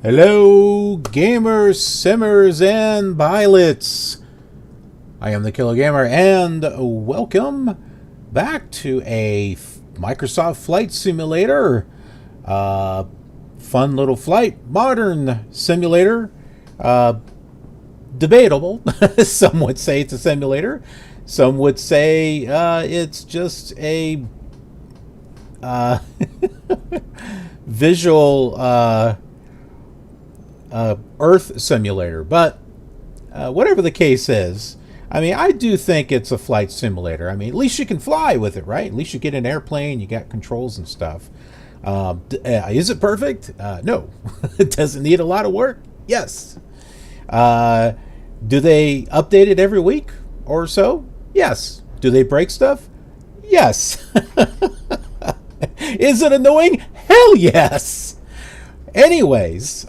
Hello, gamers, simmers, and pilots. I am the Killer Gamer, and welcome back to a Microsoft Flight Simulator. Fun little flight, modern simulator. Debatable. Some would say it's a simulator. Some would say it's just a visual Earth simulator. But whatever the case is, I mean, I do think it's a flight simulator. I mean, at least you can fly with it, right? At least you get an airplane, you got controls and stuff. Is it perfect? No. It doesn't need a lot of work? Yes. Do they update it every week or so? Yes. Do they break stuff? Yes. Is it annoying? Hell yes. Anyways,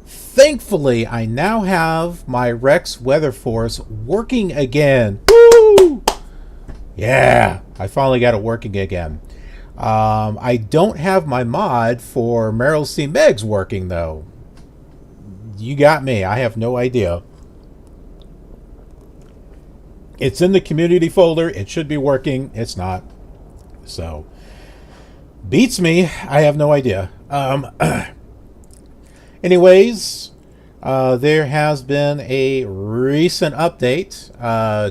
thankfully, I now have my Rex Weather Force working again. Woo! Yeah, I finally got it working again. I don't have my mod for Meryl C. Meggs working, though. You got me. I have no idea. It's in the community folder. It should be working. It's not. So, beats me. I have no idea. Anyways, there has been a recent update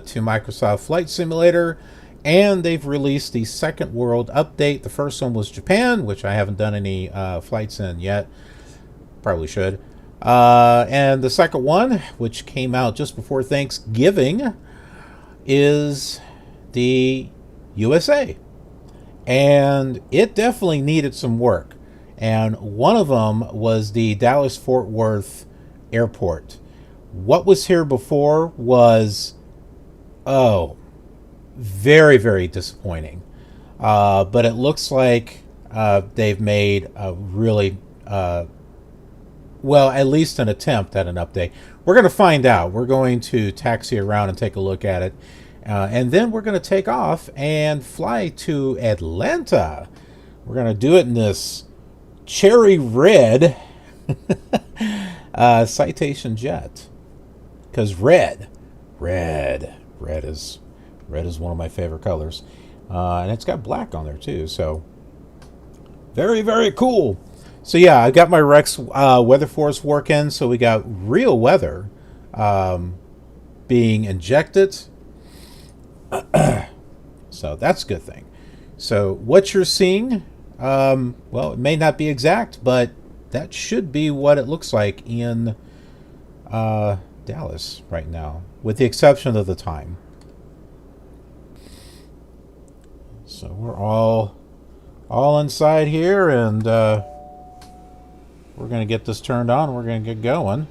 to Microsoft Flight Simulator, and they've released the second world update. The first one was Japan, which I haven't done any flights in yet. Probably should. And the second one, which came out just before Thanksgiving, is the USA. And it definitely needed some work. And one of them was the Dallas-Fort Worth airport. What was here before was, very, very disappointing. But it looks like they've made a really, well, at least an attempt at an update. We're going to find out. We're going to taxi around and take a look at it. And then we're going to take off and fly to Atlanta. We're going to do it in this cherry red Citation jet, because red is one of my favorite colors, and it's got black on there too, so very, very cool. So yeah, I got my Rex Weather Force working, so we got real weather being injected. So that's a good thing. So what you're seeing, well, it may not be exact, but that should be what it looks like in Dallas right now, with the exception of the time. So we're all inside here, and we're going to get this turned on. We're going to get going.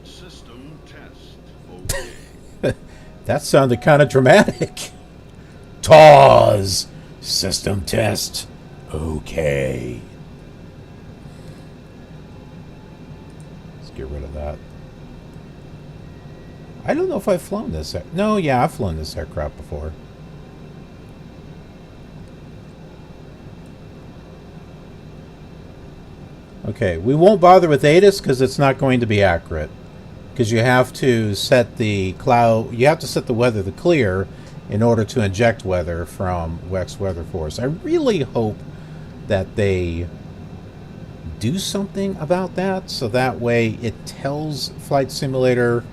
System test. Okay. That sounded kind of dramatic. TAWS system test. Okay. Let's get rid of that. I don't know if I've flown this. No, yeah, I've flown this aircraft before. Okay, we won't bother with ATIS because it's not going to be accurate. Because you have to set the cloud, you have to set the weather to clear in order to inject weather from Rex Weather Force. I really hope that they do something about that, so that way it tells Flight Simulator,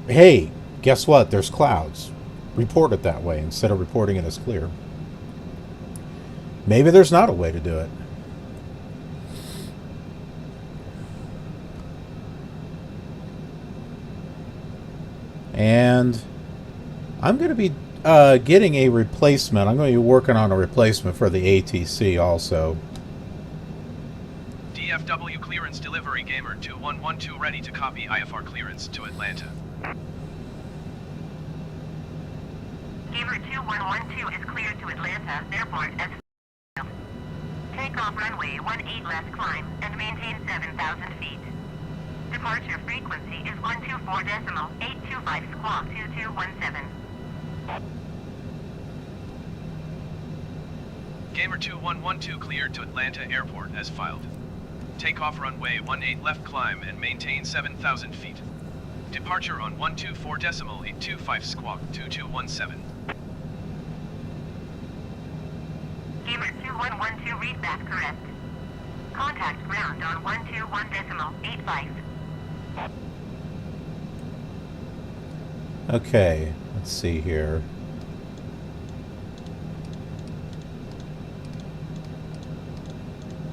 hey, guess what? There's clouds. Report it that way instead of reporting it as clear. Maybe there's not a way to do it. And I'm going to be getting a replacement. I'm going to be working on a replacement for the ATC also. DFW clearance delivery. Gamer 2112 ready to copy IFR clearance to Atlanta. Gamer 2112 is cleared to Atlanta Airport as take off runway 18 left climb and maintain 7,000 feet. Departure frequency is 124.825 squawk 2217. Gamer 2112 cleared to Atlanta Airport as filed. Take off runway 18 left climb and maintain 7,000 feet. Departure on 124.825 squawk 2217. Gamer 2112 read back correct. Contact ground on 121.85. Okay, let's see here.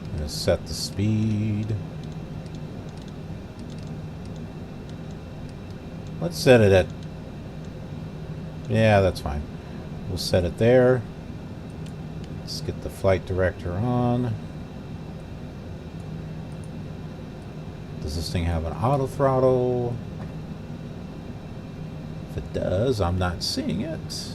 I'm gonna set the speed. Let's set it at... Yeah, that's fine. We'll set it there. Let's get the flight director on. Does this thing have an auto throttle? If it does, I'm not seeing it.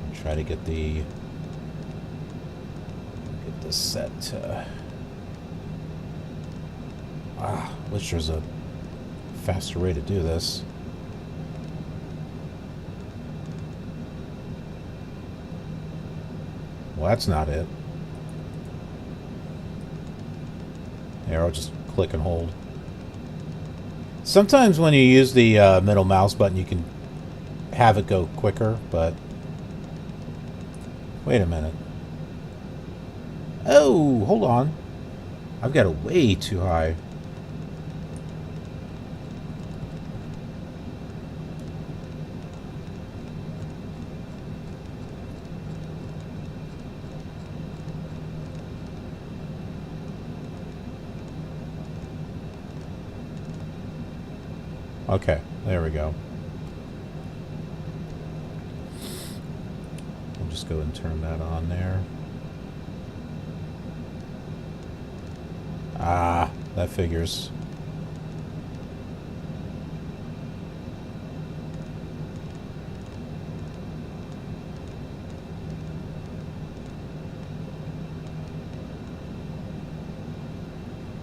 I'll try to get this set to... wish there's a faster way to do this. Well, that's not it. There, I'll just click and hold. Sometimes when you use the middle mouse button, you can have it go quicker, but... Wait a minute. Oh, hold on. I've got it way too high. Okay, there we go. We'll just go and turn that on there. Ah, that figures.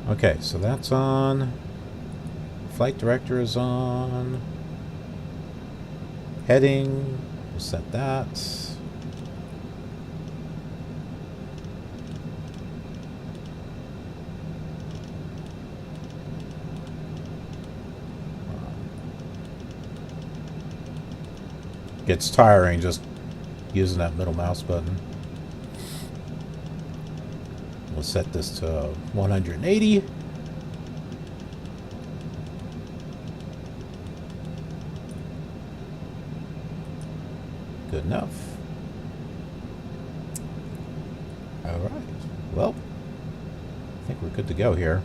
Okay, so that's on. Flight director is on. Heading, we'll set that. Gets tiring just using that middle mouse button. We'll set this to 180. Good enough. All right. Well, I think we're good to go here.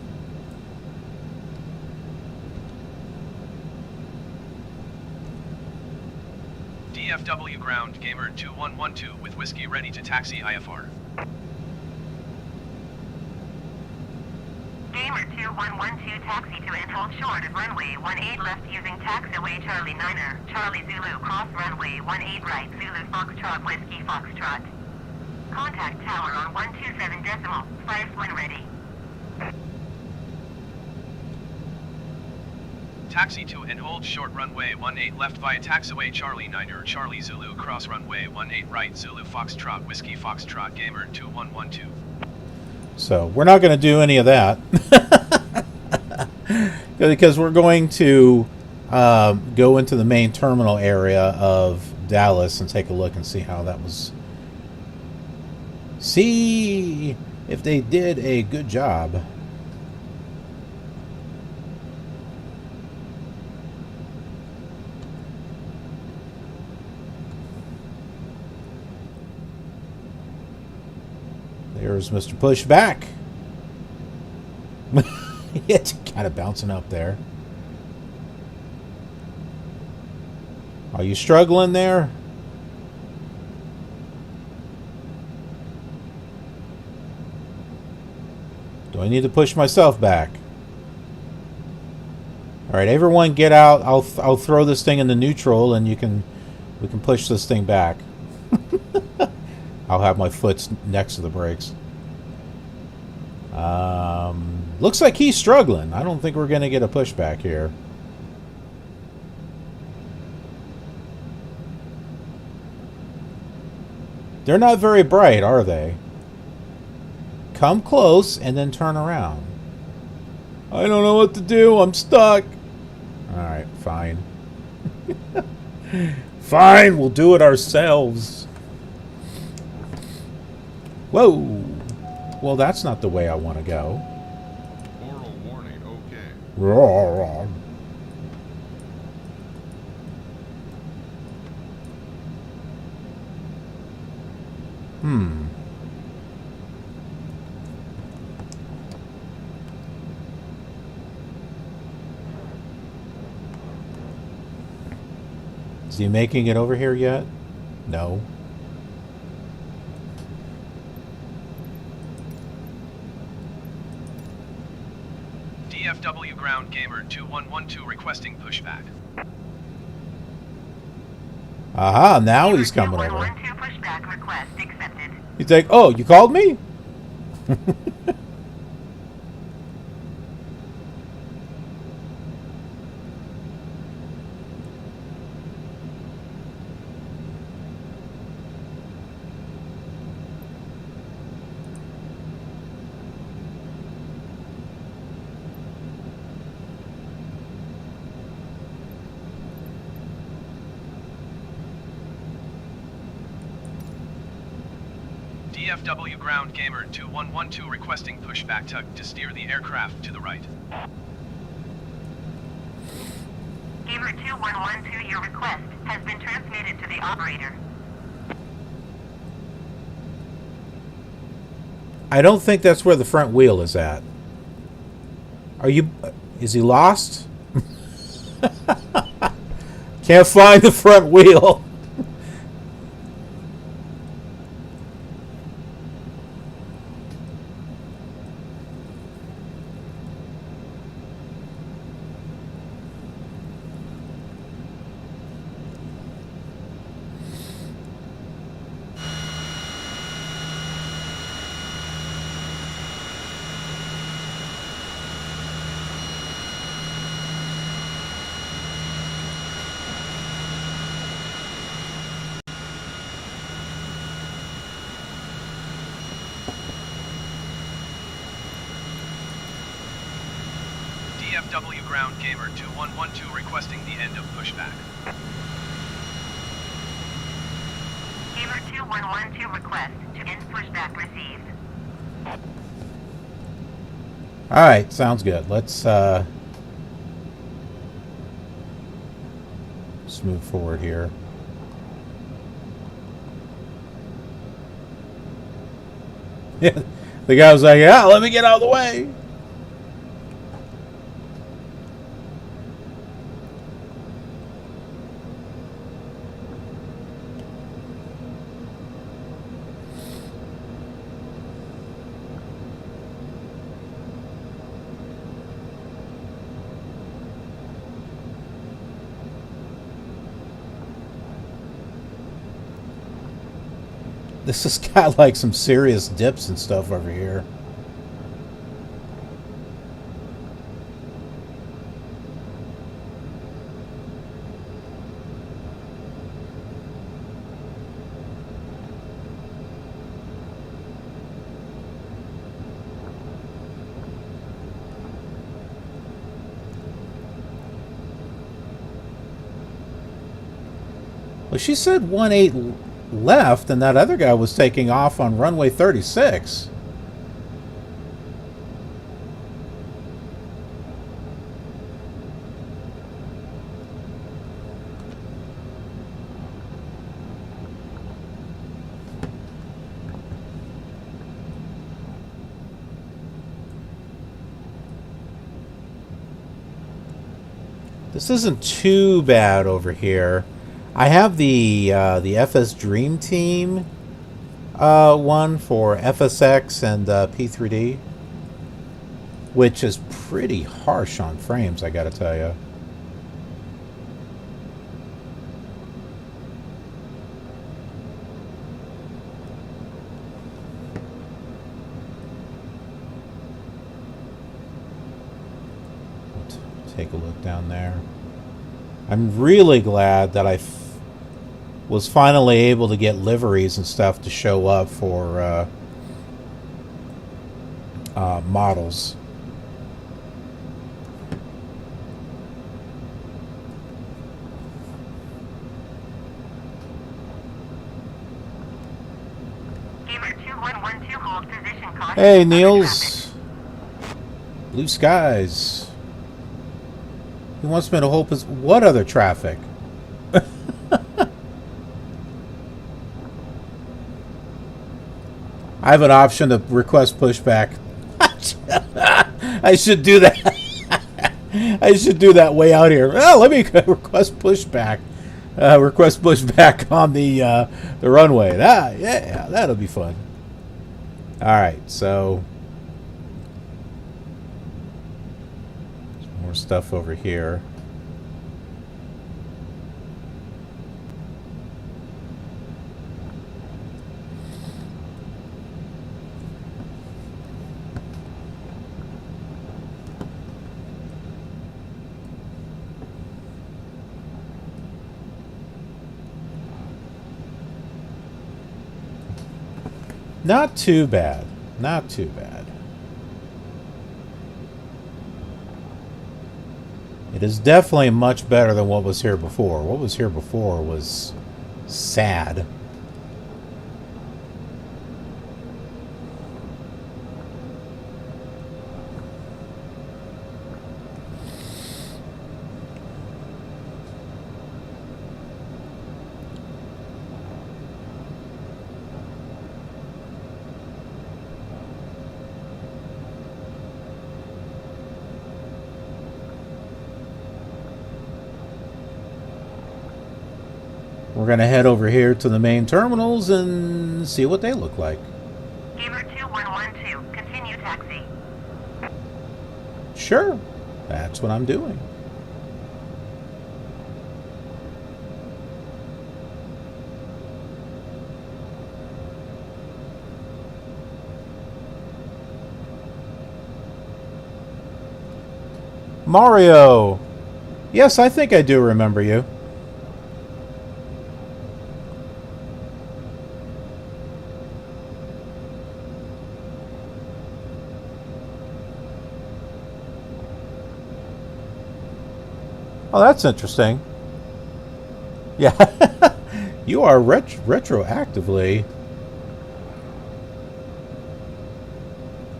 DFW ground, Gamer 2112 with Whiskey ready to taxi IFR. Gamer 2112 taxi to and hold short of runway 18 left using taxiway Charlie 9er, Charlie Zulu cross runway 18 right Zulu Foxtrot Whiskey Foxtrot. Contact tower on 127.5 when ready. Taxi to and hold short runway 18 left via taxiway Charlie 9er, Charlie Zulu cross runway 18 right Zulu Foxtrot Whiskey Foxtrot Gamer 2112. So we're not going to do any of that because we're going to go into the main terminal area of Dallas and take a look and see how that was. See if they did a good job. There's Mr. Pushback. It's kind of bouncing up there. Are you struggling there? Do I need to push myself back? All right, everyone get out. I'll throw this thing into neutral, and we can push this thing back. I'll have my foot next to the brakes. Looks like he's struggling. I don't think we're going to get a pushback here. They're not very bright, are they? Come close and then turn around. I don't know what to do. I'm stuck. Alright, fine. Fine, we'll do it ourselves. Whoa. Well, that's not the way I want to go. Oral warning, okay. Roar. Is he making it over here yet? No. DFW ground gamer 2112 requesting pushback. Aha, now he's coming over. 2112 pushback request accepted. He's like, oh, you called me? DFW ground gamer 2112 requesting pushback to steer the aircraft to the right. Gamer 2112, your request has been transmitted to the operator. I don't think that's where the front wheel is at. Are you... Is he lost? Can't find the front wheel. DFW ground gamer 2112 requesting the end of pushback. Gamer 2112 request to end pushback received. Alright, sounds good. Let's move forward here. Yeah, the guy was like, yeah, let me get out of the way. This has got like some serious dips and stuff over here. Well, she said 1-8 left, and that other guy was taking off on runway 36. This isn't too bad over here. I have the FS Dream Team one for FSX and P3D, which is pretty harsh on frames, I gotta tell you. Take a look down there. I'm really glad that I was finally able to get liveries and stuff to show up for models. Gamer 2112 hold position caution. Hey, Niels. Blue skies. He wants me to hold his... What other traffic? I have an option to request pushback. I should do that. I should do that way out here. Oh, let me request pushback. Request pushback on the runway. Yeah, that'll be fun. All right, so... more stuff over here. Not too bad. Not too bad. It is definitely much better than what was here before. What was here before was sad. We're going to head over here to the main terminals and see what they look like. Gamer 2112, continue taxi. Sure, that's what I'm doing. Mario! Yes, I think I do remember you. Oh, that's interesting. Yeah. You are retroactively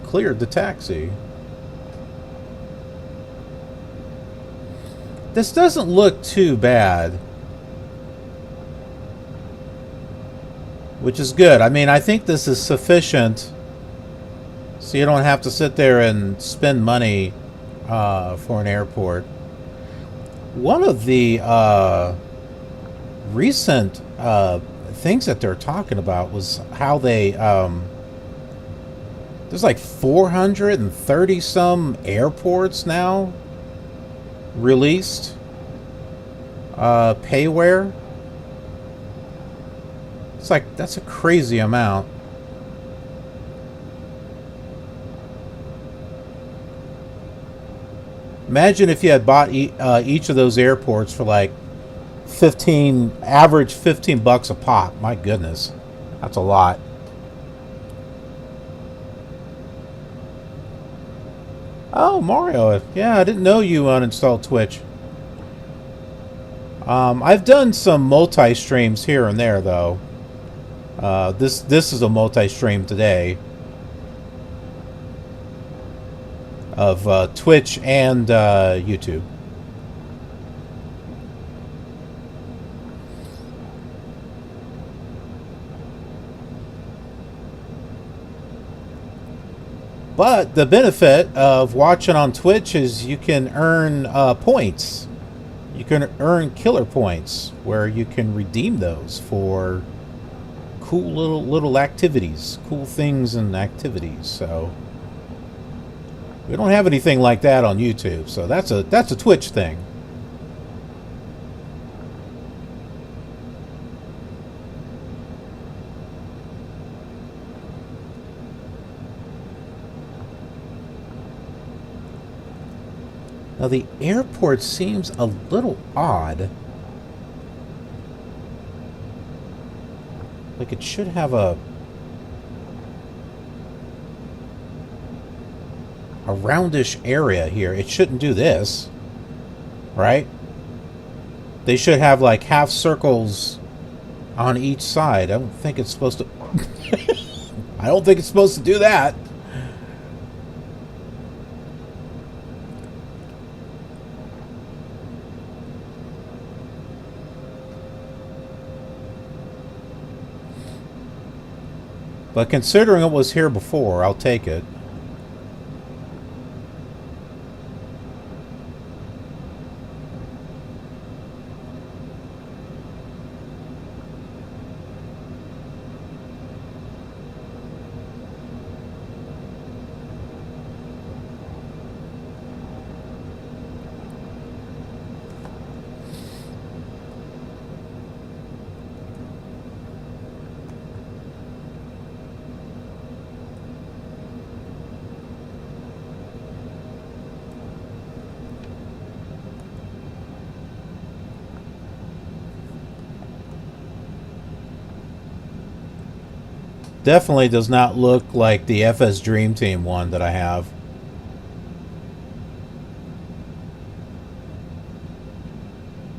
cleared the taxi. This doesn't look too bad. Which is good. I mean, I think this is sufficient so you don't have to sit there and spend money for an airport. One of the recent things that they're talking about was how they there's like 430 some airports now released payware. It's like, that's a crazy amount. Imagine if you had bought each of those airports for like average 15 bucks a pop. My goodness, that's a lot. Oh, Mario, yeah, I didn't know you uninstalled Twitch. I've done some multi-streams here and there though. This is a multi-stream today of Twitch and YouTube. But the benefit of watching on Twitch is you can earn points You can earn killer points where you can redeem those for cool little activities, cool things and activities. So we don't have anything like that on YouTube. So that's a Twitch thing. Now the airport seems a little odd. Like it should have a roundish area here. It shouldn't do this, right? They should have like half circles on each side. I don't think it's supposed to I don't think it's supposed to do that. But considering it was here before, I'll take it. Definitely does not look like the FS Dream Team one that I have.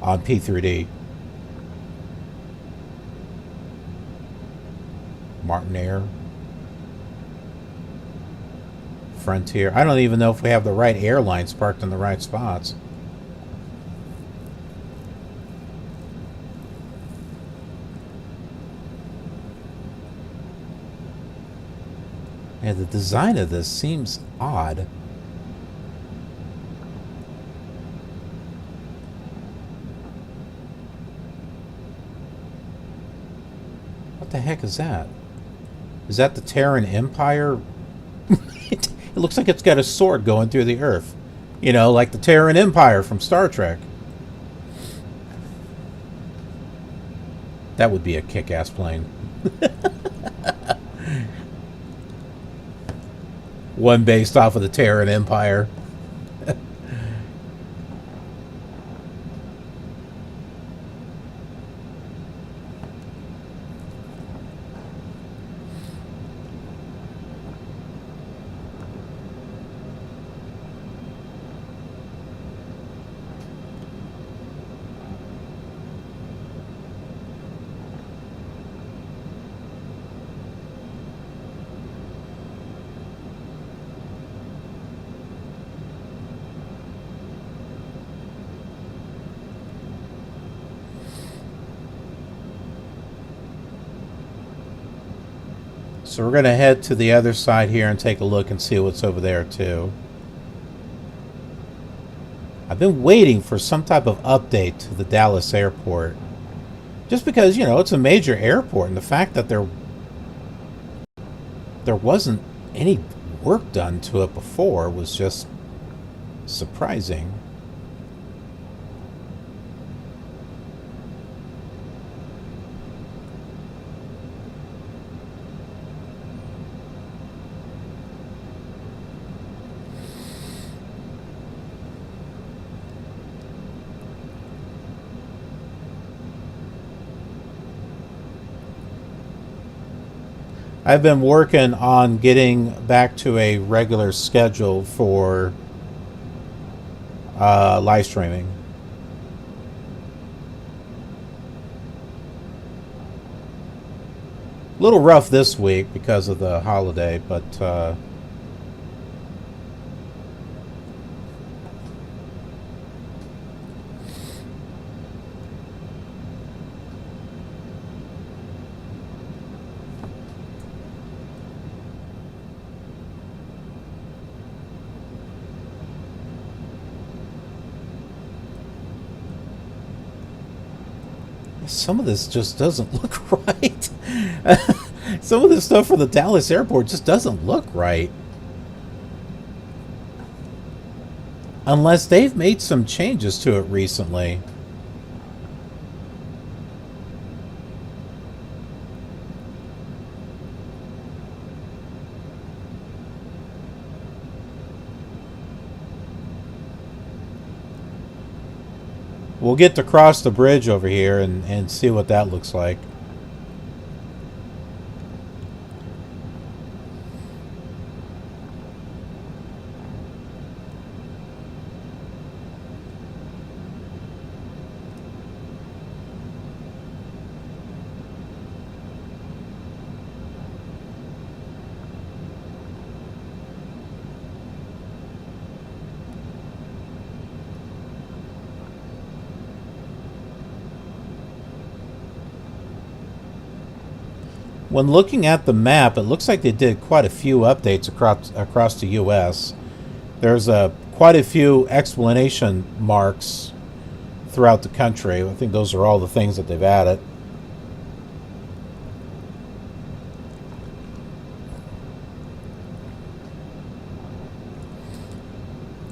On P3D. Martin Air. Frontier. I don't even know if we have the right airlines parked in the right spots. And the design of this seems odd. What the heck is that? Is that the Terran Empire? It looks like it's got a sword going through the earth. You know, like the Terran Empire from Star Trek. That would be a kick-ass plane. One based off of the Terran Empire. So we're going to head to the other side here and take a look and see what's over there too. I've been waiting for some type of update to the Dallas airport. Just because, you know, it's a major airport, and the fact that there wasn't any work done to it before was just surprising. I've been working on getting back to a regular schedule for live streaming. A little rough this week because of the holiday, but Some of this just doesn't look right. Some of this stuff for the Dallas airport just doesn't look right. Unless they've made some changes to it recently. We'll get to cross the bridge over here and see what that looks like. When looking at the map, it looks like they did quite a few updates across the U.S. There's quite a few explanation marks throughout the country. I think those are all the things that they've added.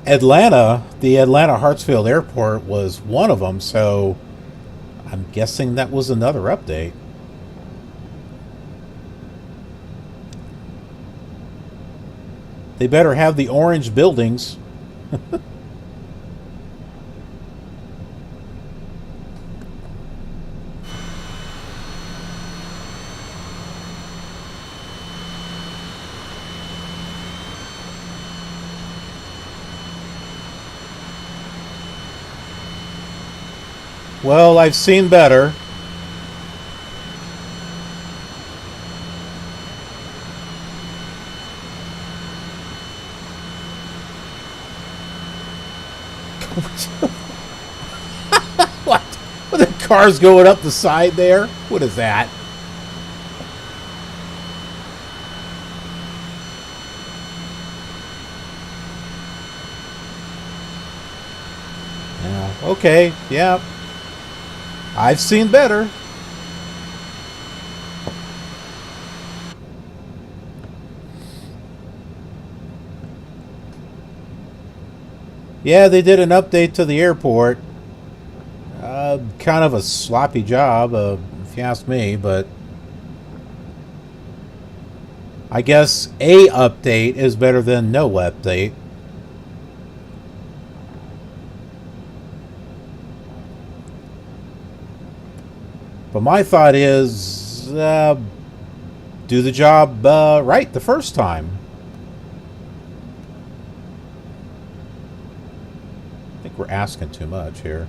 Atlanta, the Atlanta Hartsfield Airport was one of them, so I'm guessing that was another update. They better have the orange buildings. Well, I've seen better. What? What, the car's going up the side there? What is that? Yeah, okay, yeah. I've seen better. Yeah, they did an update to the airport. Kind of a sloppy job, if you ask me, but I guess a update is better than no update. But my thought is, do the job right the first time. I think we're asking too much here.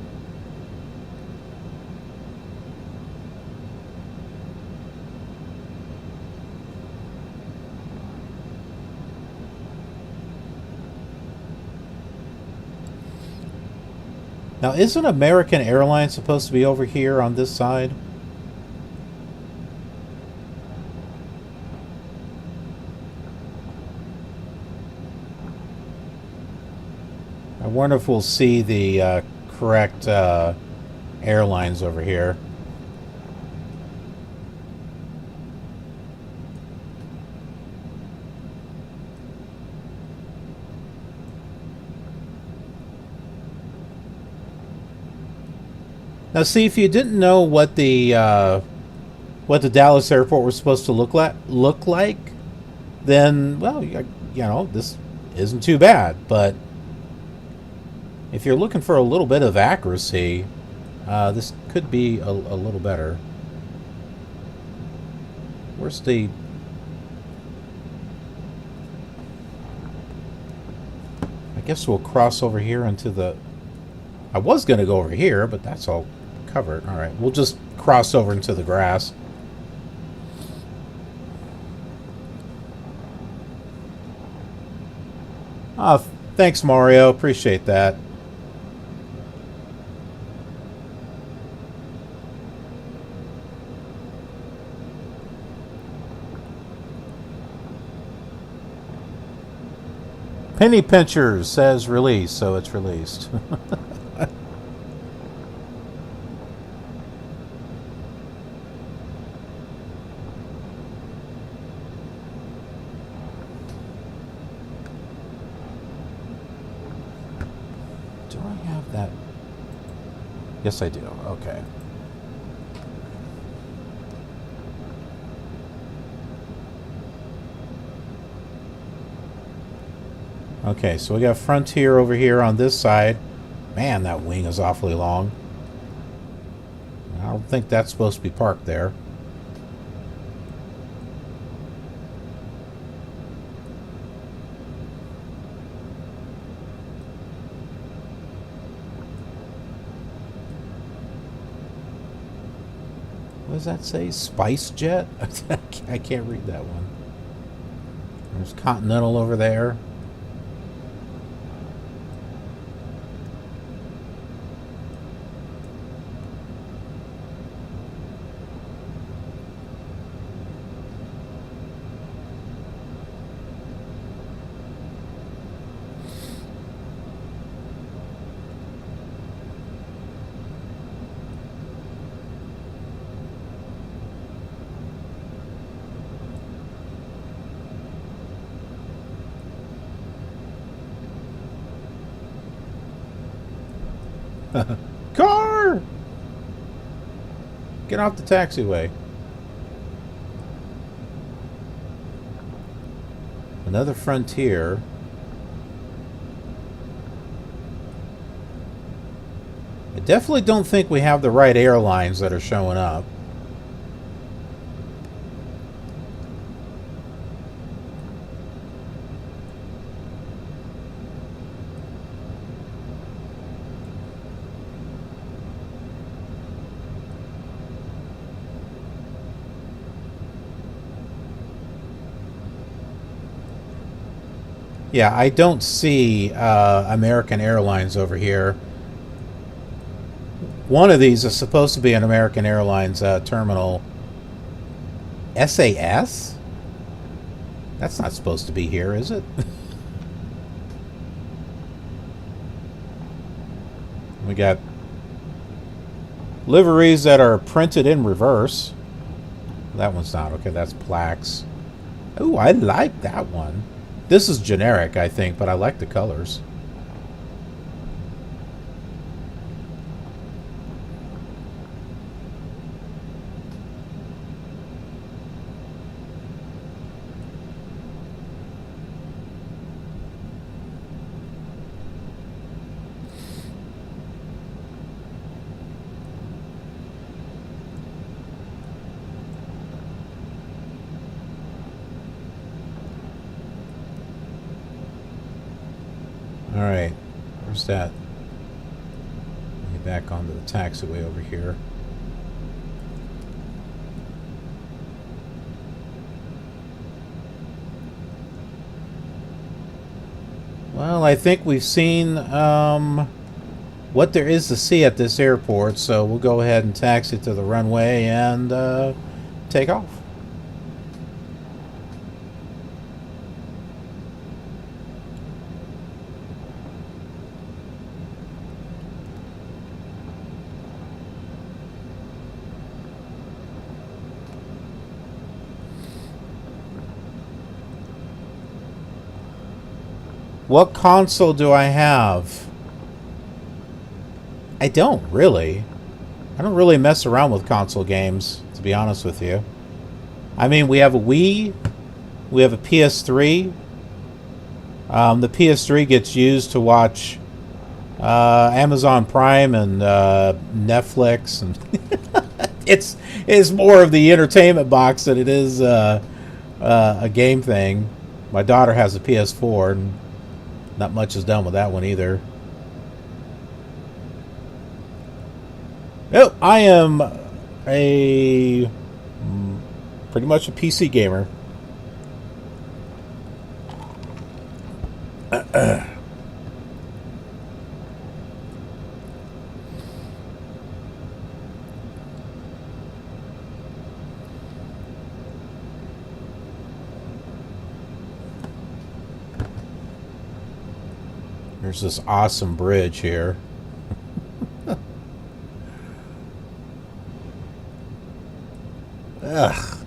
Now, isn't American Airlines supposed to be over here on this side? I wonder if we'll see the correct airlines over here. Now, see, if you didn't know what the Dallas airport was supposed to look like, then, well, you know, this isn't too bad. But if you're looking for a little bit of accuracy, this could be a little better. Where's the... I guess we'll cross over here into the... I was going to go over here, but that's all covered. All right, we'll just cross over into the grass. Thanks, Mario. Appreciate that. Penny Pinchers says release, so it's released. Do I have that? Yes, I do. Okay. Okay, so we got Frontier over here on this side. Man, that wing is awfully long. I don't think that's supposed to be parked there. What does that say? Spice Jet? I can't read that one. There's Continental over there. Car! Get off the taxiway. Another Frontier. I definitely don't think we have the right airlines that are showing up. Yeah, I don't see American Airlines over here. One of these is supposed to be an American Airlines terminal. SAS? That's not supposed to be here, is it? We got liveries that are printed in reverse. That one's not. Okay, that's plaques. Oh, I like that one. This is generic, I think, but I like the colors. Alright, where's that? Get back onto the taxiway over here. Well, I think we've seen what there is to see at this airport, so we'll go ahead and taxi to the runway and take off. What console do I have? I don't really. I don't really mess around with console games, to be honest with you. I mean, we have a Wii. We have a PS3. The PS3 gets used to watch Amazon Prime and Netflix. And it's more of the entertainment box than it is a game thing. My daughter has a PS4, and not much is done with that one either. Oh, I am pretty much a PC gamer. There's this awesome bridge here. Ugh.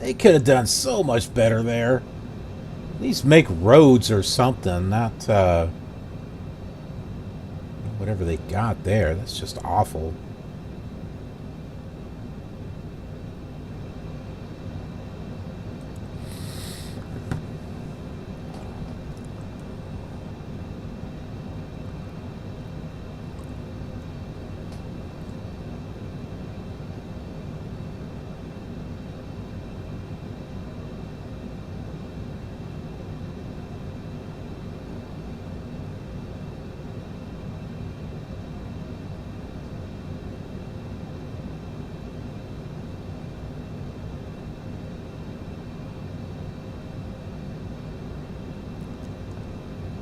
They could have done so much better there. At least make roads or something, not whatever they got there. That's just awful.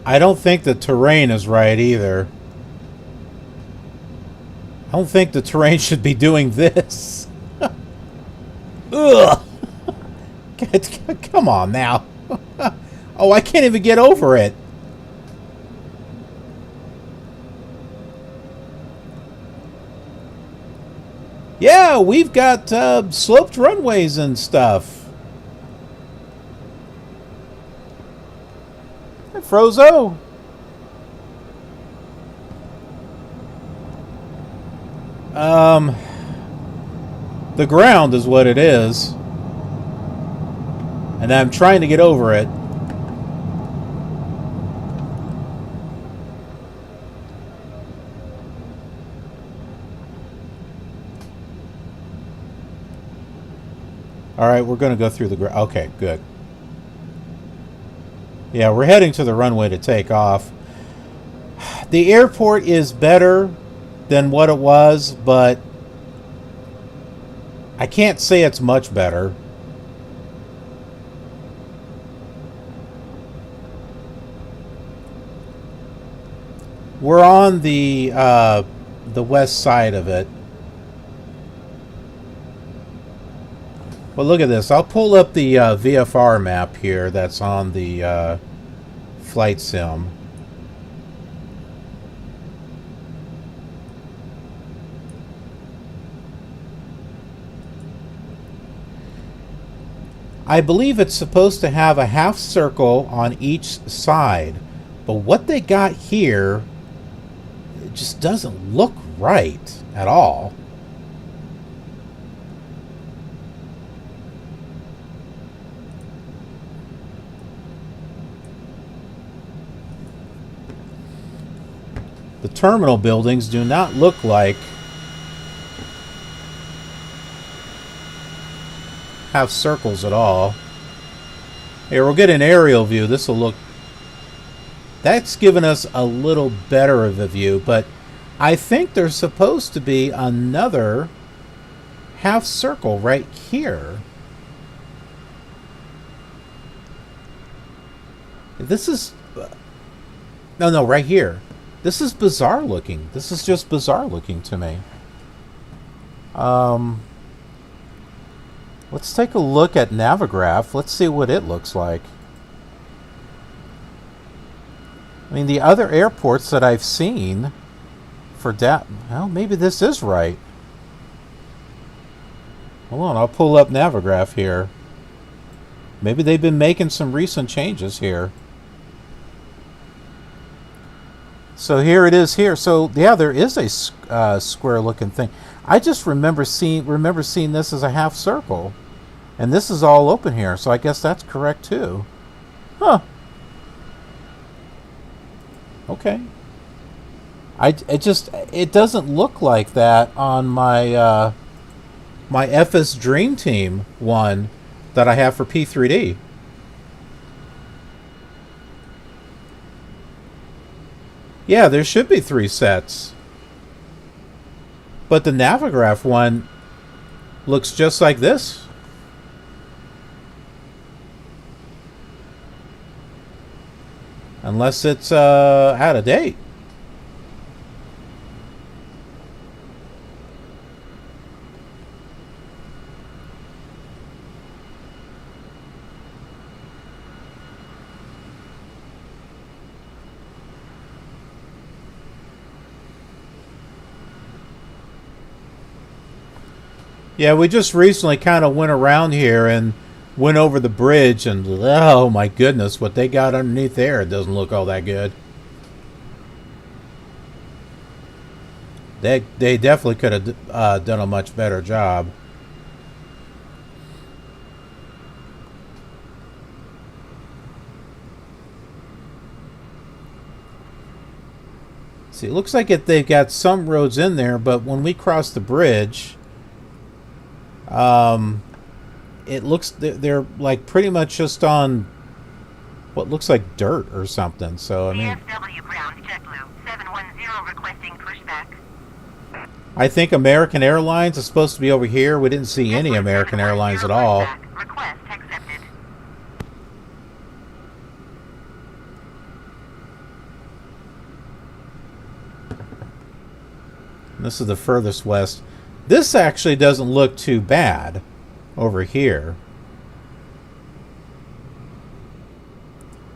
I don't think the terrain is right either. I don't think the terrain should be doing this. Ugh. Come on now. Oh, I can't even get over it. Yeah, we've got sloped runways and stuff. Frozo. The ground is what it is. And I'm trying to get over it. Alright, we're going to go through the ground. Okay, good. Yeah, we're heading to the runway to take off. The airport is better than what it was, but I can't say it's much better. We're on the west side of it. Well, look at this. I'll pull up the VFR map here that's on the flight sim. I believe it's supposed to have a half circle on each side, but what they got here, it just doesn't look right at all. The terminal buildings do not look like have circles at all. Here, we'll get an aerial view. This will look... That's given us a little better of a view, but I think there's supposed to be another half circle right here. This is... No, right here. This is bizarre looking. This is just bizarre looking to me. Let's take a look at Navigraph. Let's see what it looks like. I mean, the other airports that I've seen for well, maybe this is right. Hold on, I'll pull up Navigraph here. Maybe they've been making some recent changes here. So here it is here. So yeah, there is a square-looking thing. I just remember seeing this as a half circle, and this is all open here. So I guess that's correct too. Huh. Okay. It doesn't look like that on my my FS Dream Team one that I have for P3D. Yeah, there should be 3 sets. But the Navigraph one looks just like this. Unless it's out of date. Yeah, we just recently kind of went around here and went over the bridge, and oh my goodness, what they got underneath there, it doesn't look all that good. They definitely could have done a much better job. See, it looks like they've got some roads in there, but when we cross the bridge, it looks they're like pretty much just on what looks like dirt or something. So I mean, KDFW ground JetBlue 710 requesting pushback. I think American Airlines is supposed to be over here. We didn't see any American Airlines at all. Request accepted. This is the furthest west. This actually doesn't look too bad over here.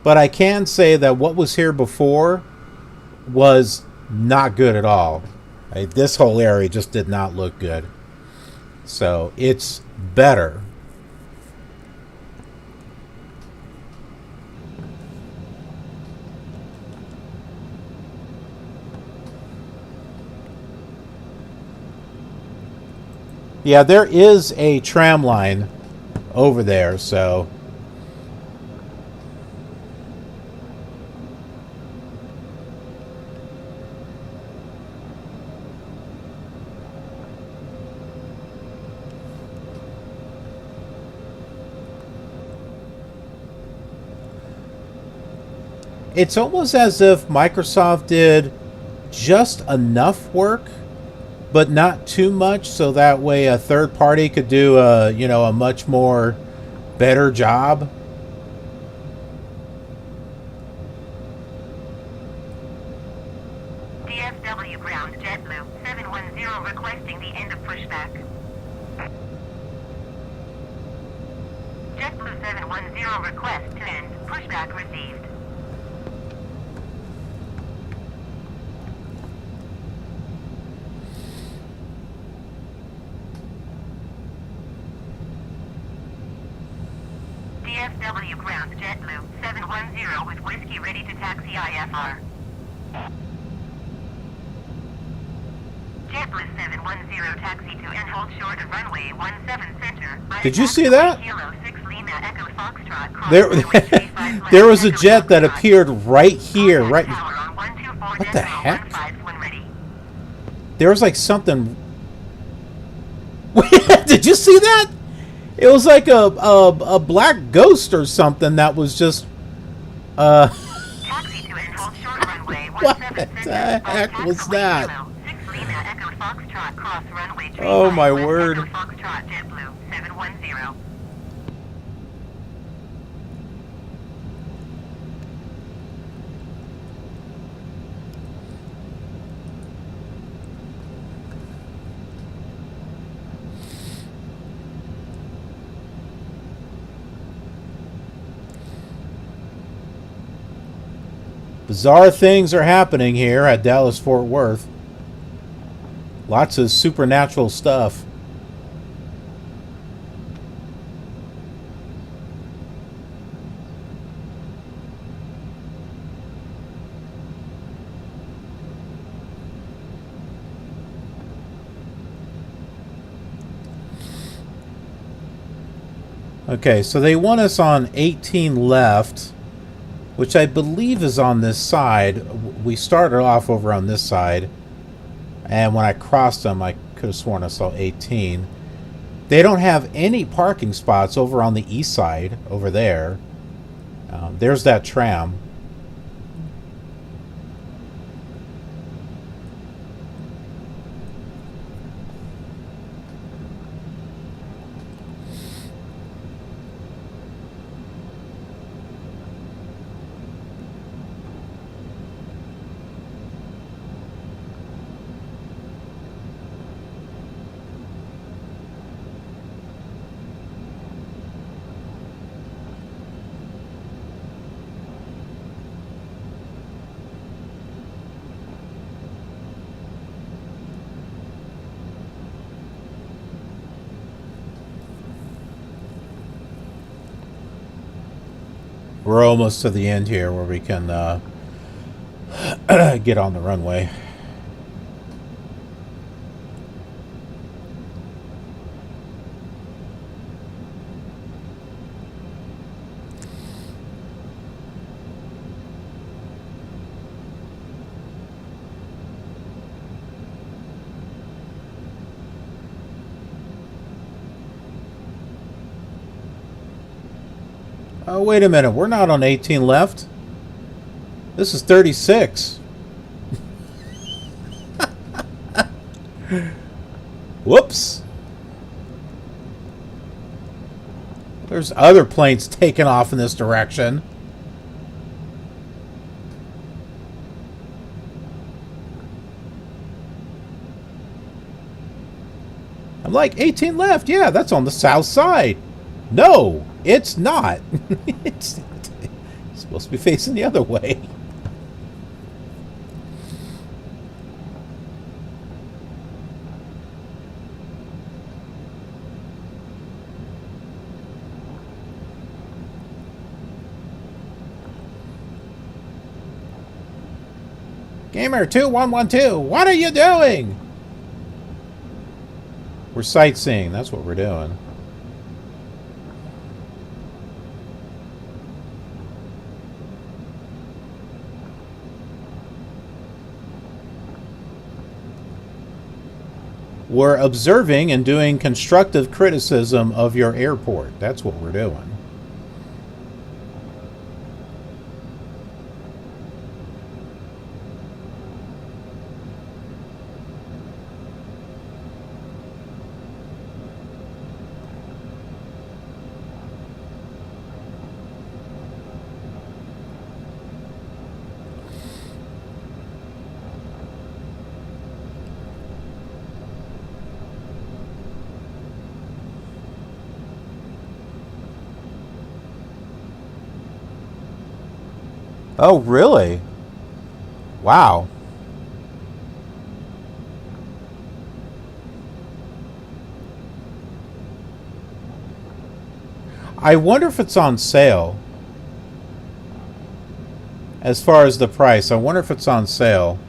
But I can say that what was here before was not good at all. This whole area just did not look good. So it's better. Yeah, there is a tram line over there, so it's almost as if Microsoft did just enough work, but not too much, so that way a third party could do a much more better job. DFW ground JetBlue 710 requesting the end of pushback. JetBlue 710 request to end pushback received. DFW ground JetBlue 710 with whiskey ready to taxi IFR. JetBlue 710 taxi to and hold short of runway 17 center. Did you see that? Kilo 6 Lima Echo Foxtrot, cross There, runway 35 there was a Echo jet that Foxtrot. appeared right here, right. Contact tower on 124 What the heck? 15 when ready. There was like something. Did you see that? It was like a black ghost or something that was just. Taxi to and hold short runway What 17 the center. heck Contact was away that? Kilo 6 Lima Echo Foxtrot, cross runway 35 Oh, my West word. Echo Foxtrot JetBlue 710. Bizarre things are happening here at Dallas Fort Worth. Lots of supernatural stuff. Okay, so they want us on 18 left, which I believe is on this side. We started off over on this side, and when I crossed them, I could have sworn I saw 18. They don't have any parking spots over on the east side, over there. There's that tram. We're almost to the end here where we can get on the runway. Oh, wait a minute. We're not on 18 left. This is 36. Whoops. There's other planes taking off in this direction. I'm like, 18 left. Yeah, that's on the south side. No, it's not. It's supposed to be facing the other way. Gamer2112, what are you doing? We're sightseeing. That's what we're doing. We're observing and doing constructive criticism of your airport. That's what we're doing. Oh, really? Wow. I wonder if it's on sale. As far as the price, I wonder if it's on sale.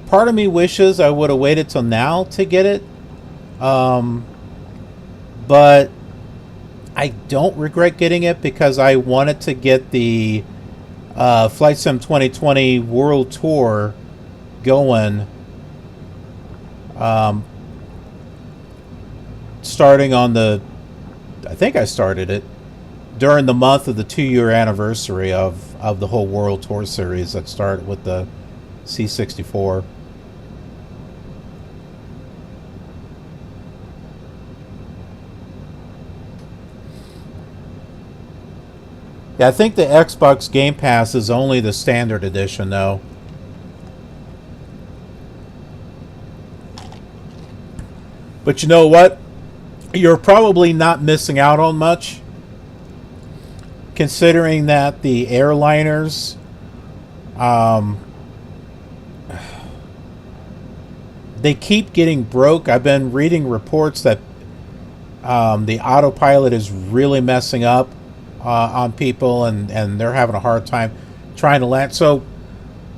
Part of me wishes I would have waited till now to get it. But I don't regret getting it because I wanted to get the Flight Sim 2020 World Tour going. Starting on the... I think I started it during the month of the 2-year anniversary of the whole World Tour series that started with the C64. Yeah, I think the Xbox Game Pass is only the standard edition, though. But you know what? You're probably not missing out on much, considering that the airliners, they keep getting broke. I've been reading reports that the autopilot is really messing up on people, and they're having a hard time trying to land. So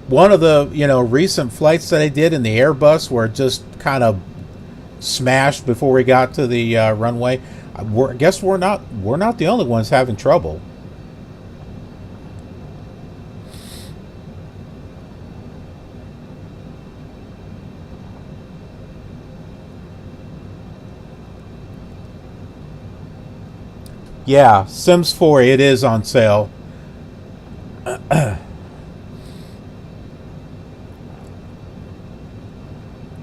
one of the recent flights that I did in the Airbus where it just kind of smashed before we got to the runway. I guess we're not the only ones having trouble. Yeah, Sims 4, it is on sale.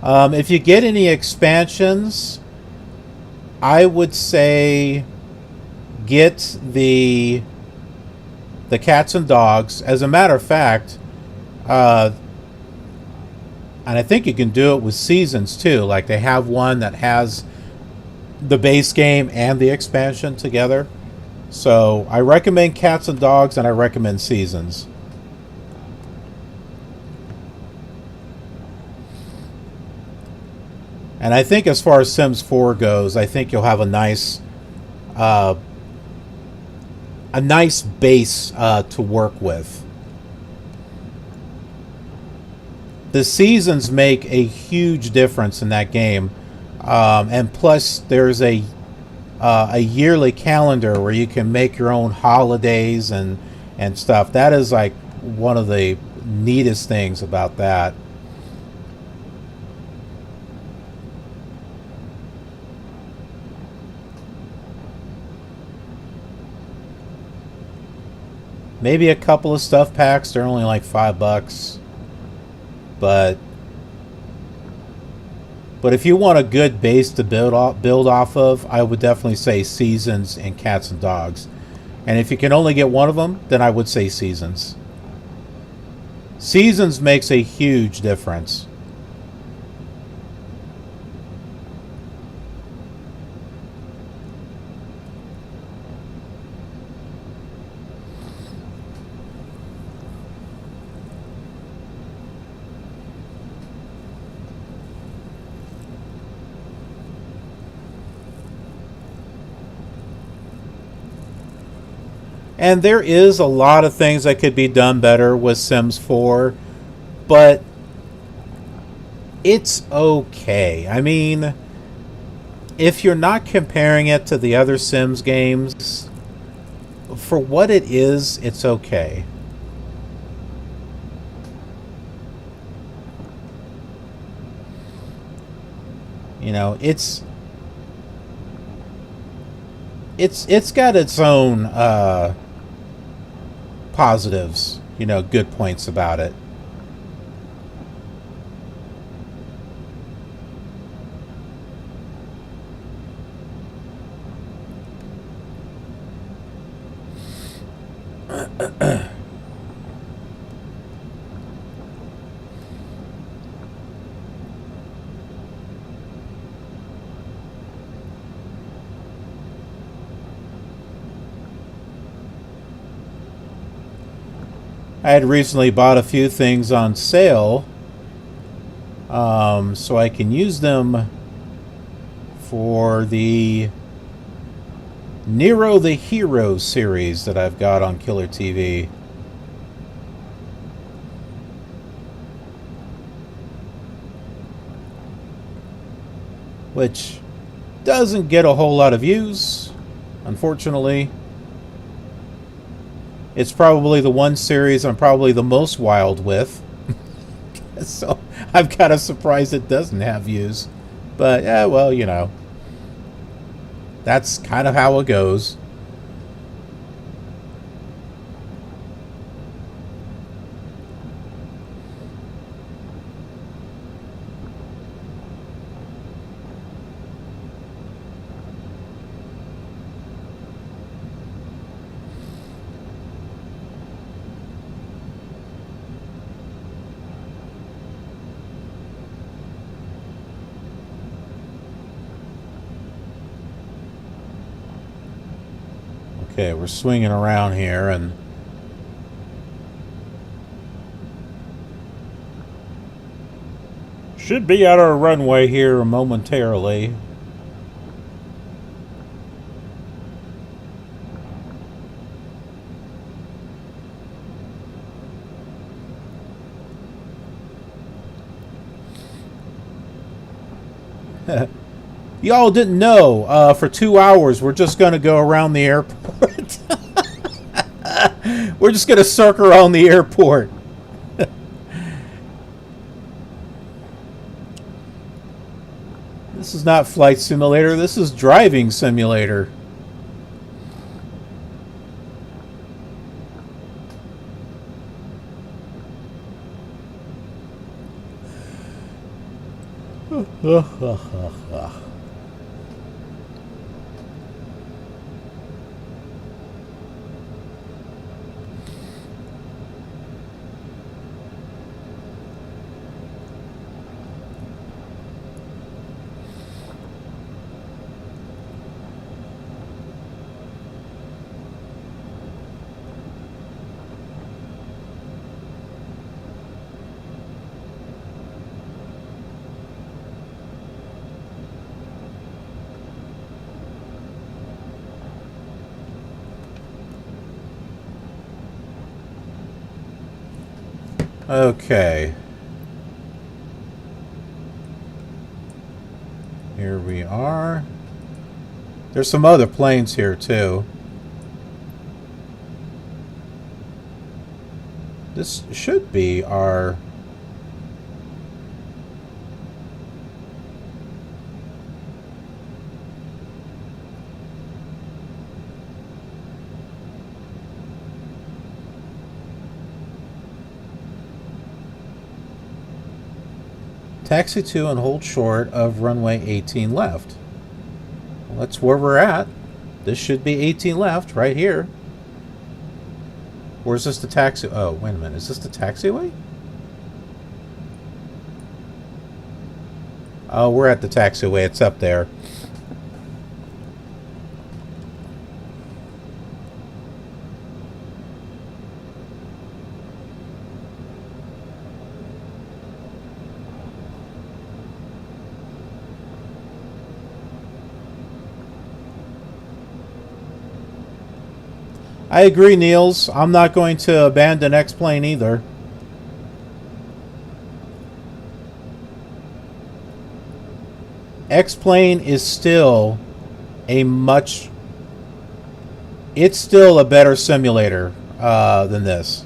If you get any expansions, I would say get the cats and dogs. As a matter of fact, and I think you can do it with seasons too. Like they have one that has the base game and the expansion together. So I recommend cats and dogs, and I recommend seasons. And I think as far as Sims 4 goes, I think you'll have a nice a nice base to work with. The seasons make a huge difference in that game, and plus there's a yearly calendar where you can make your own holidays and stuff. That is like one of the neatest things about that. Maybe a couple of stuff packs. They're only like $5, but if you want a good base to build off of, I would definitely say Seasons and Cats and Dogs. And if you can only get one of them, then I would say Seasons. Seasons makes a huge difference. And there is a lot of things that could be done better with Sims 4, but it's okay. I mean, if you're not comparing it to the other Sims games, for what it is, it's okay. You know, it's got its own positives, you know, good points about it. I had recently bought a few things on sale, so I can use them for the Nero the Hero series that I've got on Killer TV. Which doesn't get a whole lot of views, unfortunately. It's probably the one series I'm probably the most wild with. So I'm kind of surprised it doesn't have views. But, yeah, well, you know. That's kind of how it goes. Okay, we're swinging around here and should be at our runway here momentarily. Y'all didn't know, for 2 hours we're just going to go around the airport. We're just going to circle around the airport. This is not flight simulator, this is driving simulator. Okay. Here we are. There's some other planes here too. This should be our... Taxi to and hold short of runway 18 left. Well, that's where we're at. This should be 18 left, right here. Or is this the taxi? Oh, wait a minute. Is this the taxiway? Oh, we're at the taxiway. It's up there. I agree, Niels. I'm not going to abandon X-Plane either. X-Plane is still a much... It's still a better simulator than this.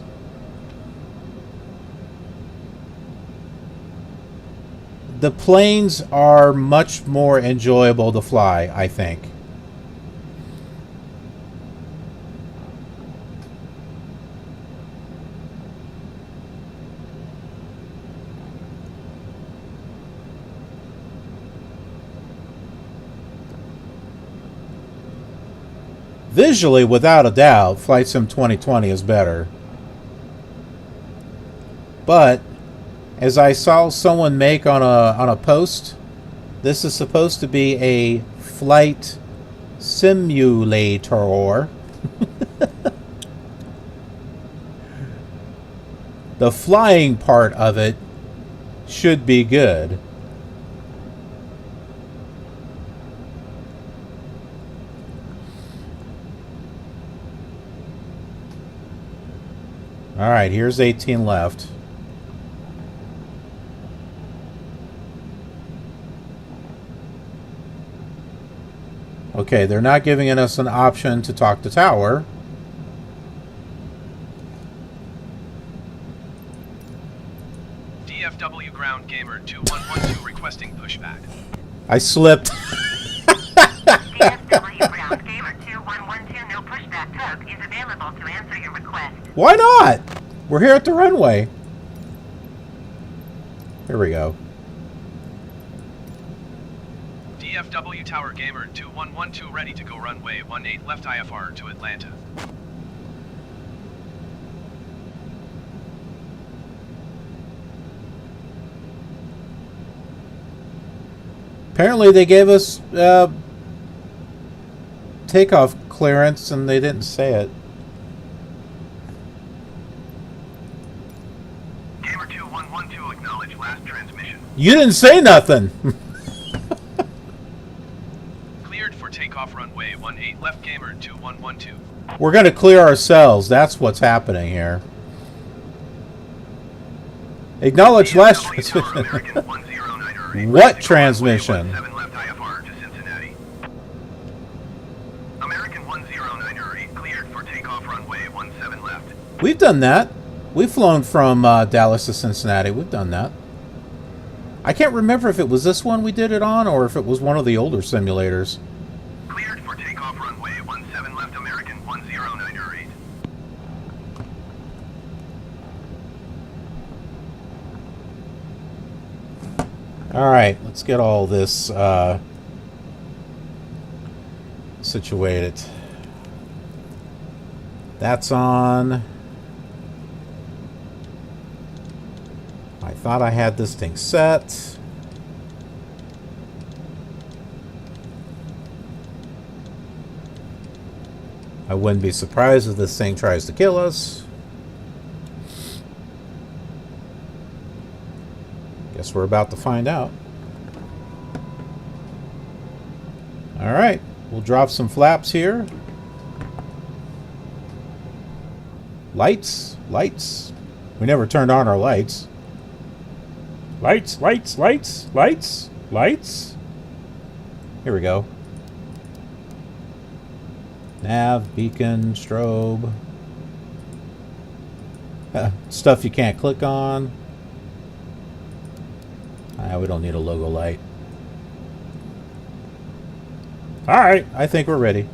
The planes are much more enjoyable to fly, I think. Visually, without a doubt, Flight Sim 2020 is better. But as I saw someone make on a post, this is supposed to be a flight simulator. The flying part of it should be good. All right, here's 18 left. Okay, they're not giving us an option to talk to tower. DFW ground gamer 2112 requesting pushback. I slipped. DFW ground gamer 2112, no pushback tug is available to answer your request. Why not? We're here at the runway. Here we go. DFW tower gamer 2112 ready to go runway 18 left IFR to Atlanta. Apparently they gave us takeoff clearance and they didn't say it. Gamer 2112 acknowledge last transmission. You didn't say nothing. Cleared for takeoff runway 18 left gamer 2112. We're going to clear ourselves. That's what's happening here. Acknowledge last transmission. What transmission? American 1098 cleared for takeoff runway 17 left. We've done that. We've flown from Dallas to Cincinnati. We've done that. I can't remember if it was this one we did it on or if it was one of the older simulators. Cleared for takeoff runway 17 left American 1098. All right, let's get all this situated. That's on. I thought I had this thing set. I wouldn't be surprised if this thing tries to kill us. Guess we're about to find out. All right, we'll drop some flaps here. Lights, lights. We never turned on our lights. Lights, lights, lights, lights, lights. Here we go. Nav, beacon, strobe. Stuff you can't click on. We don't need a logo light. Alright, I think we're ready.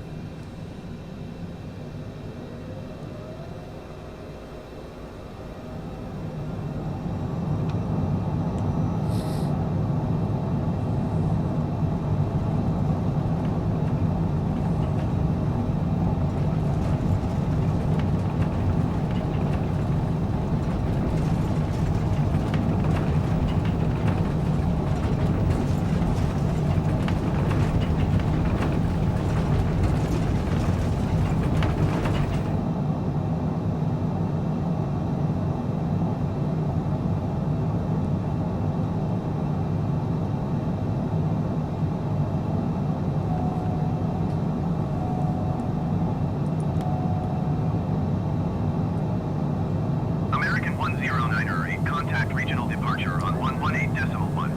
American 10908, contact regional departure on 118.1.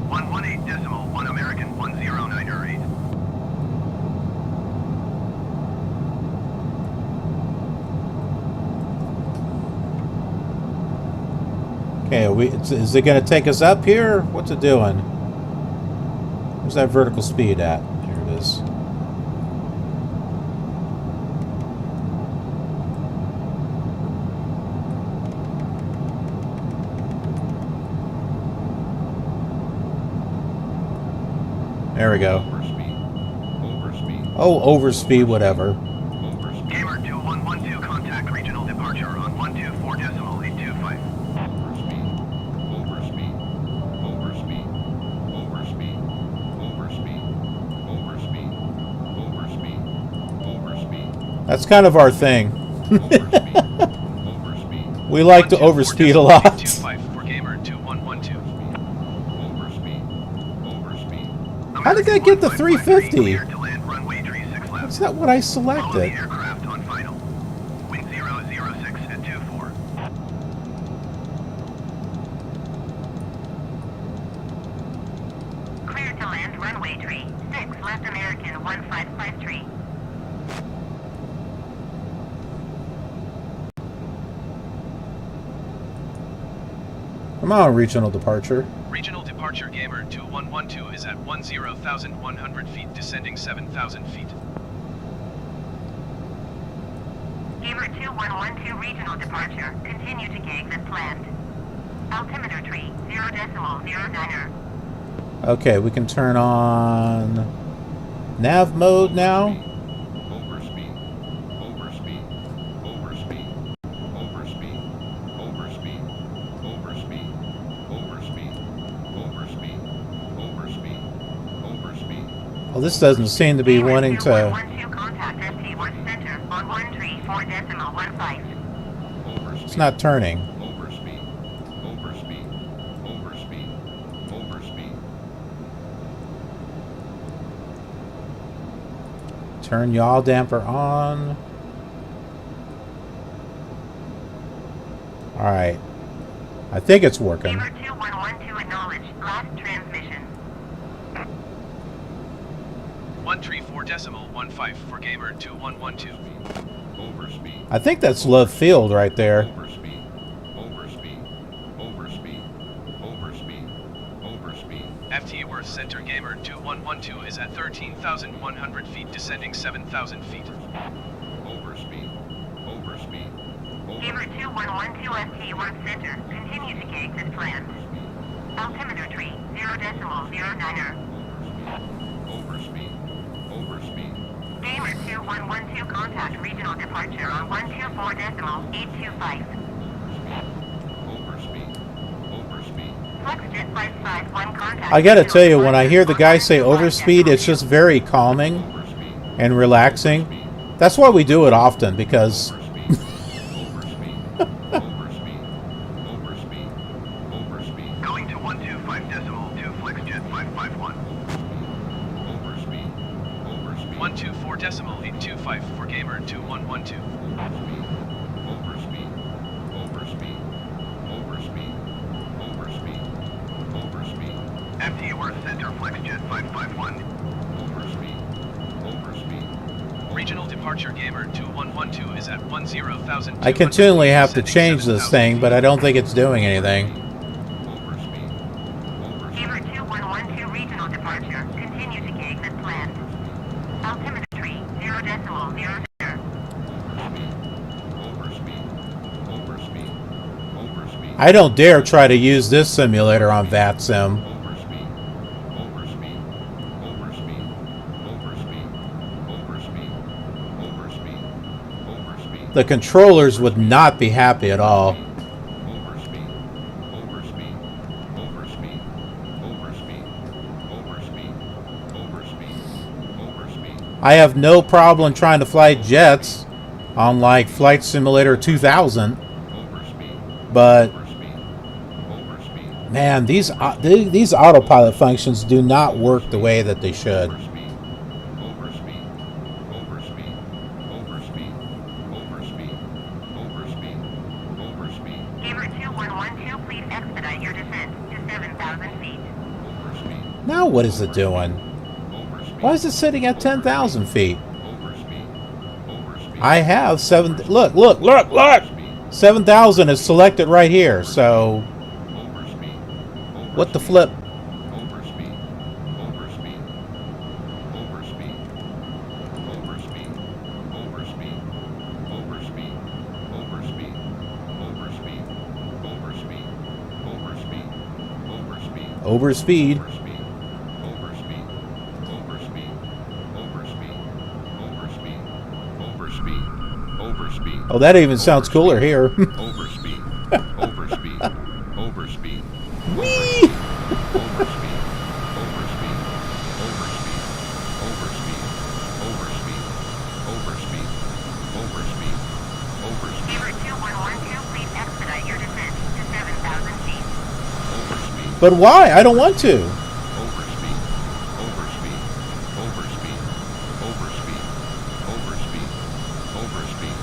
118.1 American 10908. Okay, is it going to take us up here? What's it doing? Where's that vertical speed at? Here it is. There we go. Overspeed. Oh, overspeed, whatever. Overspeed. Gamer 2112, contact regional departure on 124.825. Overspeed. Overspeed. Overspeed. Overspeed. Overspeed. Overspeed. Overspeed. Overspeed. That's kind of our thing. Overspeed. Overspeed. We like to overspeed a lot. 25 for Gamer 2112. Overspeed. Overspeed. How did that get to 350? Clear to land runway 36 left. That's not what I Follow the selected. aircraft on final. Wind 006 at 24. Clear to land runway 36 left American 1553. Come on, regional departure. Regional departure Gamer 2112 is at 10,100 feet, descending 7,000 feet. Gamer 2112 regional departure. Continue to gauge as planned. Altimeter tree 0.09er. Okay, we can turn on nav mode now. Overspeed. Overspeed. Overspeed. Overspeed. Overspeed. Overspeed. Overspeed. Overspeed. Overspeed. Overspeed. Well, this doesn't seem to be Gamer wanting to... 2112 contact ST1 center on 134.15. Overspeed. It's not turning. Overspeed. Overspeed. Overspeed. Overspeed. Turn yaw damper on. Alright. I think it's working. Gamer 2112 acknowledge last transmission. 134.15 for Gamer 2112. Overspeed. I think that's Love Field right there. Overspeed. Overspeed. Overspeed. Overspeed. Overspeed. FT Worth Center Gamer 2112 is at 13,100 feet, descending 7,000 feet. Overspeed. Overspeed. Gamer 2112 ST Worth Center. Continue to gauge as planned. Altimeter tree 0.09er. Overspeed. Overspeed. Gamer 2112 contact regional departure on 124.825. Overspeed. Overspeed. FlexJet 551 contact. I gotta regional tell you, when I departure hear the on guy say 125.825. overspeed, it's just very calming Overspeed. and relaxing. That's why we do it often, because Overspeed. Overspeed. Overspeed. Overspeed. Overspeed. Going to 125.2 FlexJet 551. 124.825 for gamer 2112. Overspeed. Overspeed. Overspeed. Overspeed. Overspeed. Overspeed. FT Worth Center FlexJet 551. Overspeed. Overspeed. Regional departure gamer 2112 is at 10,000. I continually have to change this thing, but I don't think it's doing anything. Overspeed. Gamer 2112 regional departure. Continue to gauge as planned. Altimetry 0.00. Overspeed. Overspeed. Overspeed. I don't dare try to use this simulator on VATSIM. Overspeed. Overspeed. Overspeed. Overspeed. Overspeed. Overspeed. Overspeed. The controllers would not be happy at all. Overspeed. Overspeed. Overspeed. Overspeed. Overspeed. Overspeed. Overspeed. I have no problem trying to fly jets on like Flight Simulator 2000, Overspeed. but Overspeed. Overspeed. man, these autopilot functions do not work the way that they should. Overspeed. Overspeed. Overspeed. Overspeed. Overspeed. Overspeed. Overspeed. Gamer 2112, please expedite your descent to 7,000 feet. Overspeed. Now what is it doing? Overspeed. Why is it sitting at 10,000 feet? Overspeed. Overspeed. I have look, 7,000 is selected right here, so Overspeed. what the flip? Overspeed. Overspeed. Overspeed. Overspeed. Overspeed. Overspeed. Overspeed. Overspeed. Overspeed. Overspeed. Overspeed. Overspeed. Overspeed. Overspeed. Overspeed. Overspeed. Overspeed. Overspeed. Oh, that even sounds cooler here. Overspeed. Overspeed. Overspeed. Whee! Overspeed. Overspeed. Overspeed. Overspeed. Overspeed. Overspeed. Overspeed. Overspeed. Gamer 2112, please expedite your descent to 7,000 feet. Overspeed. But why? I don't want to. Overspeed. Overspeed. Overspeed. Overspeed. Overspeed. Overspeed.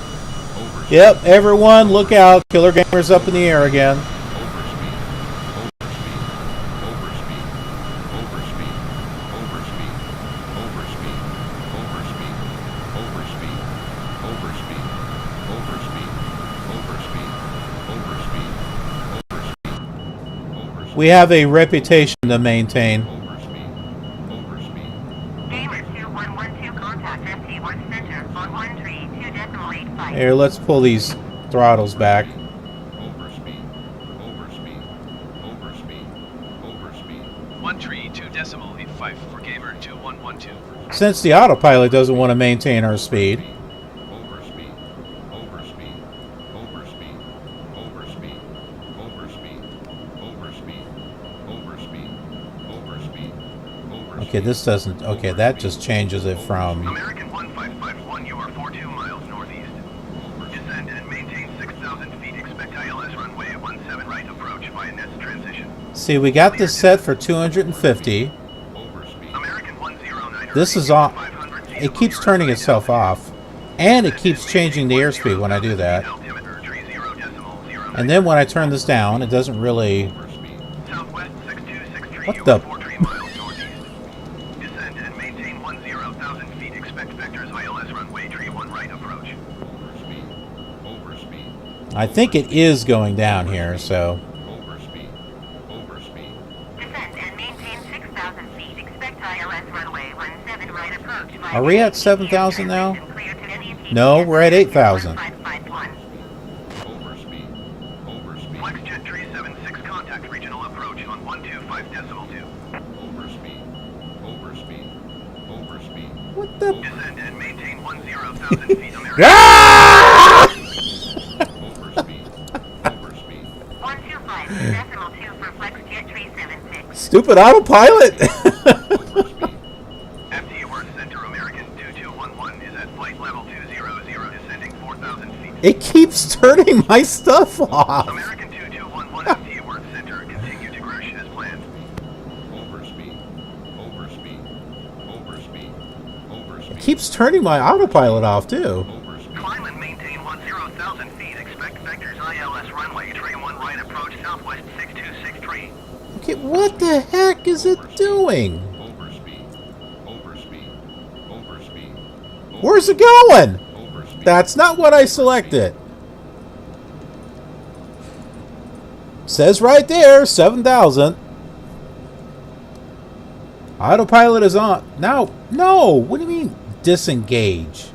Overspeed. Yep, everyone, look out. Killer Gamer's up in the air again. Overspeed. Overspeed. Overspeed. Overspeed. Overspeed. Overspeed. Overspeed. Overspeed. Overspeed. Overspeed. Overspeed. Overspeed. Overspeed. We have a reputation to maintain. Overspeed. Overspeed. Gamer 2112, contact FT Worth Center on 132.85. Here, let's pull these throttles back. Overspeed. Overspeed. Overspeed. Overspeed. 132.85 for gamer 2112. Since the autopilot doesn't want to maintain our speed. Overspeed. Overspeed. Overspeed. Overspeed. Overspeed. Overspeed. Overspeed. Overspeed. Okay, this doesn't... Okay, that just changes it from... American 1551, you are 42 miles northeast. Descend and maintain 6,000 feet. Expect ILS runway 17 right approach via NETS transition. See, we got this set for 250. Overspeed. American 109. This is on... It keeps turning itself off. And it keeps changing the airspeed when I do that. Altimeter tree 0.09. And then when I turn this down, it doesn't really... Overspeed. Southwest 6263, What you the- are 43 miles northeast. Descend and maintain 10,000 feet. Expect vectors ILS runway tree 1 right approach. Overspeed. Overspeed. I think it is going down here, so... Overspeed. Overspeed. Descend and maintain 6,000 feet. Expect ILS runway 17 right approach. via Are we at NETS 7,000 now? transition. Clear to NET No, we're at 8,000. 1551. Overspeed. Overspeed. FlexJet tree 76, contact regional approach on 125.2. Overspeed. Overspeed. Overspeed. What the... Descend and maintain 10,000 feet. American Ah! Overspeed. Overspeed. 125.2 for FlexJet tree 76. Stupid autopilot! Overspeed. FT Worth Center American 2211 is at flight level 200, descending 4,000 feet. It keeps turning my stuff off. American 2211 FT Worth Center, continue to crash as planned. Overspeed. Overspeed. Overspeed. Overspeed. It keeps turning my autopilot off, too. Overspeed. Climb and maintain 10,000 feet. Expect vectors ILS runway. Tray 1 right approach southwest 6263. Okay, what the heck is it doing? Overspeed. Overspeed. Overspeed. Where's it going? Overspeed. That's not what I selected. Says right there, 7,000. Autopilot is on. Now, no. What do you mean disengage?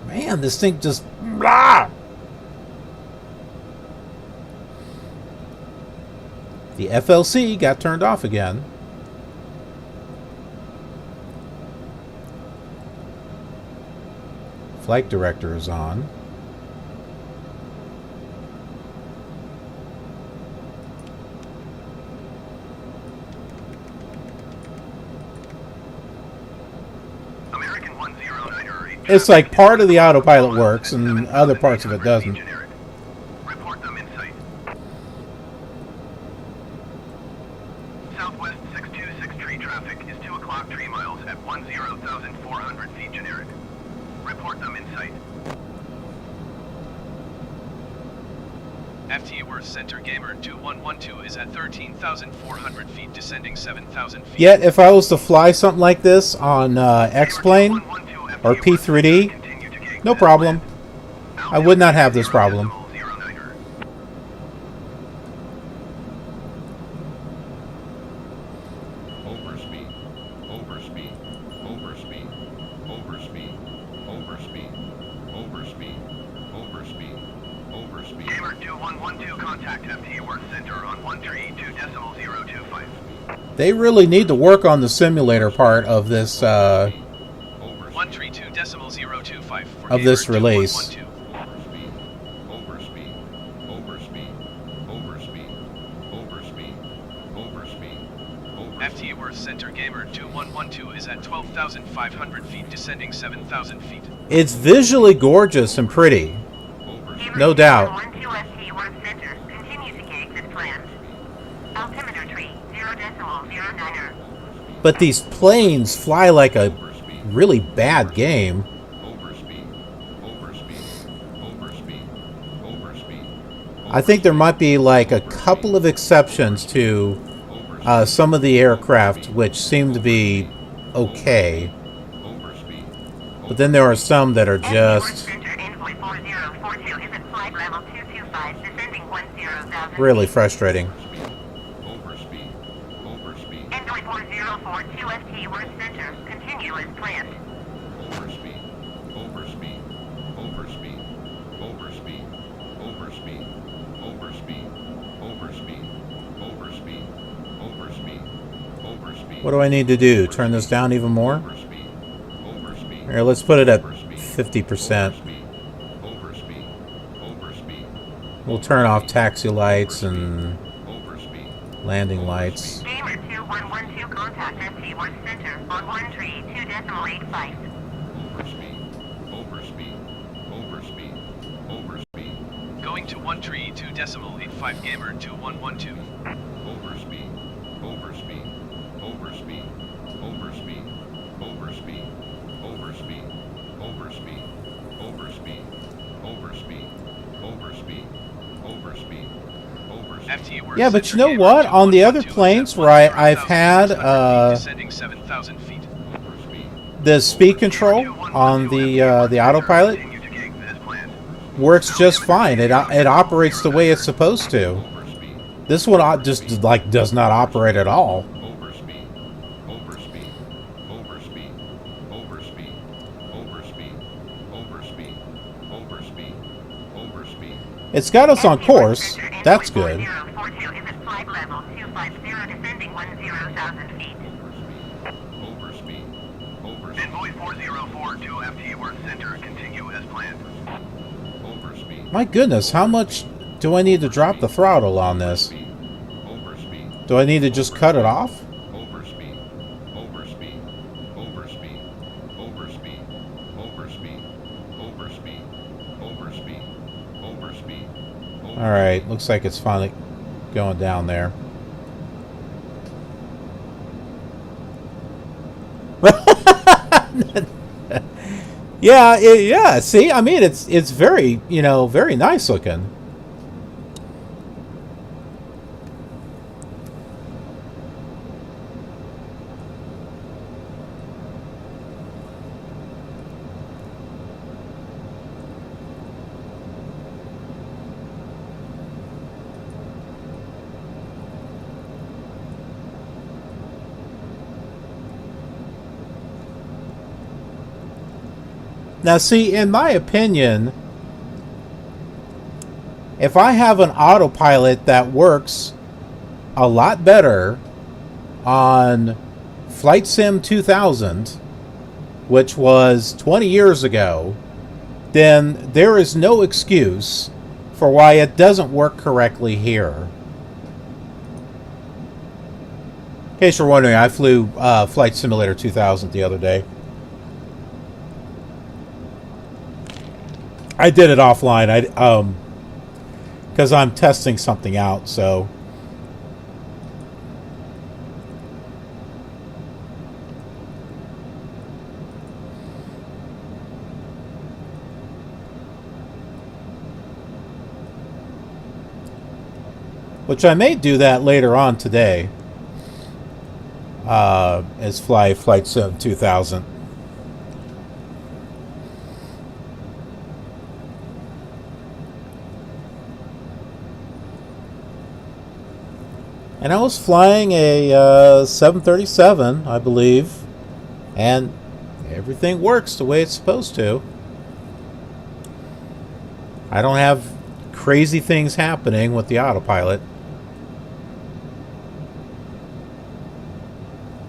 Man, this thing just... Blah! The FLC got turned off again. Flight director is on. American 109er. It's like part of the autopilot works and other parts of it doesn't. Report them in sight. Southwest 6263 traffic is 2 o'clock 3 miles at 10,400 feet generic. Report them in sight. FT Worth Center Gamer 2112 is at 13,400 feet, descending 7,000 feet. Yet, if I was to fly something like this on X-Plane or P3D, no problem. I would not have this problem. Overspeed. Overspeed. Overspeed. Overspeed. Overspeed. Overspeed. Overspeed. Overspeed. Gamer 2112 contact FT Worth Center on 132.025. They really need to work on the simulator part of this Overspeed. 132.025 for Of this Gamer release. 2112. Overspeed. Overspeed. Overspeed. Overspeed. Overspeed. Overspeed. FT Worth Center Gamer 2112 is at 12,500 feet, descending 7,000 feet. It's visually gorgeous and pretty. No doubt. 12 FT Worth Center. Continue to gauge as planned. Altimeter tree 0.09er. But these planes fly like a really bad game. Overspeed. Overspeed. Overspeed. Overspeed. I think there might be like a couple of exceptions to some of the aircraft which seem to be okay. Overspeed. But then there are some that are FT Worth just Center envoy 4042 is at flight level 225, descending 10,000 really feet. frustrating. Overspeed. Overspeed. Envoy 4042 FT Worth Center. Continue as planned. Overspeed. Overspeed. Overspeed. Overspeed. Overspeed. Overspeed. Overspeed. Overspeed. Overspeed. Overspeed. What do I need to do? Turn this down even more? Overspeed. Overspeed. Here, let's put it at Overspeed. 50%. Overspeed. Overspeed. Overspeed. We'll turn off taxi lights and Overspeed. landing lights. Gamer 2112 contact FT Worth Center on 132.85. Overspeed. Overspeed. Overspeed. Overspeed. Going to 132.85 Gamer 2112. Overspeed. Overspeed. Overspeed. Overspeed. Overspeed. Overspeed. Overspeed. Overspeed. Overspeed. Overspeed. Overspeed. Overspeed. FT Worth Yeah, but Center you know Gamer what? On the other 2112 planes is where at I've had 10,600 feet, descending 7,000 feet. Overspeed. the speed control on the autopilot Continue to gauge as planned. works just fine. It operates the way it's supposed to. Overspeed. This one just like does not operate at all. Overspeed. Overspeed. Overspeed. Overspeed. Overspeed. Overspeed. Overspeed. Overspeed. It's got us on course. That's good. 4042 is at flight level 250, descending 10,000 feet. Overspeed. Overspeed. Envoy 4042 FT Worth Center. Continue as planned. Overspeed. My goodness, how much do I need to drop the throttle on this? Overspeed. Do I need to just cut it off? Overspeed. Overspeed. Overspeed. Overspeed. Overspeed. Overspeed. Overspeed. Overspeed. Alright, looks like it's finally going down there. Yeah, yeah. See, I mean, it's very, very nice looking. Now, see, in my opinion, if I have an autopilot that works a lot better on Flight Sim 2000, which was 20 years ago, then there is no excuse for why it doesn't work correctly here. In case you're wondering, I flew Flight Simulator 2000 the other day. I did it offline. Because I'm testing something out, so. Which I may do that later on today. As Flight Sim 2000. And I was flying a 737, I believe, and everything works the way it's supposed to. I don't have crazy things happening with the autopilot.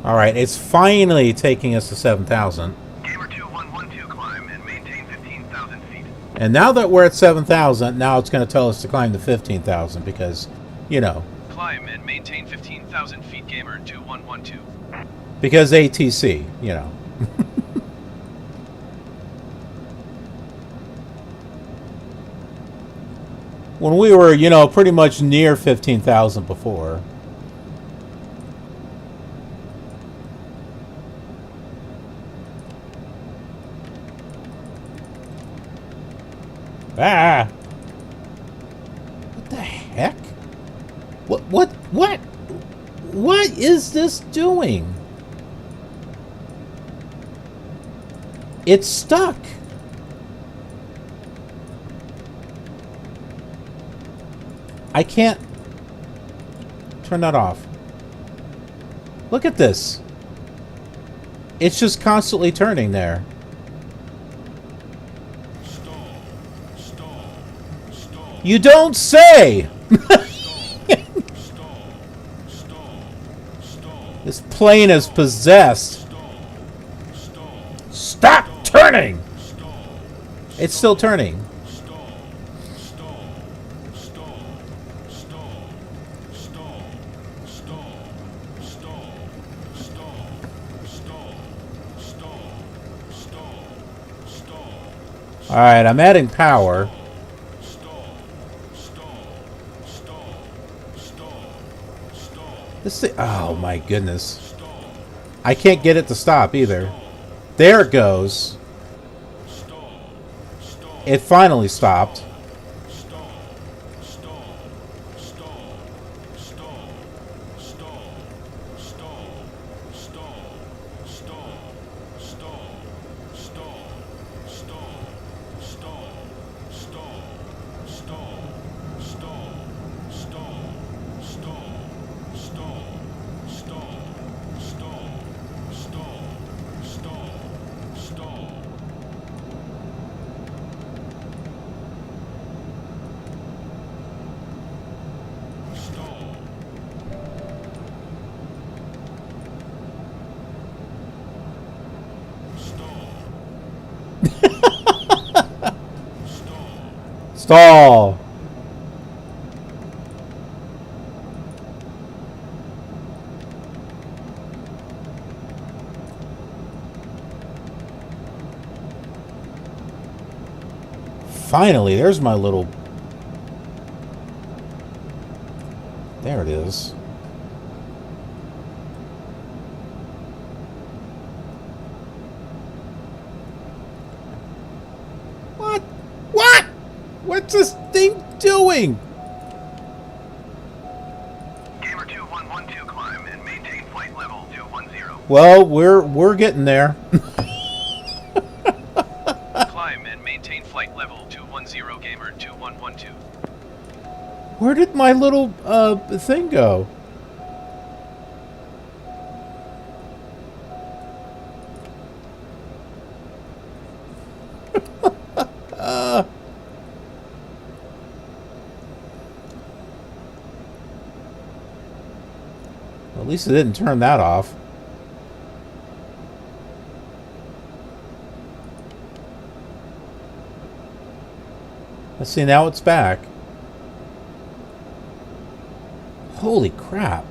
Alright, it's finally taking us to 7,000. Gamer 2112 climb and maintain 15,000 feet. And now that we're at 7,000, now it's going to tell us to climb to 15,000 because, Climb and maintain 15,000 feet, Gamer 2112. because ATC, When we were, pretty much near 15,000 before. Ah! What the heck? What is this doing? It's stuck. I can't turn that off. Look at this. It's just constantly turning there. You don't say! This plane is possessed. Stop turning! It's still turning. Alright, I'm adding power. This thing, oh my goodness. I can't get it to stop either. There it goes. It finally stopped. Stall. Finally, there's my little... There it is. What's this thing doing? Gamer 2112 climb and maintain flight level 210. Well, we're getting there. Climb and maintain flight level 210 Gamer 2112. Where did my little thing go? At least it didn't turn that off. Let's see, now it's back. Holy crap.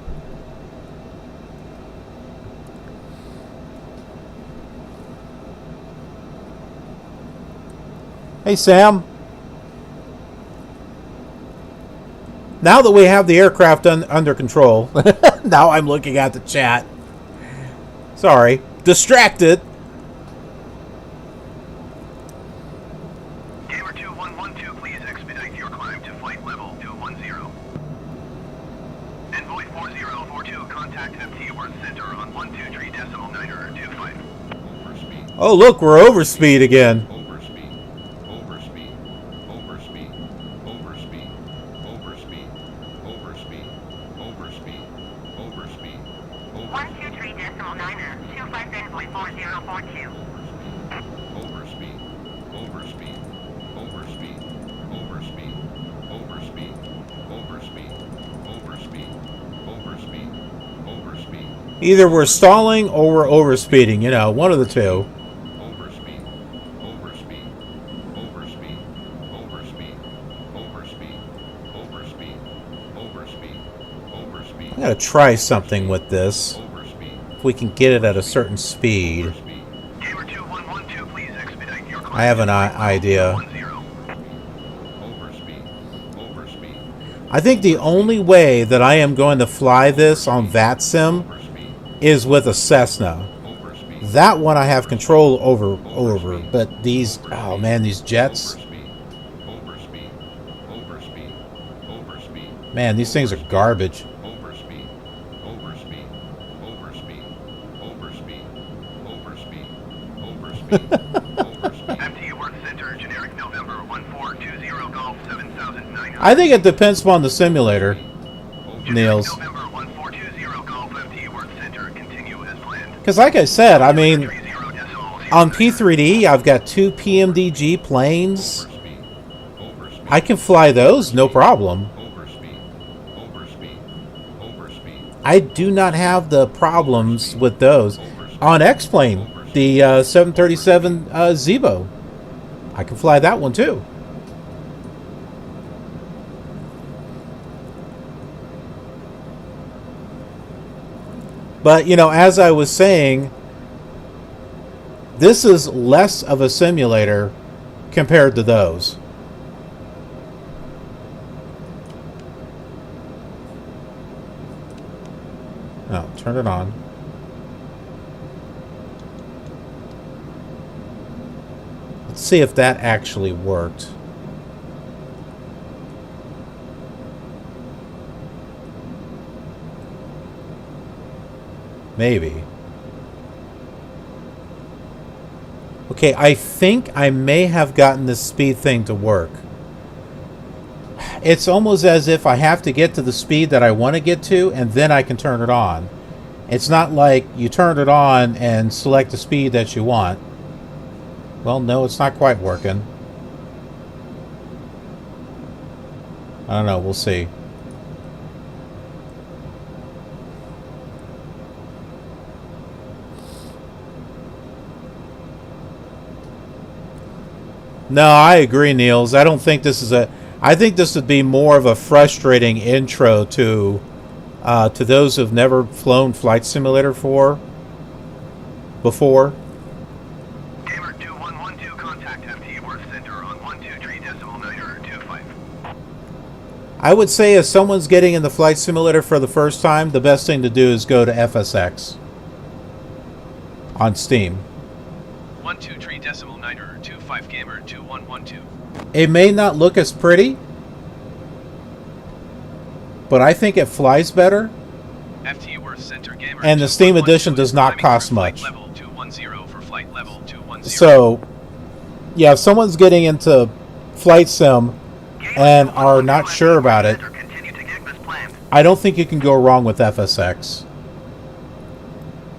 Hey, Sam. Now that we have the aircraft under control, now I'm looking at the chat. Sorry. Distracted. Gamer 2112, please expedite your climb to flight level 210. Envoy 4042, contact MT Worth Center on 123.925. Overspeed. Oh, look, we're over speed again. Overspeed. Overspeed. Overspeed. Overspeed. Overspeed. Overspeed. Overspeed. Overspeed. 123.925 envoy 4042. Overspeed. Overspeed. Overspeed. Overspeed. Overspeed. Overspeed. Overspeed. Overspeed. Overspeed. Either we're stalling or we're overspeeding, you know, one of the two. Overspeed. Overspeed. Overspeed. Overspeed. Overspeed. Overspeed. Overspeed. Overspeed. I'm going to try something with this. Overspeed. If we can get it at a certain speed. Overspeed. Gamer 2112, please expedite your climb. I have an idea. 210. Overspeed. Overspeed. I think the only way that I am going to fly this on VATSIM Overspeed. is with a Cessna. Overspeed. That one I have control over, but these, oh man, these jets, Overspeed. Overspeed. Overspeed. Overspeed. man, these things are garbage. Overspeed. Overspeed. Overspeed. Overspeed. Overspeed. Overspeed. Overspeed. MT Worth Center, generic November 1420 Golf 7900. I think it depends upon the simulator, Niels. November 1420 Golf MT Worth Center, continue as planned. Because like I said, I mean, 30.0. on P3D, I've got 2 PMDG planes. Overspeed. Overspeed. I can fly those, no problem. Overspeed. Overspeed. Overspeed. I do not have the problems with those. On X-Plane, the 737 Zebo, I can fly that one too. But, you know, as I was saying, this is less of a simulator compared to those. Oh, turn it on. Let's see if that actually worked. Maybe. Okay, I think I may have gotten this speed thing to work. It's almost as if I have to get to the speed that I want to get to, and then I can turn it on. It's not like you turn it on and select the speed that you want. Well, no, it's not quite working. I don't know, we'll see. No, I agree, Niels. I don't think this is a... I think this would be more of a frustrating intro to those who've never flown Flight Simulator 4 before. Gamer 2112, contact MT Worth Center on 123.925. I would say if someone's getting in the Flight Simulator for the first time, the best thing to do is go to FSX on Steam. 12 tree decimal niner 25 gamer 2112. It may not look as pretty, but I think it flies better. FT Worth Center Gamer. And the Steam Edition does not cost much. Level 210 for flight level 210. So, yeah, if someone's getting into flight sim and are not sure about it, I don't think you can go wrong with FSX.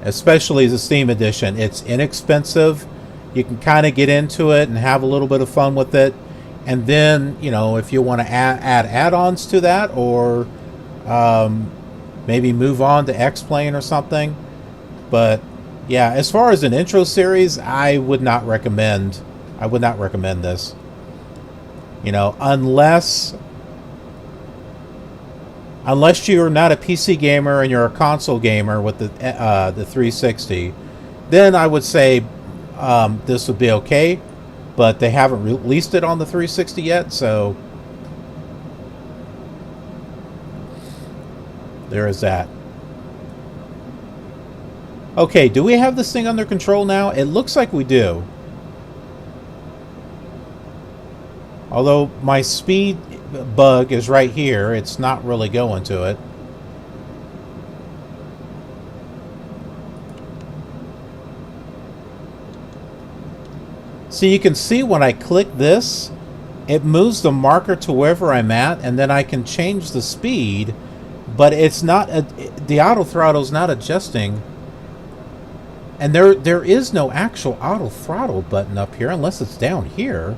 Especially the Steam Edition. It's inexpensive. You can kind of get into it and have a little bit of fun with it. And then, you know, if you want to add add-ons to that, or maybe move on to X-Plane or something. But yeah, as far as an intro series, I would not recommend this. You know, unless you're not a PC gamer and you're a console gamer with the 360, then I would say this would be okay. But they haven't released it on the 360 yet, so there is that. Okay, do we have this thing under control now? It looks like we do. Although my speed bug is right here, it's not really going to it. So you can see when I click this, it moves the marker to wherever I'm at, and then I can change the speed, but it's not the auto throttle is not adjusting. And there is no actual auto throttle button up here unless it's down here.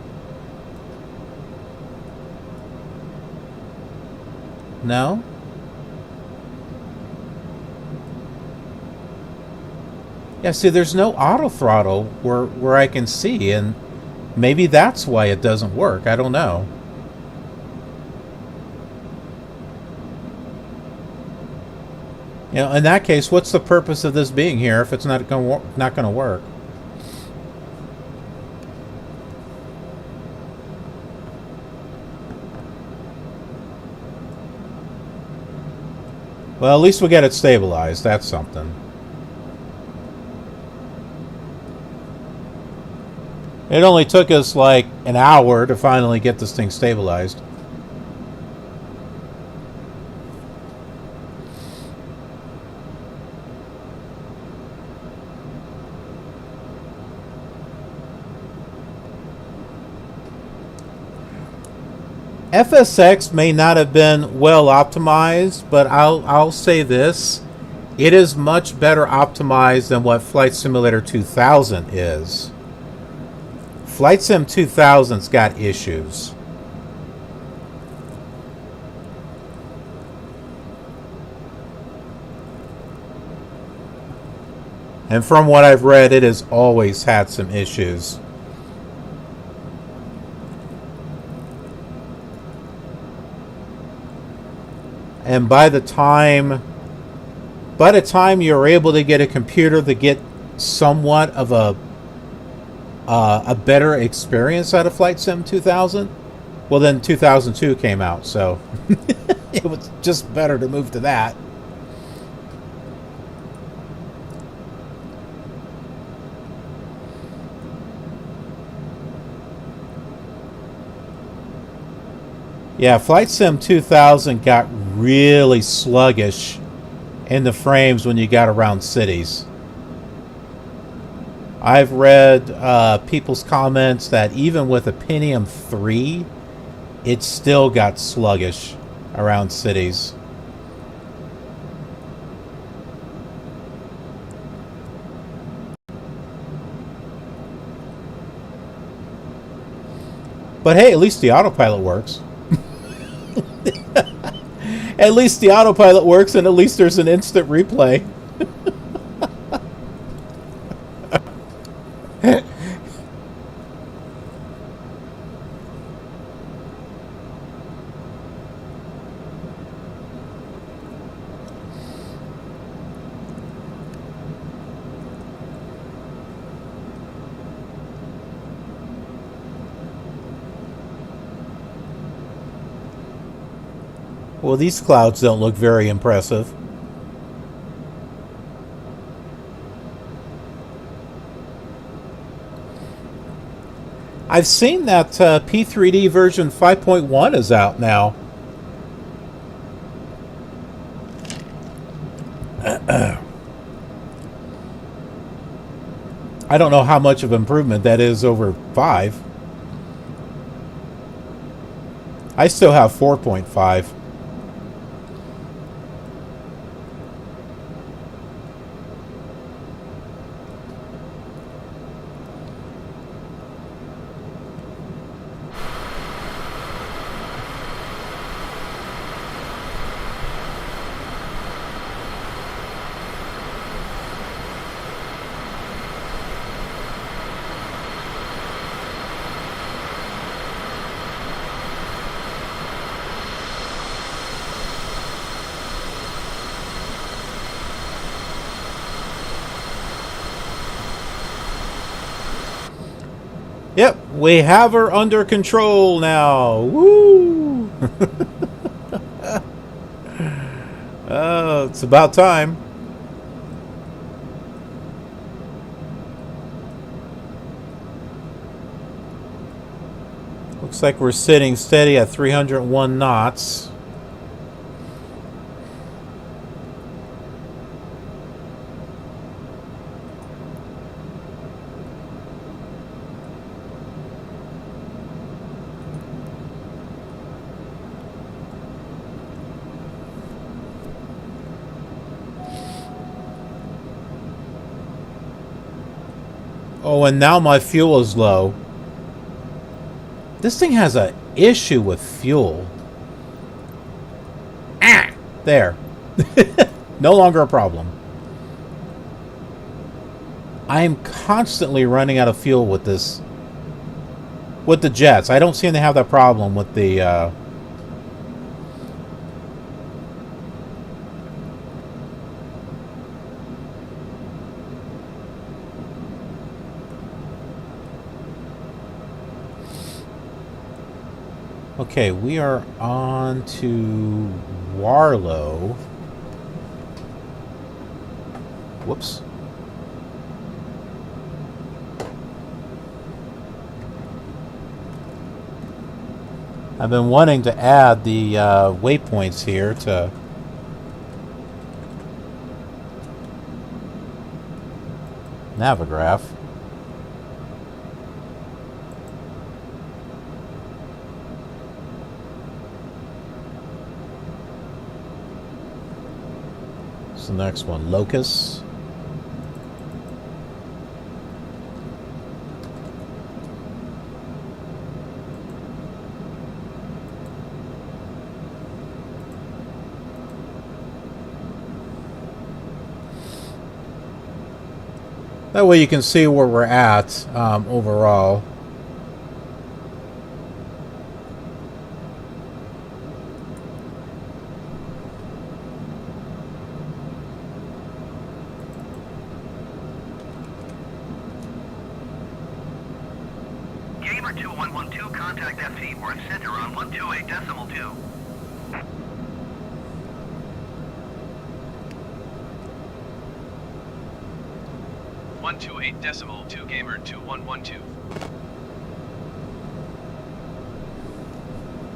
No? Yeah, see, there's no auto throttle where I can see, and maybe that's why it doesn't work. I don't know. You know, in that case, what's the purpose of this being here if it's not going to work? Well, at least we get it stabilized. That's something. It only took us like an hour to finally get this thing stabilized. FSX may not have been well optimized, but I'll say this. It is much better optimized than what Flight Simulator 2000 is. Flight Sim 2000's got issues. And from what I've read, it has always had some issues. And by the time you're able to get a computer to get somewhat of a better experience out of Flight Sim 2000, well, then 2002 came out, so it was just better to move to that. Yeah, Flight Sim 2000 got really sluggish in the frames when you got around cities. I've read people's comments that even with a Pentium 3, it still got sluggish around cities. But hey, at least the autopilot works. At least the autopilot works, and at least there's an instant replay. Well, these clouds don't look very impressive. I've seen that P3D version 5.1 is out now. I don't know how much of improvement that is over 5. I still have 4.5. Yep, we have her under control now. Woo! It's about time. Looks like we're sitting steady at 301 knots. Oh, and now my fuel is low. This thing has an issue with fuel. Ah! There. No longer a problem. I am constantly running out of fuel with this. With the jets. I don't seem to have that problem with the... Okay, we are on to Warlow. Whoops. I've been wanting to add the waypoints here to Navigraph. The next one, Locust. That way you can see where we're at overall. Gamer 2112, contact FT or center on 128.2. 128.2 Gamer 2112.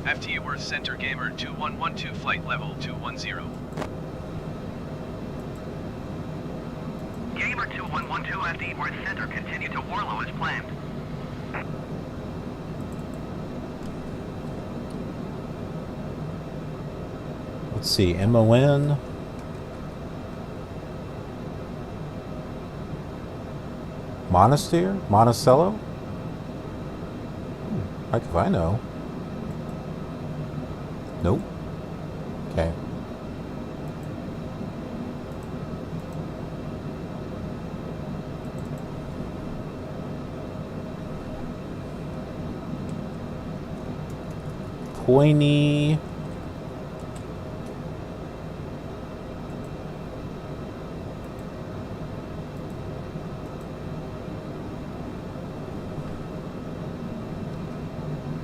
FT Worth Center Gamer 2112 flight level 210. Gamer 2112 FT Worth Center, continue to Warlow as planned. Let's see, MON. Monastery? Monticello? Like if I know. Nope. Okay. Pointy.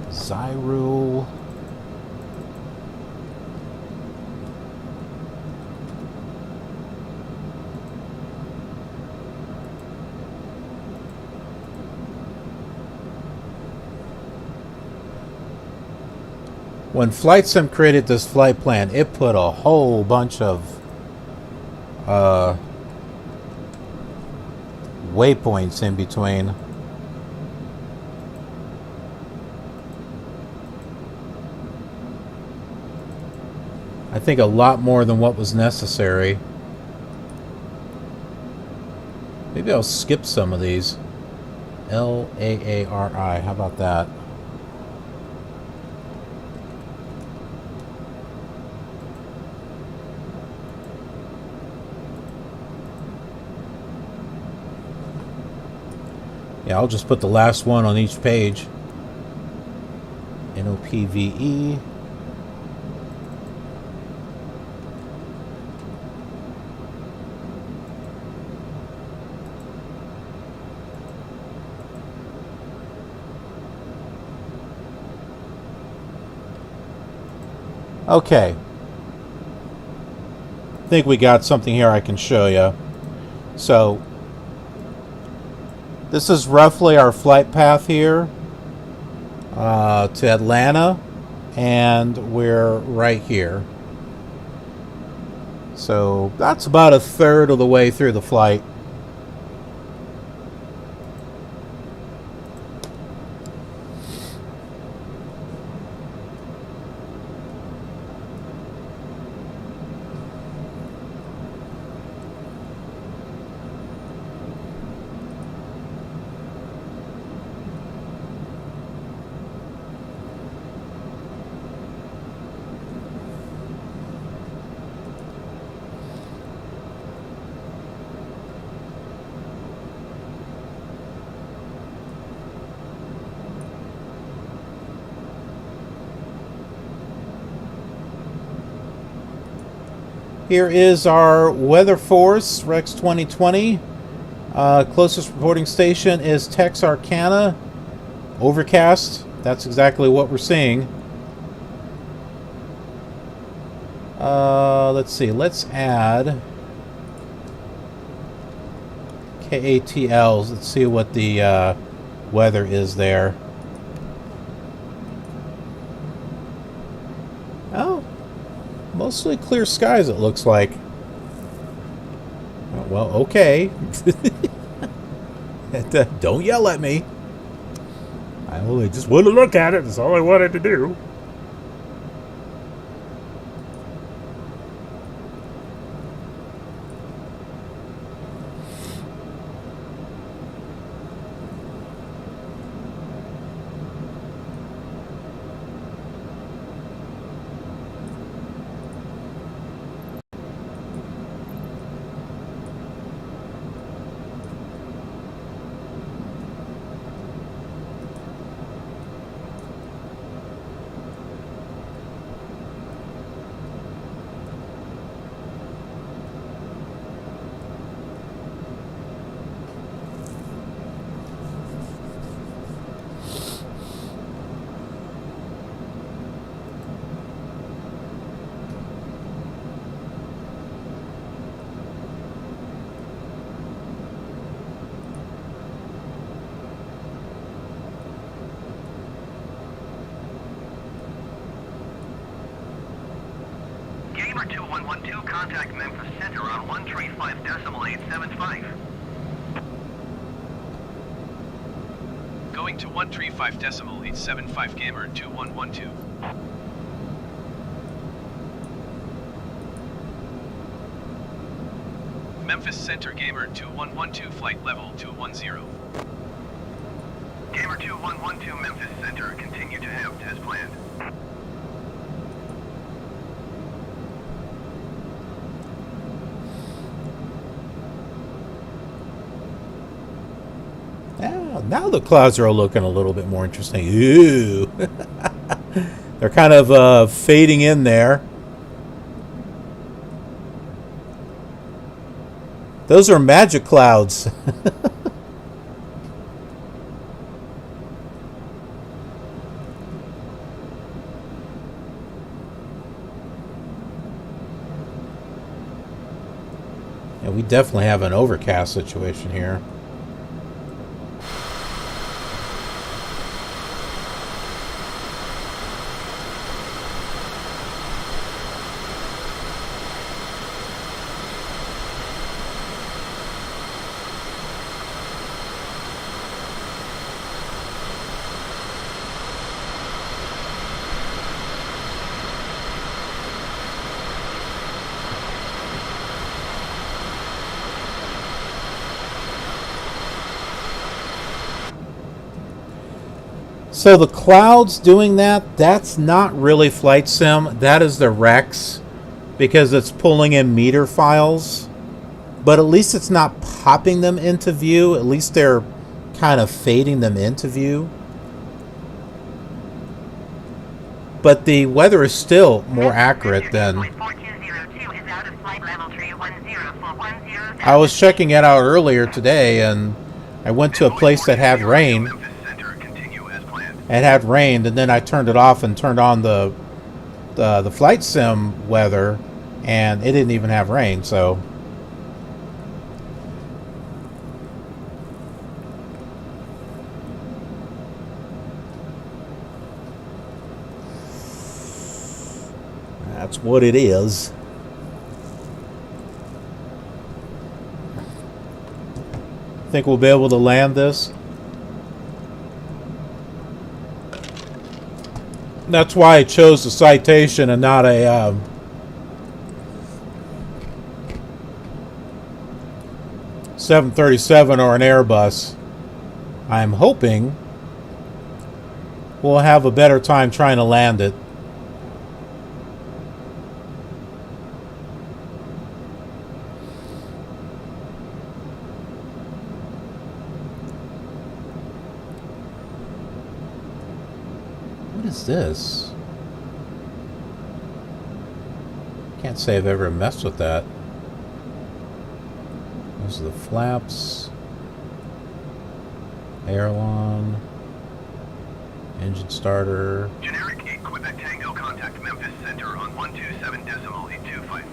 Zyrule. When Flight Sim created this flight plan, it put a whole bunch of waypoints in between. I think a lot more than what was necessary. Maybe I'll skip some of these. Laari, how about that? Yeah, I'll just put the last one on each page. NOPVE. Okay. I think we got something here I can show you. So, this is roughly our flight path here to Atlanta, and we're right here. So that's about a third of the way through the flight. Here is our weather force, Rex 2020. Closest reporting station is Texarkana. Overcast. That's exactly what we're seeing. Let's see. Let's add KATLs. Let's see what the weather is there. Oh. Mostly clear skies, it looks like. Oh, well, okay. Don't yell at me. I only just want to look at it. That's all I wanted to do. Gamer 2112, contact Memphis Center on 135.875. Going to 135.875 Gamer 2112. Memphis Center Gamer 2112 flight level 210. Gamer 2112, Memphis Center, continue to have as planned. Now the clouds are looking a little bit more interesting. Ooh. They're kind of fading in there. Those are magic clouds. Yeah, we definitely have an overcast situation here. So the clouds doing that, that's not really flight sim. That is the Rex, because it's pulling in meter files. But at least it's not popping them into view. At least they're kind of fading them into view. But the weather is still more accurate than... I was checking it out earlier today, and I went to a place that had rain. It had rained, and then I turned it off and turned on the flight sim weather, and it didn't even have rain, so... That's what it is. Think we'll be able to land this? That's why I chose the Citation and not a 737 or an Airbus. I'm hoping we'll have a better time trying to land it. What is this? Can't say I've ever messed with that. Those are the flaps. Aileron. Engine starter. Generic 8 Quebec Tango, contact Memphis Center on 127.825.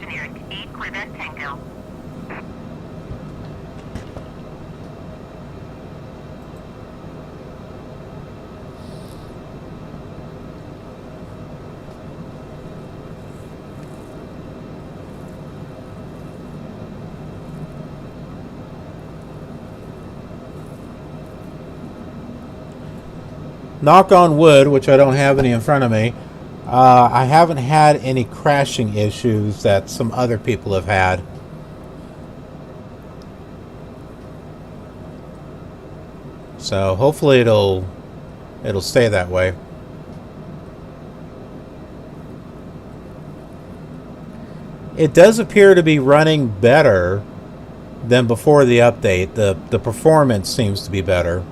Generic 8 Quebec Tango. Knock on wood, which I don't have any in front of me. I haven't had any crashing issues that some other people have had. So hopefully it'll stay that way. It does appear to be running better than before the update. The performance seems to be better.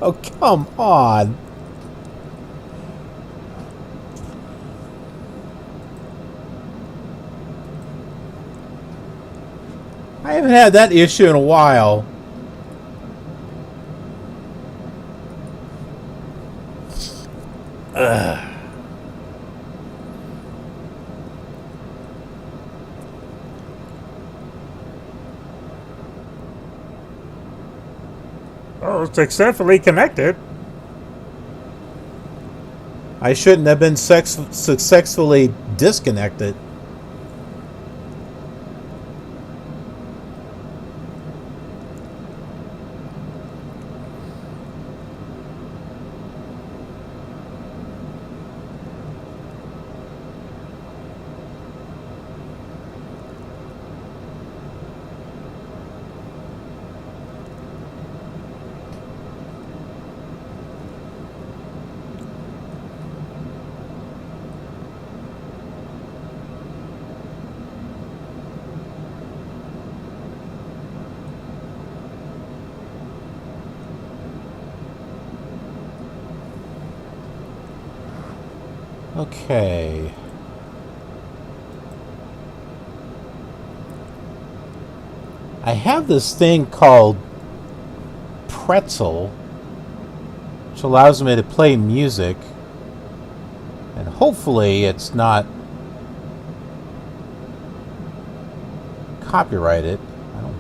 Oh, come on. I haven't had that issue in a while. Ugh. Oh, successfully connected. I shouldn't have been successfully disconnected. Okay. I have this thing called Pretzel, which allows me to play music, and hopefully it's not copyrighted. I don't.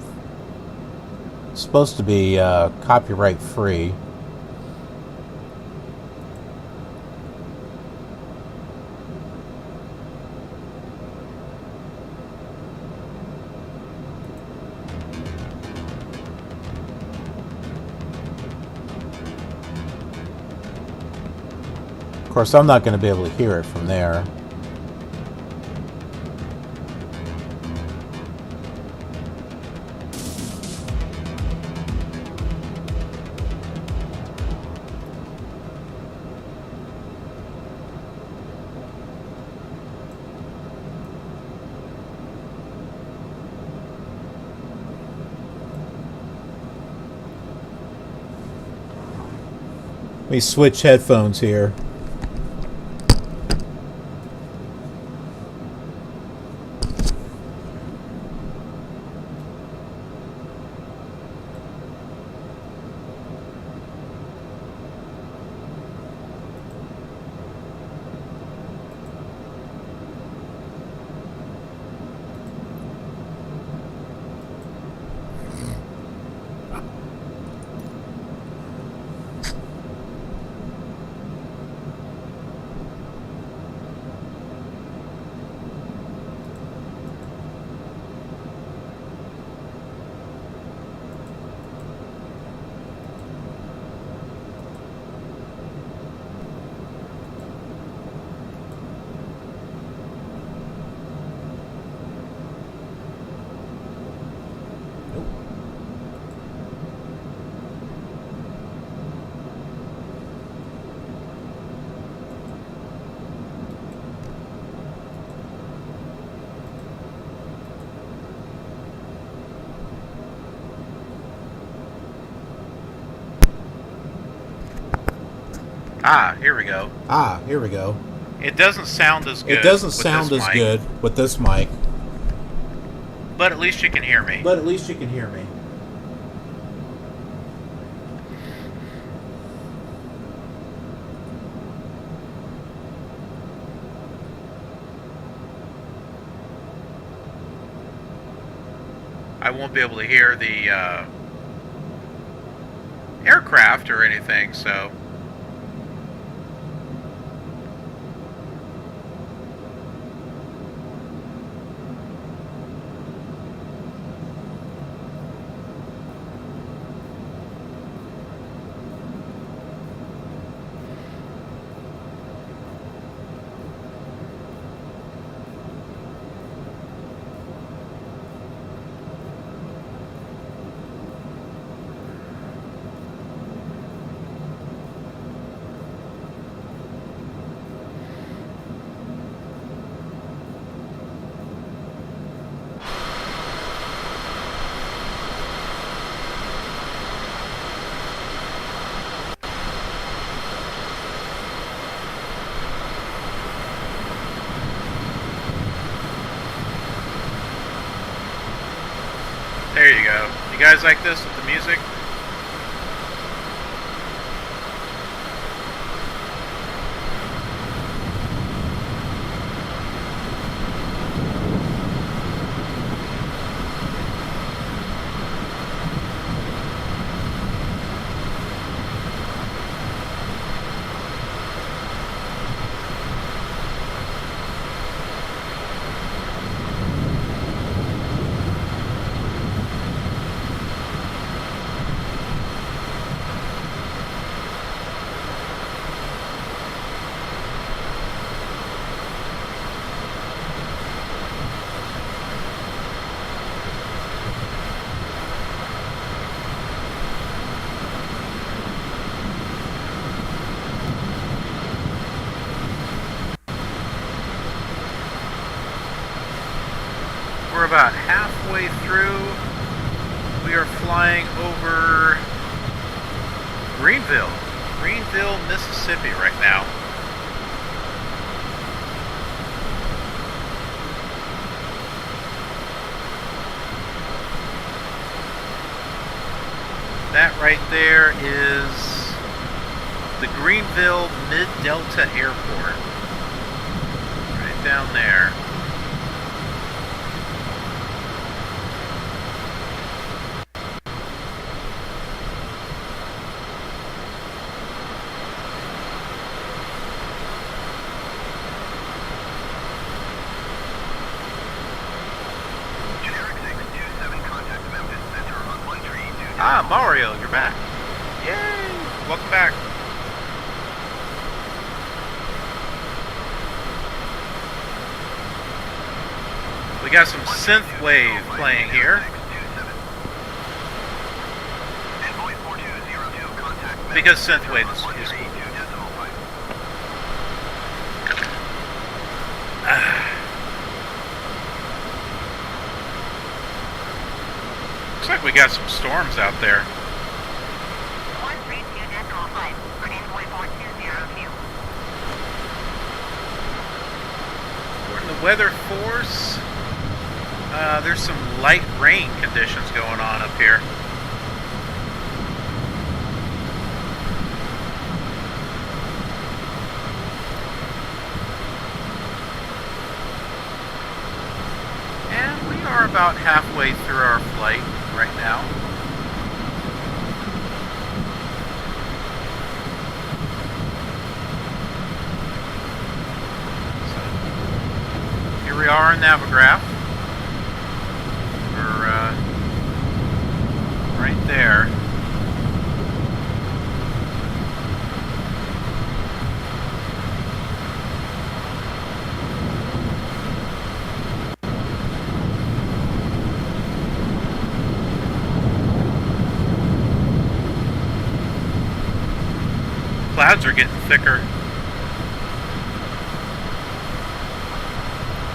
It's supposed to be copyright free. Of course, I'm not going to be able to hear it from there. Let me switch headphones here. Here we go. Here we go. It doesn't sound as good. It doesn't with sound this as mic, good with this mic. but at least you can hear me. But at least you can hear me. I won't be able to hear the aircraft or anything, so... There you go. You guys like this with the music? We're about halfway through. We are flying over Greenville, Mississippi right now. right there is the Greenville Mid-Delta Airport. Right down there. Ah, Mario, you're back. Yay! Welcome back. We got some synthwave playing here. Because synthwave is cool. Looks like we got some storms out there. 132.5 for envoy 4202. We're in the weather force. There's some light rain conditions going on up here. And we are about halfway through our flight right now. So, here we are in Navigraph. We're right there. Clouds are getting thicker.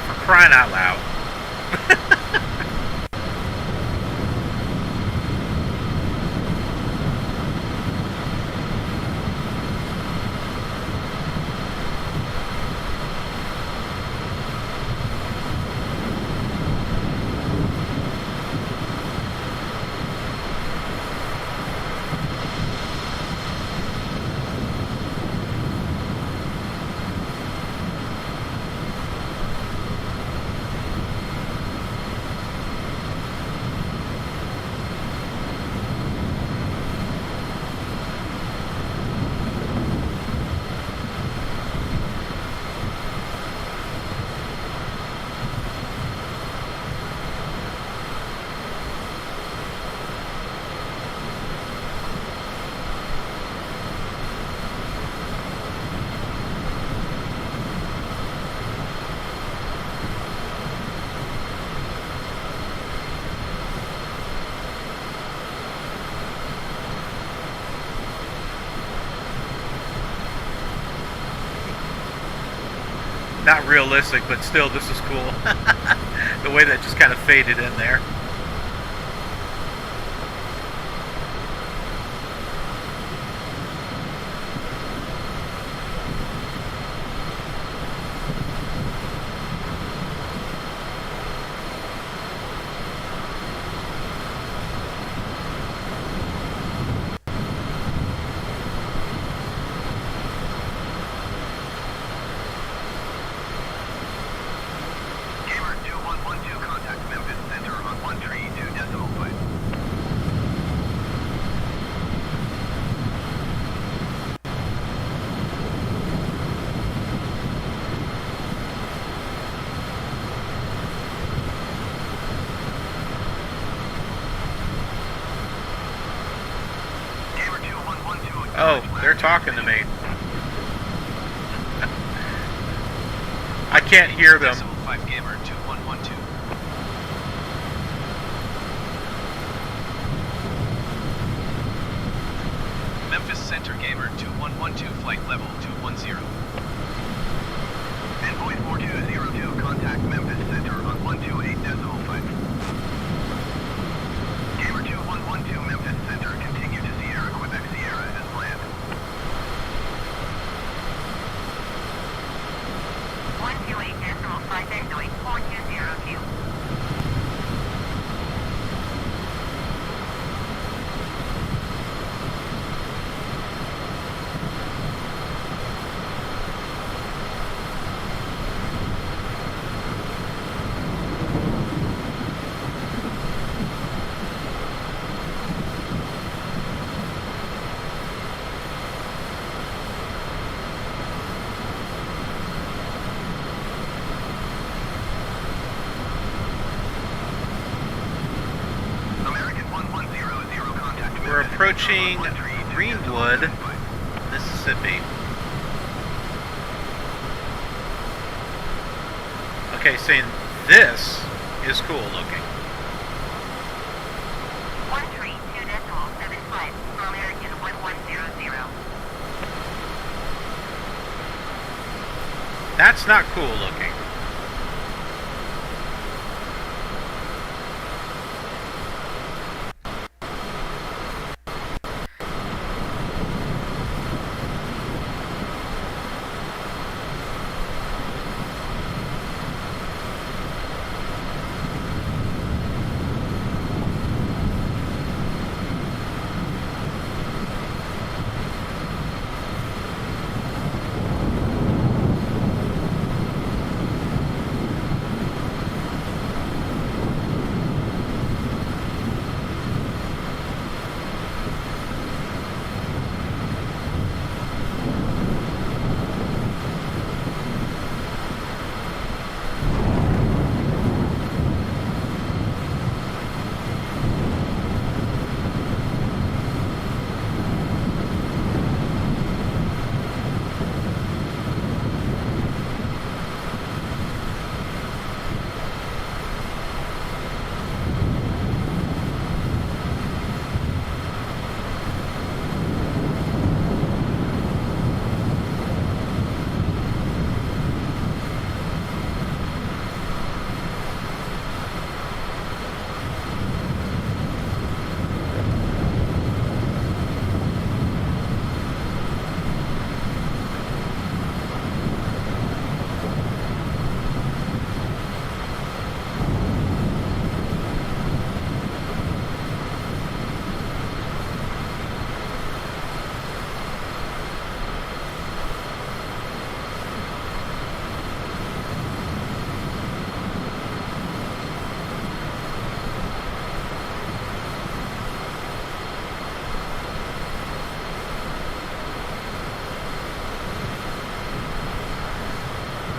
For crying out loud. Not realistic, but still, this is cool. The way that just kind of faded in there. Oh, they're talking to me. I can't hear them. 5 Gamer 2112. Memphis Center Gamer 2112, flight level 210. Envoy 4202, contact Memphis Center on 128.5. Gamer 2112, Memphis Center, continue to Sierra, Quebec Sierra as planned. 128.5 envoy 4202. approaching Greenwood, Mississippi. Okay, saying this is cool looking. 132.75 from American 1100. That's not cool looking.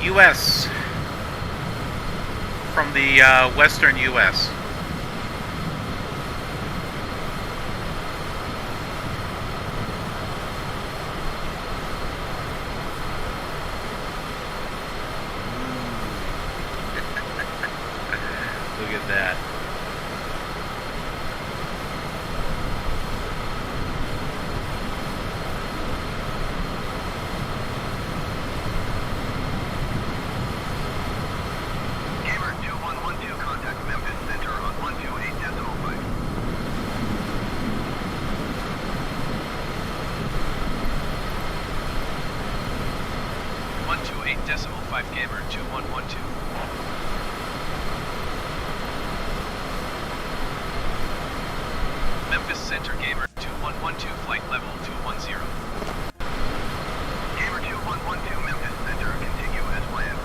U.S. from the western U.S. Look at that. Gamer 2112. Memphis Center Gamer 2112 flight level 210. Gamer 2112 Memphis Center, continue as planned.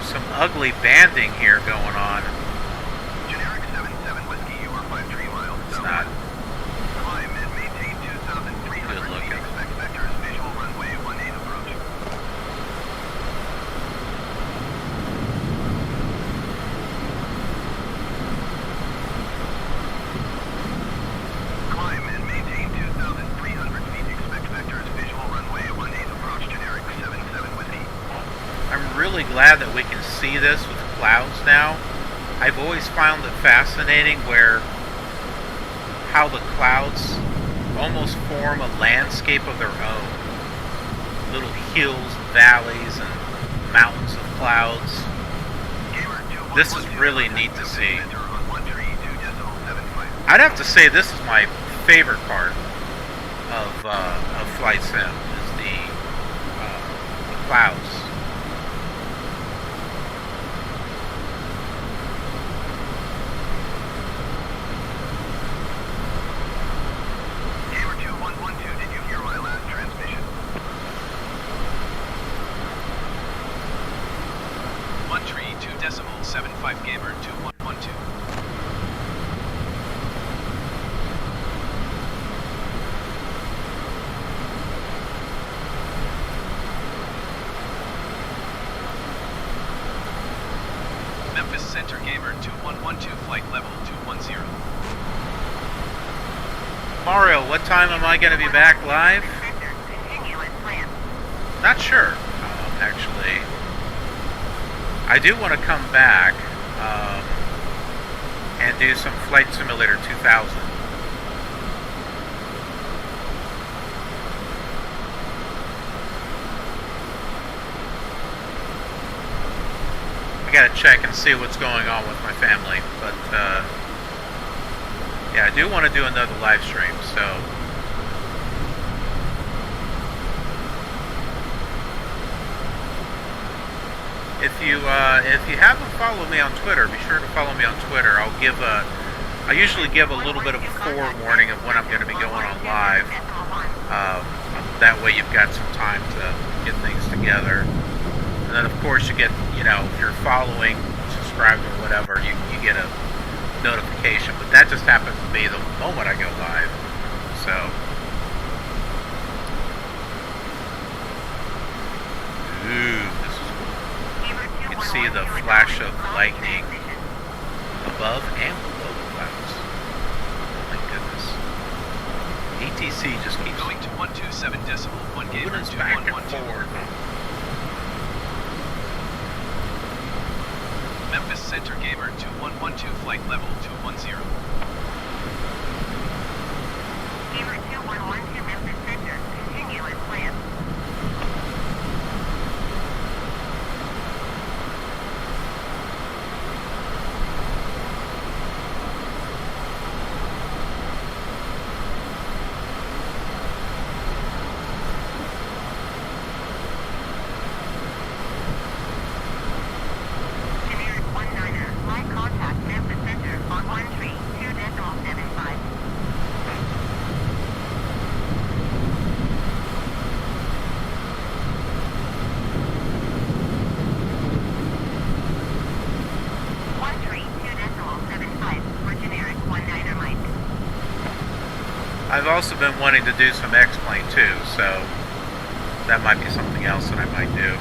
Some ugly banding here going on. Generic 77 Whiskey, you are 53 miles It's south. not Climb and maintain 2,300 good feet. looking. Expect vectors, visual runway 18 approach. Climb and maintain 2,300 feet. Expect vectors, visual runway 18 approach. Generic 77 Whiskey. I'm really glad that we can see this with clouds now. I've always found it fascinating how the clouds almost form a landscape of their own. Little hills, valleys, and mountains of clouds. This is really neat to see. I'd have to say this is my favorite part of Flight Sim, is the clouds. 112 flight level 210. Mario, what time am I going to be back live? Continue as planned. Not sure, actually. I do want to come back and do some Flight Simulator 2000. I gotta check and see what's going on with my family, but yeah, I do want to do another live stream, so if you haven't followed me on Twitter, be sure to follow me on Twitter. I usually give a little bit of a forewarning of when I'm going to be going on live. That way you've got some time to get things together. And then of course you get, if you're following, subscribed or whatever, you get a notification. But that just happens to be the moment I go live. So ooh, this is cool. You can see the flash of lightning above and below the clouds. Oh my goodness. ATC just keeps Going to 127.1 moving gamer us back and 2112. forward. Memphis Center Gamer 2112 flight level 210. Gamer 2112 Memphis Center. Continue as planned. Generic 19er. Live contact Memphis Center on 132.75. for generic 19er mic. I've also been wanting to do some X-Plane too, so that might be something else that I might do.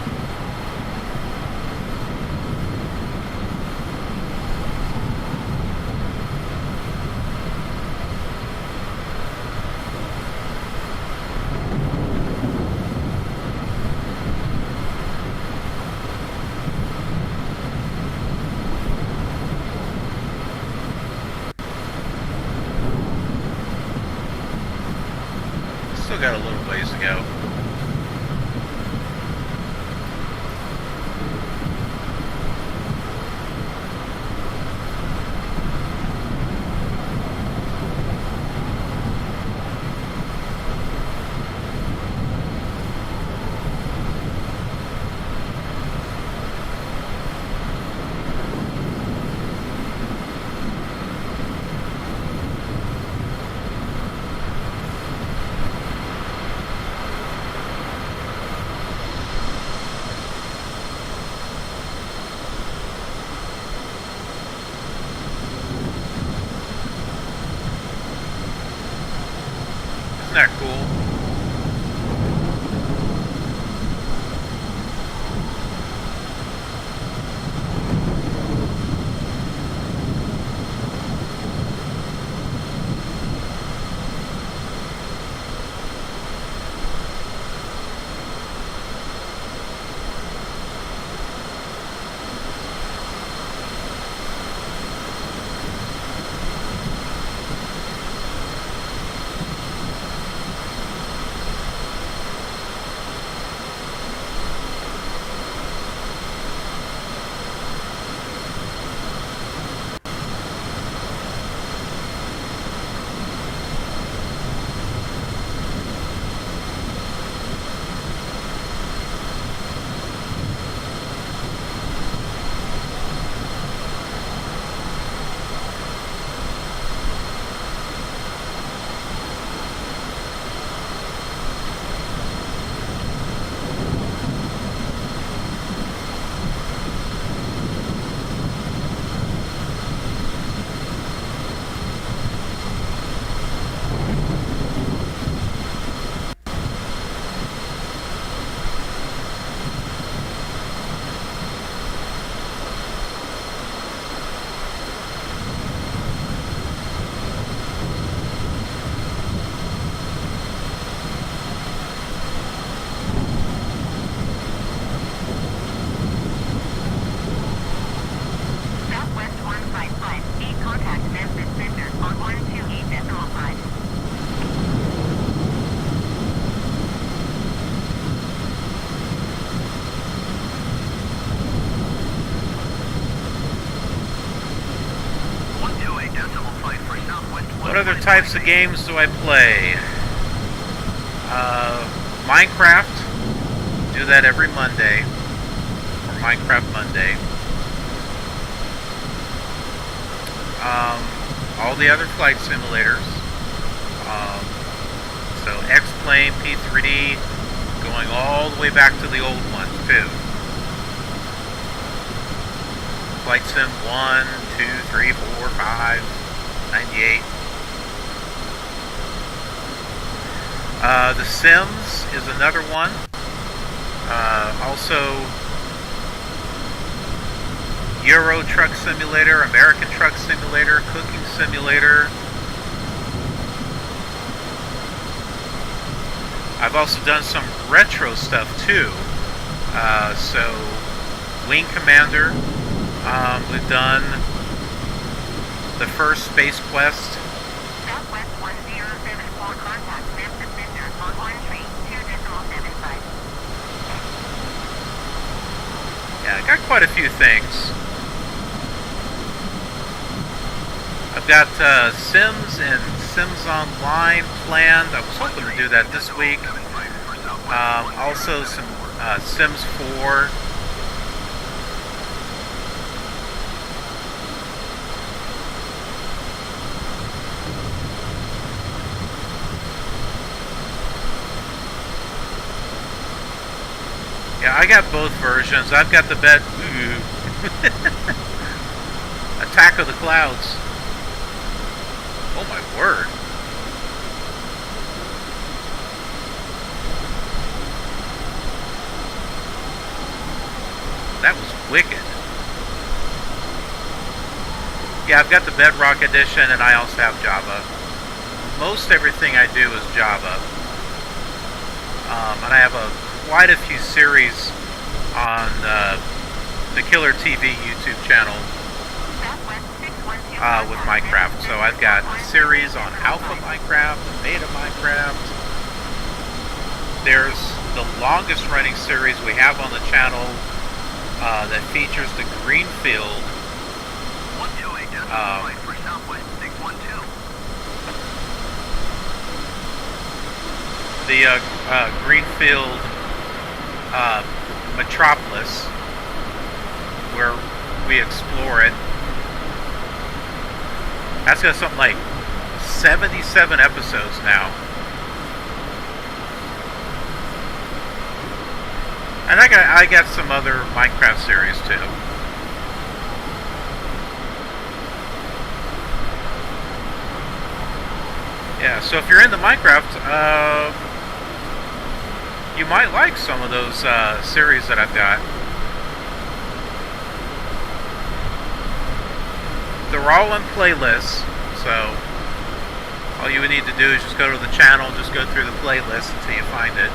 Still got a little ways to go. Isn't that cool? What other types of games do I play? Minecraft. Do that every Monday. For Minecraft Monday. All the other flight simulators. So X-Plane, P3D, going all the way back to the old ones too. Flight Sim 1, 2, 3, 4, 5, 98. The Sims is another one. Also, Euro Truck Simulator, American Truck Simulator, Cooking Simulator. I've also done some retro stuff too. So, Wing Commander. We've done the first Space Quest. Southwest 1074 contact MSFS on 132.75. Yeah, I got quite a few things. I've got Sims and Sims Online planned. I was hoping to do that this week. Also some Sims 4. Yeah, I got both versions. I've got the bed. Attack of the Clouds. Oh my word. That was wicked. Yeah, I've got the Bedrock Edition and I also have Java. Most everything I do is Java. And I have quite a few series on the Killer TV YouTube channel with Minecraft. So I've got a series on Alpha Minecraft, Beta Minecraft. There's the longest running series we have on the channel that features the Greenfield. The Greenfield Metropolis, where we explore it. That's got something like 77 episodes now. And I got some other Minecraft series too. Yeah, so if you're into Minecraft, you might like some of those series that I've got. They're all in playlists, so all you would need to do is just go to the channel, just go through the playlist until you find it.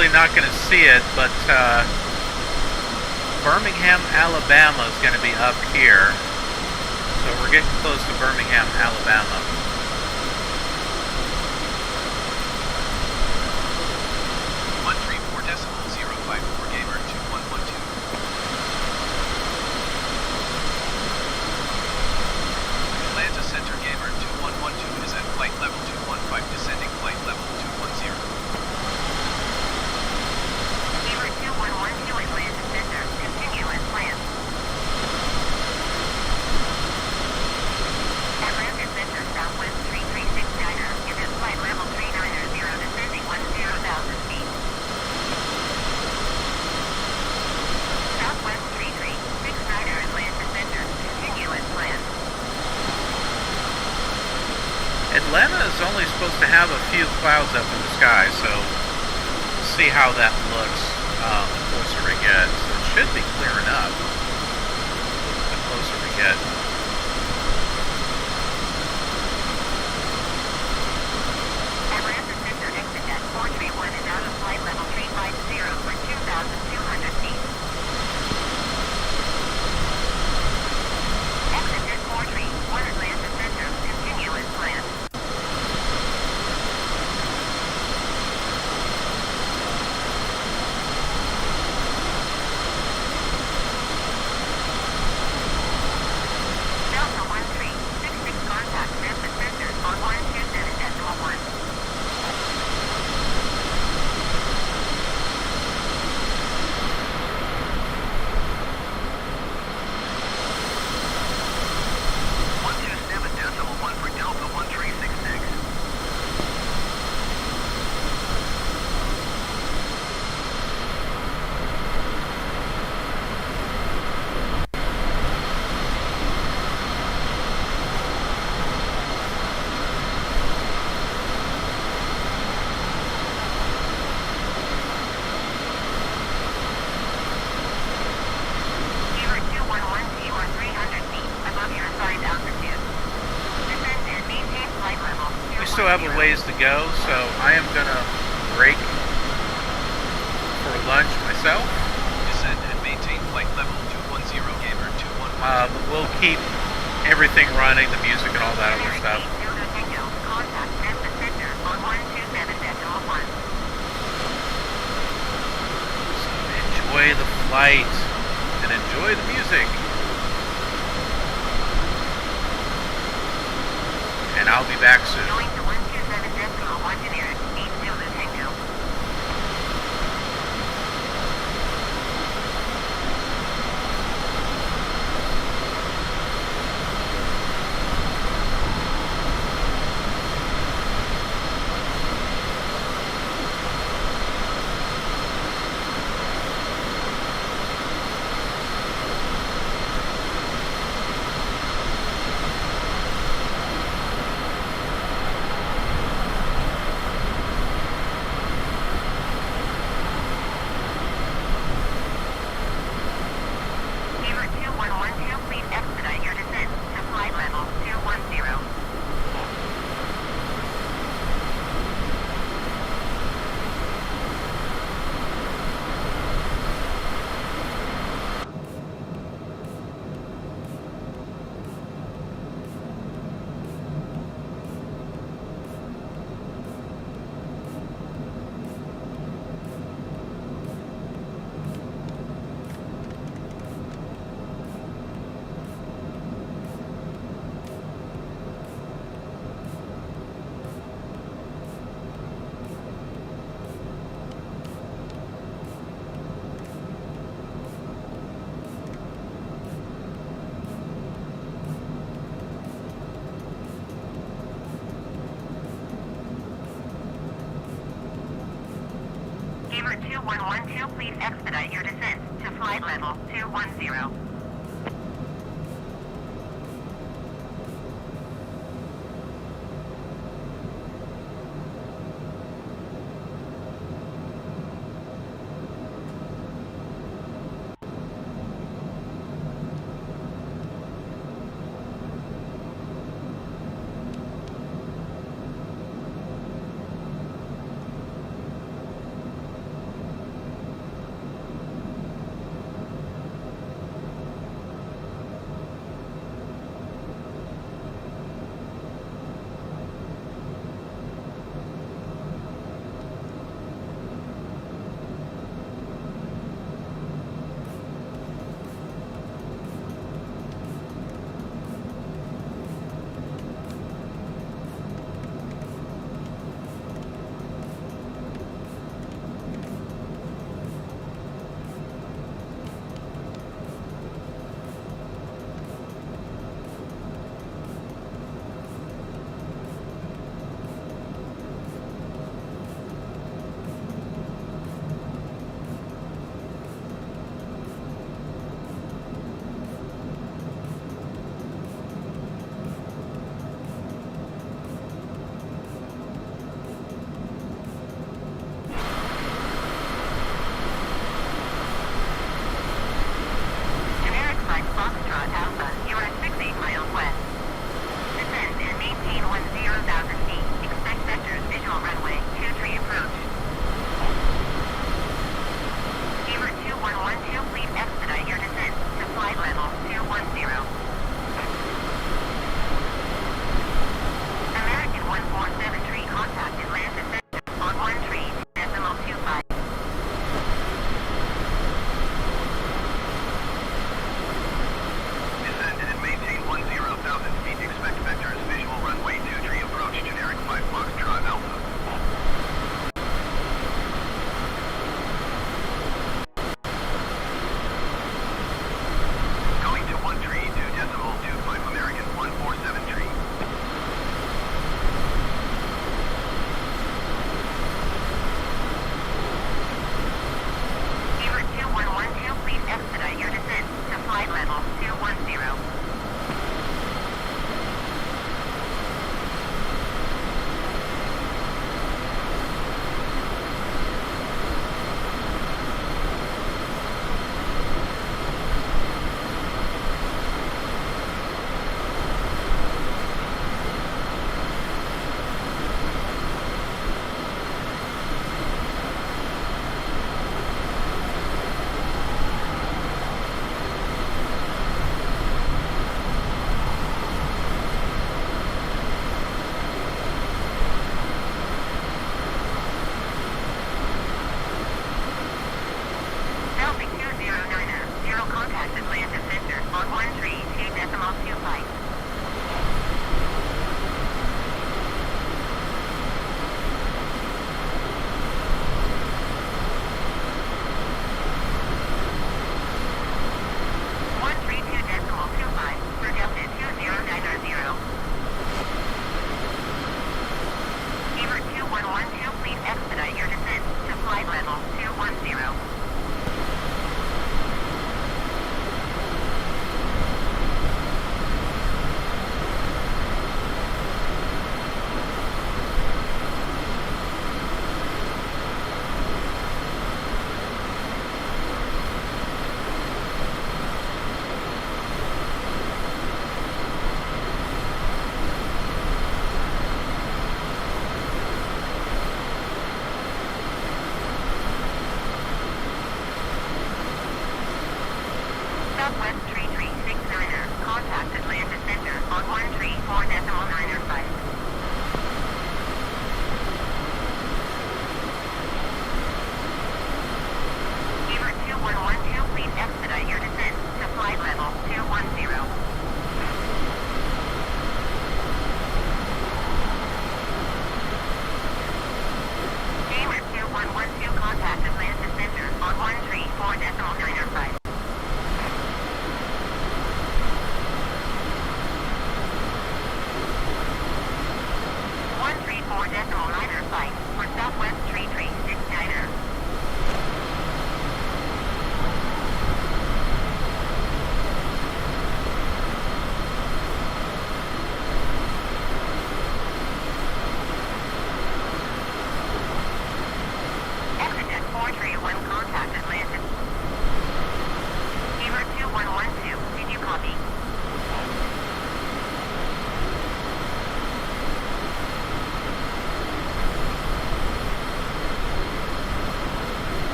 probably not going to see it, but Birmingham, Alabama is going to be up here. So we're getting close to Birmingham, Alabama. 134.054 gamer 2112. Atlanta Center gamer 2112 is at flight level 215, descending flight level 210. Gamer 2112 Atlanta Center, continue as planned. Atlanta Center Southwest 3369er is at flight level 390, descending 10,000 feet. Southwest 3369er Atlanta Center, continue as planned. Atlanta is only supposed to have a few clouds up in the sky, so we'll see how that looks the closer we get. So it should be clearing up the closer we get. Atlanta Center exit at 431 is out of flight level 350 for 2,200 feet. Exit at 431 Atlanta Center, continue as planned. Delta 1366 contact Memphis Center on 127.1. for Delta 1366. Gamer 211 or 300 feet above your assigned altitude. Descend and maintain flight level. We still have a ways to go, so I am going to break for lunch myself. Descend and maintain flight level 210 gamer 211. But we'll keep everything running, the music and all that other stuff. Contact Memphis Center on 127.1. So enjoy the flight and enjoy the music. And I'll be back soon. Going to 127.1 generic, 8 Zulu Tango. Gamer 2112, please expedite your descent to flight level 210. Gamer 2112, please expedite your descent to flight level 210.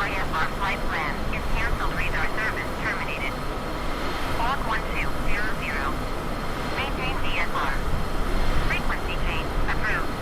IFR flight plan is canceled. Radar service terminated. Squawk 1200. Maintain VFR. Frequency change approved.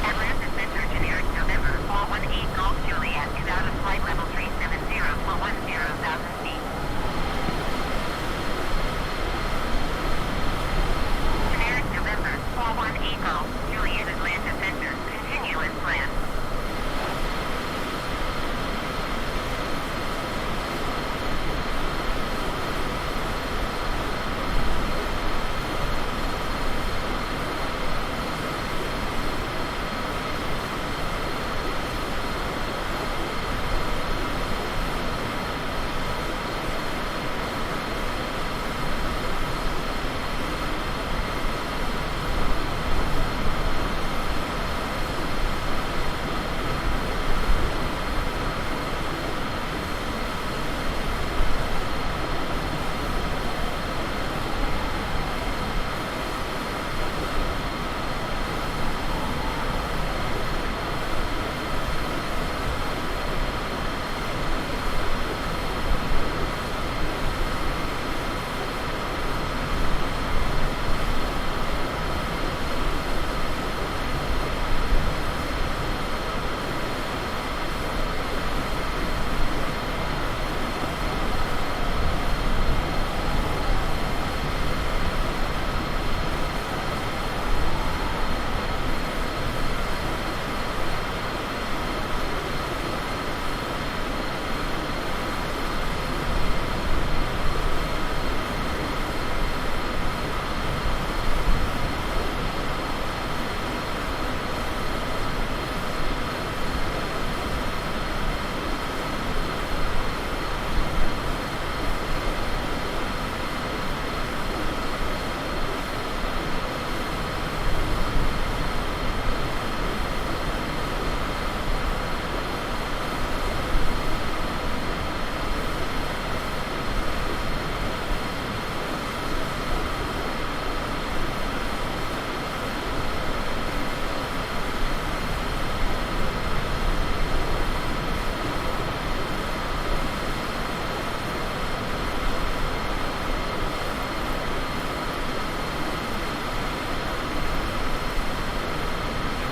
Atlanta Center generic November 418 Golf Juliet is out of flight level 370 for 10,000 feet. Generic November 418 Golf Juliet Atlanta Center. Continue as planned.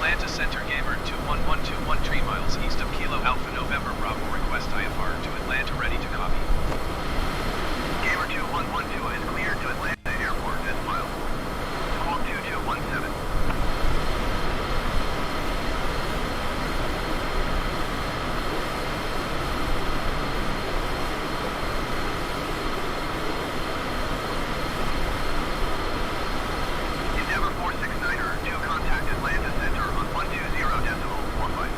Atlanta Center Gamer 21121 3 miles east of Kilo Alpha November Bravo. Request IFR to Atlanta, ready to copy. Gamer 2112 is cleared to Atlanta Airport as filed. Squawk 2217. Endeavor 469er to contact Atlanta Center on 120.45.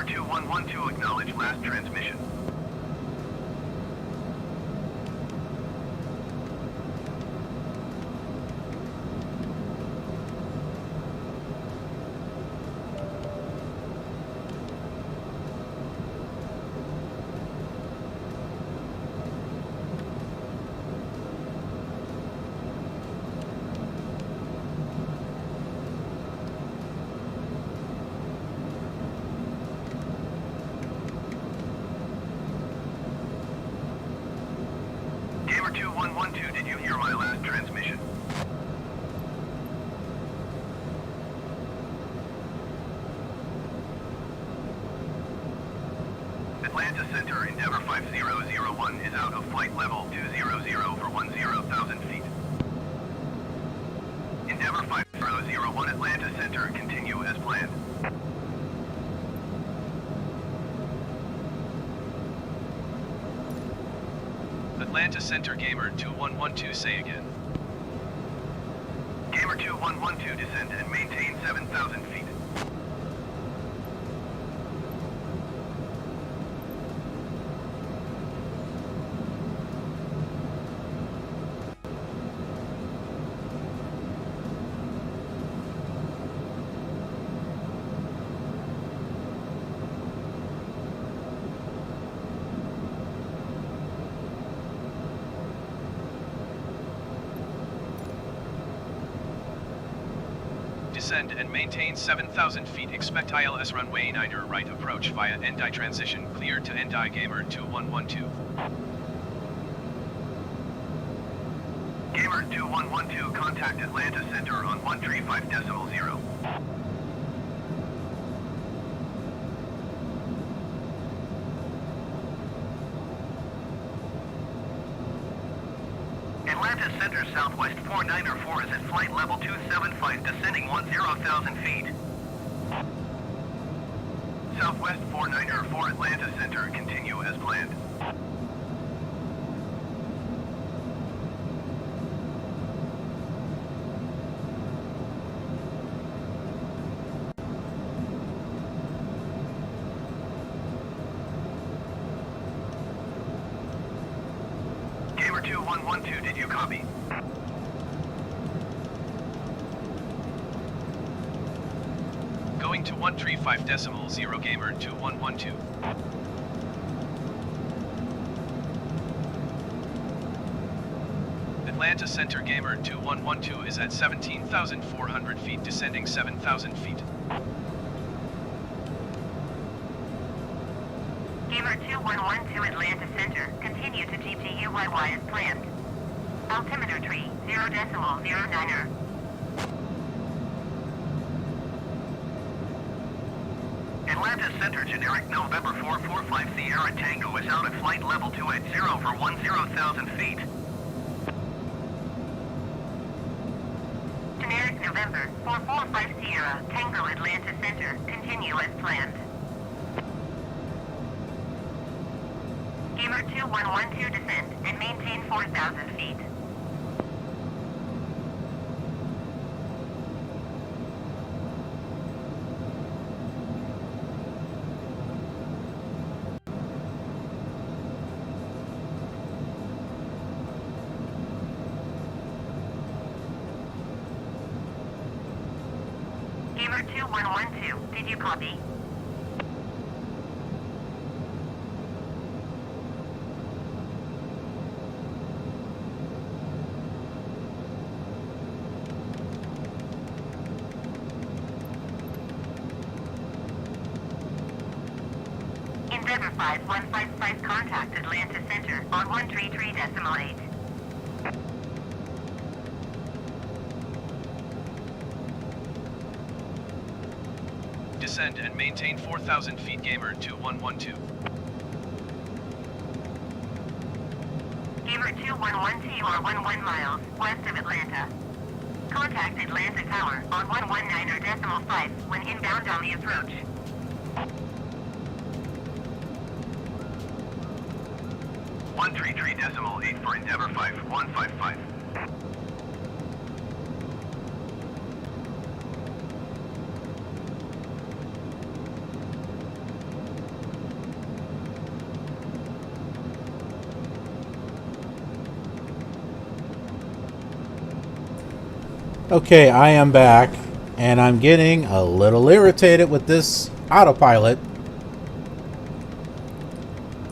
Gamer 2112, acknowledge last transmission. Gamer 2112, did you hear my last transmission? Atlanta Center, Endeavor 5001 is out of flight level 200 for 10,000 feet. Endeavor 5001, Atlanta Center, continue as planned. Atlanta Center Gamer 2112, say again. Gamer 2112, descend and maintain 7,000 feet. Descend and maintain 7,000 feet. Expect ILS runway 9er right approach via NDI transition. Cleared to NDI Gamer 2112. Gamer 2112, contact Atlanta Center on 135.0. Atlanta Center Southwest 4904 is at flight level 275, descending 10,000 feet. Southwest 4904, Atlanta Center, continue as planned. Gamer 2112, did you copy? Going to 135.0 Gamer 2112. Atlanta Center Gamer 2112 is at 17,400 feet, descending 7,000 feet. Gamer 2112, Atlanta Center, continue to GTUYY as planned. Altimeter tree 0.09er. Atlanta Center, generic November 445 Sierra Tango is out at flight level 280 for 10,000 feet. Generic November 445 Sierra Tango, Atlanta Center, continue as planned. Gamer 2112, descend and maintain 4,000 feet. Gamer 2112, did you copy? Endeavor 5155, contact Atlanta Center on 133.8. Descend and maintain 4,000 feet Gamer 2112. Gamer 2112, you are 11 miles west of Atlanta. Contact Atlanta Tower on 119.5 when inbound on the approach. One three three decimal 8 for Endeavor 5155. Okay, I am back, and I'm getting a little irritated with this autopilot.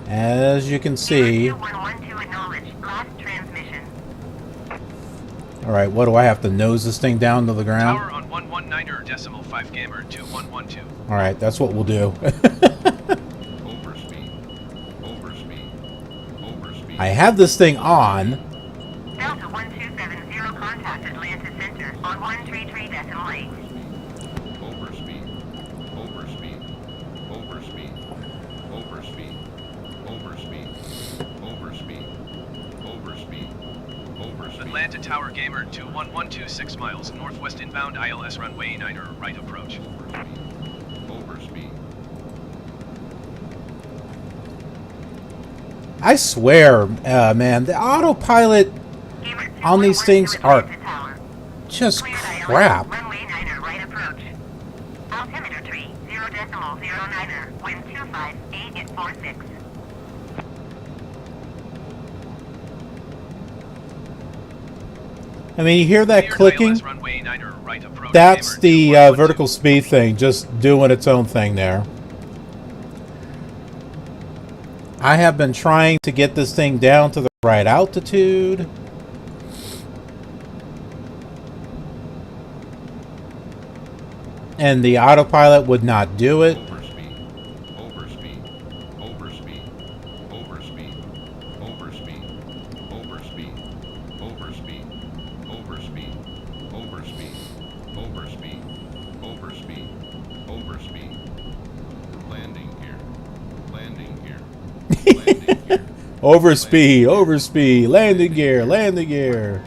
As you can see... Gamer 2112 acknowledged. Last transmission. Alright, what do I have to nose this thing down to the ground? Tower on 119.5 Gamer 2112. Alright, that's what we'll do. Overspeed. Overspeed. Overspeed. I have this thing on. Delta 1270 contact Atlanta Center on 133.8. Overspeed. Overspeed. Overspeed. Overspeed. Overspeed. Overspeed. Overspeed. Overspeed. Atlanta Tower Gamer 2112 6 miles northwest inbound ILS runway 9er right approach. Overspeed. I swear, man, the autopilot Gamer on these 2112 things are Atlanta Tower. just Cleared ILS, crap. runway 9er right approach. Altimeter tree 0.09er, wind 25846. I mean, you hear that Cleared clicking? ILS runway 9er right approach. That's Gamer the 2112. vertical speed thing, just doing its own thing there. I have been trying to get this thing down to the right altitude. And the autopilot would not do it. Overspeed. Overspeed. Overspeed. Overspeed. Overspeed. Overspeed. Overspeed. Overspeed. Overspeed. Overspeed. Overspeed. Overspeed. Landing here. Landing here. Landing here. Overspeed, overspeed, landing gear, landing gear.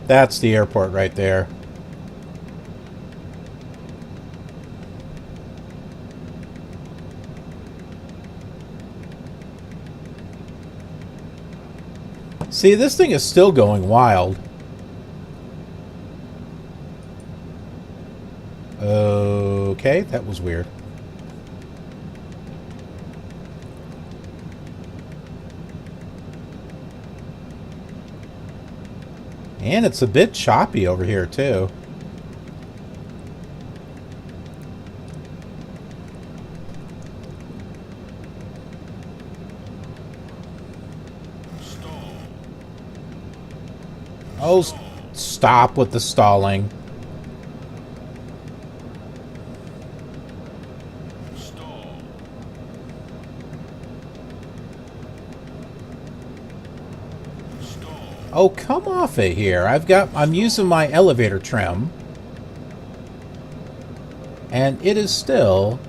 That's the airport right there. See, this thing is still going wild. Okay, that was weird. And it's a bit choppy over here, too. Oh, stop with the stalling. Oh, come off it here. I'm using my elevator trim. And it is still...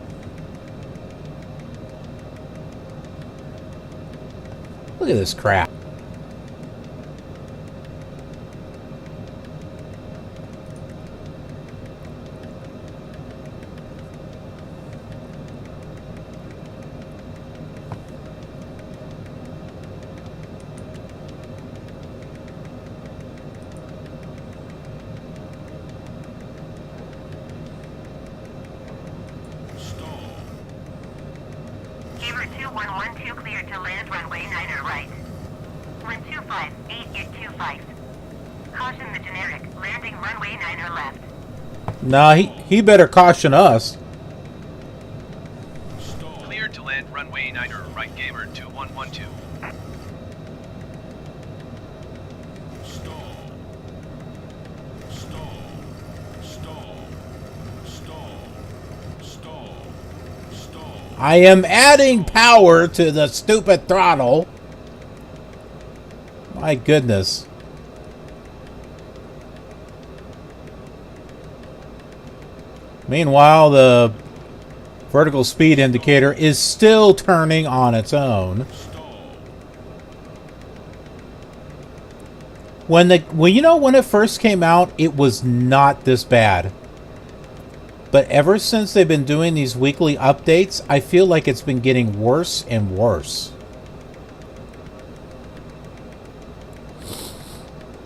Look at this crap. Gamer 2112 cleared to land runway 9er right. Wind 25825. Caution the generic, landing runway 9er left. Nah, he better caution us. Cleared to land runway 9er right Gamer 2112. I am adding power to the stupid throttle. My goodness. Meanwhile, the vertical speed indicator is still turning on its own. When it first came out, it was not this bad. But ever since they've been doing these weekly updates, I feel like it's been getting worse and worse.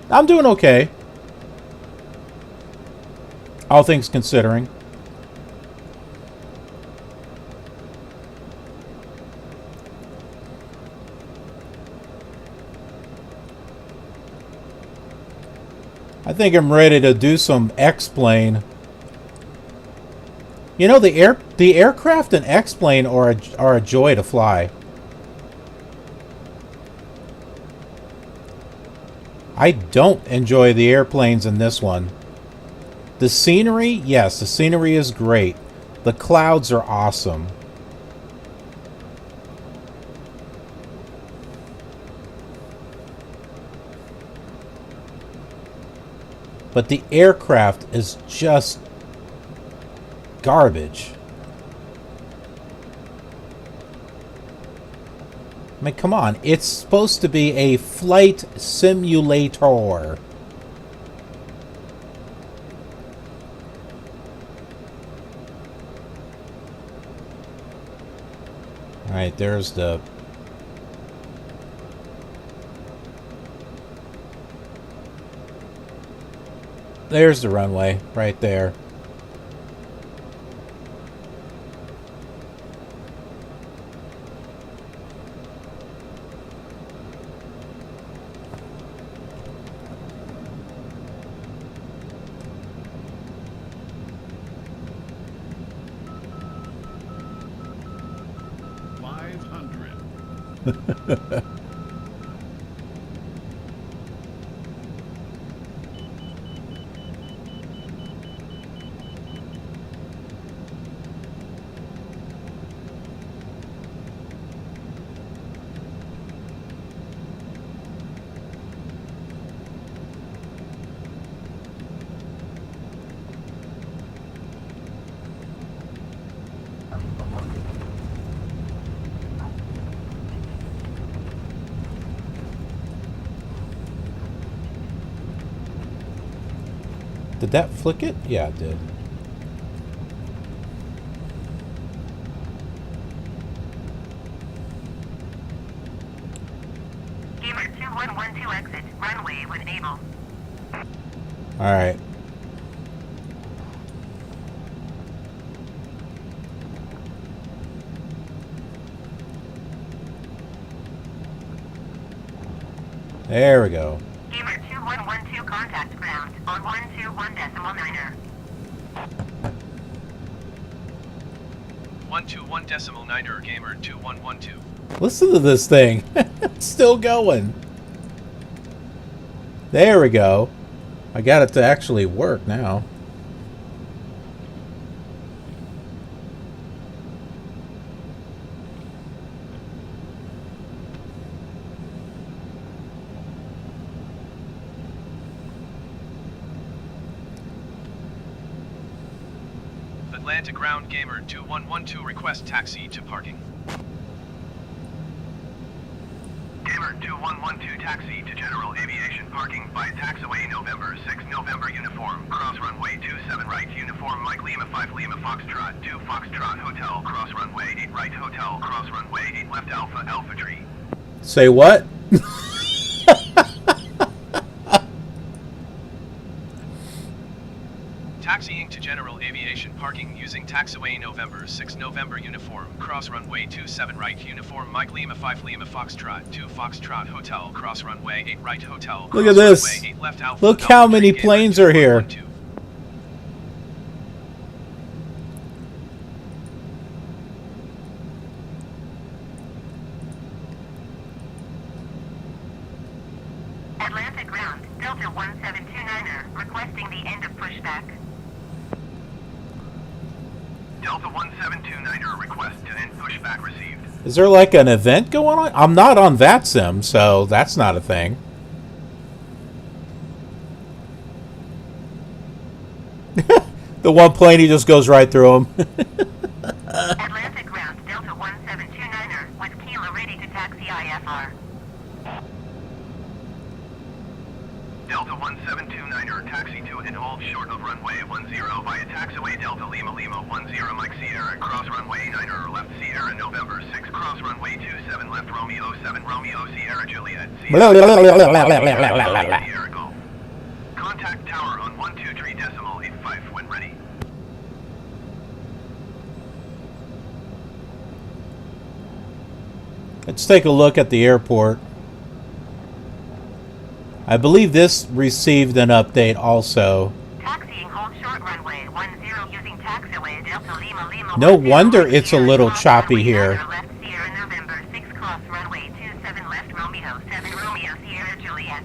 I'm doing okay. All things considering. I think I'm ready to do some X-plane. You know, the aircraft in X-plane are a joy to fly. I don't enjoy the airplanes in this one. The scenery, yes, the scenery is great. The clouds are awesome. But the aircraft is just garbage. I mean, come on. It's supposed to be a flight simulator. Alright, there's the... There's the runway, right there. Did that flick it? Yeah, it did. Gamer 2112 exit, runway when able. Alright. There we go. Gamer 2112 contact ground on 121.9er. 121.9er, gamer 2112. Listen to this thing. It's still going. There we go. I got it to actually work now. Atlanta ground gamer 2112 request taxi to parking. Gamer 2112 taxi to general aviation parking by taxiway November 6 November uniform, cross runway 27 right uniform Mike Lima 5 Lima Foxtrot 2 Foxtrot Hotel, cross runway 8 right hotel, cross runway 8 left Alpha Alpha Tree. Say what? Taxiing to general aviation parking using taxiway November 6 November uniform, cross runway 27 right uniform Mike Lima 5 Lima Foxtrot 2 Foxtrot Hotel, cross runway 8 right hotel. Look at this. Runway 8 left Alpha, Look Alpha how many Tree, planes gamer are here. 2112. Atlanta ground, Delta 1729er, requesting the end of pushback. Delta 1729er request to end pushback received. Is there like an event going on? I'm not on VATSIM, so that's not a thing. The one plane, he just goes right through him. Atlanta ground, Delta 1729er, with Kilo ready to taxi IFR. Delta 1729er taxi to and hold short of runway 10 via taxiway Delta Lima Lima 10 Mike Sierra, cross runway 9er left Sierra November 6, cross runway 27 left Romeo 7 Romeo Sierra Juliet Sierra Golf. Contact tower on 123.85 when ready. Let's take a look at the airport. I believe this received an update also. Taxiing hold short runway 10 using taxiway Delta Lima Lima. No wonder it's a little choppy here. Left Sierra November 6 cross runway 27 left Romeo 7 Romeo Sierra Juliet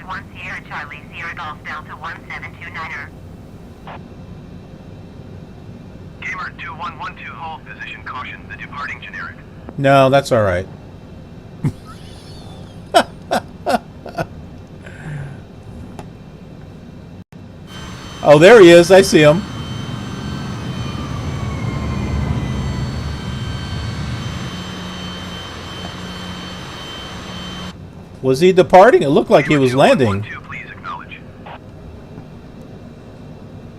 1 Sierra Charlie Sierra Golf Delta 1729er. Gamer 2112 hold position caution the departing generic. No, that's all right. Oh, there he is. I see him. Was he departing? It looked like he was landing. 2112, please acknowledge.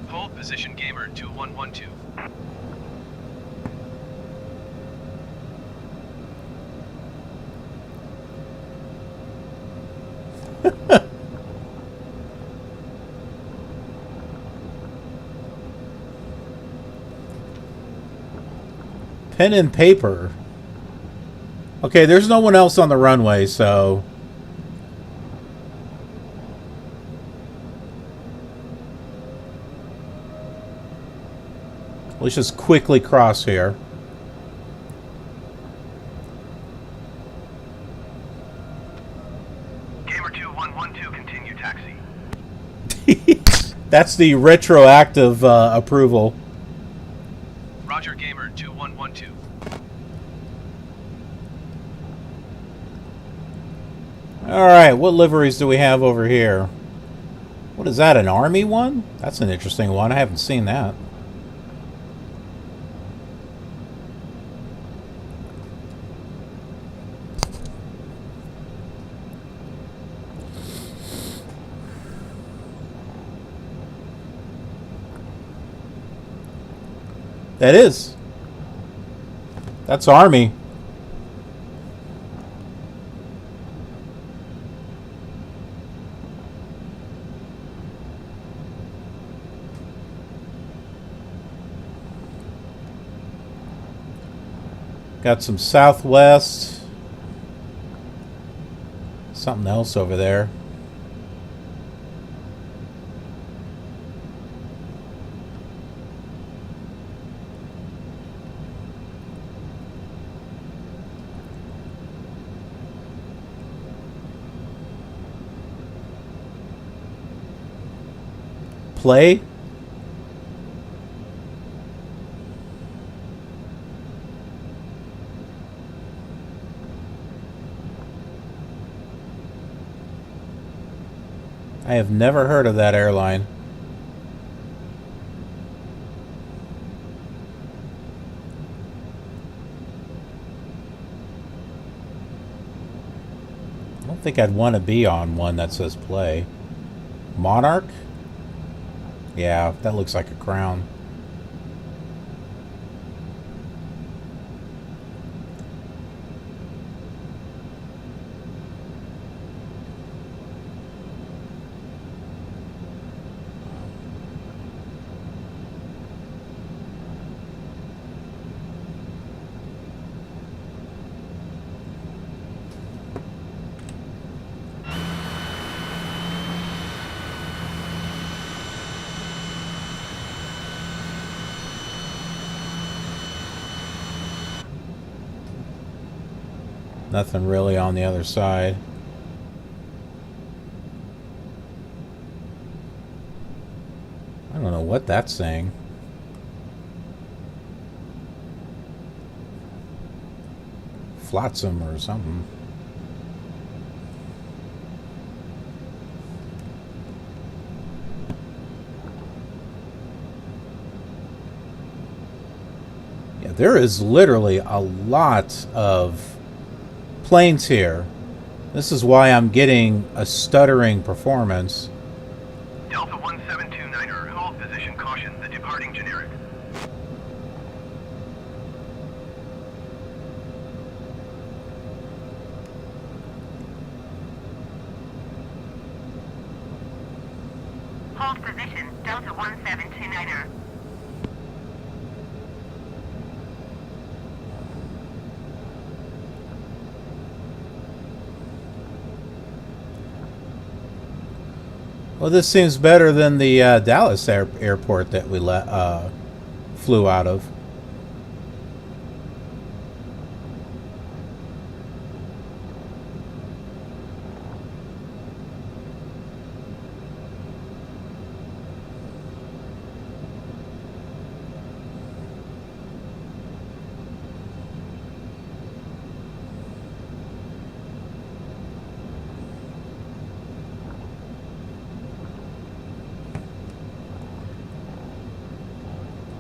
Hold position gamer 2112. Pen and paper. Okay, there's no one else on the runway, so... let's just quickly cross here. Gamer 2112 continue taxi. That's the retroactive approval. Roger gamer 2112. Alright, what liveries do we have over here? What is that, an army one? That's an interesting one. I haven't seen that. That is. That's Army. Got some Southwest. Something else over there. Play. I have never heard of that airline. I don't think I'd want to be on one that says play. Monarch? Yeah, that looks like a crown. Nothing really on the other side. I don't know what that's saying. Flotsam or something. Yeah, there is literally a lot of planes here. This is why I'm getting a stuttering performance. Delta 1729er, hold position caution, the departing generic. Hold position, Delta 1729er. Well, this seems better than the Dallas airport that we flew out of.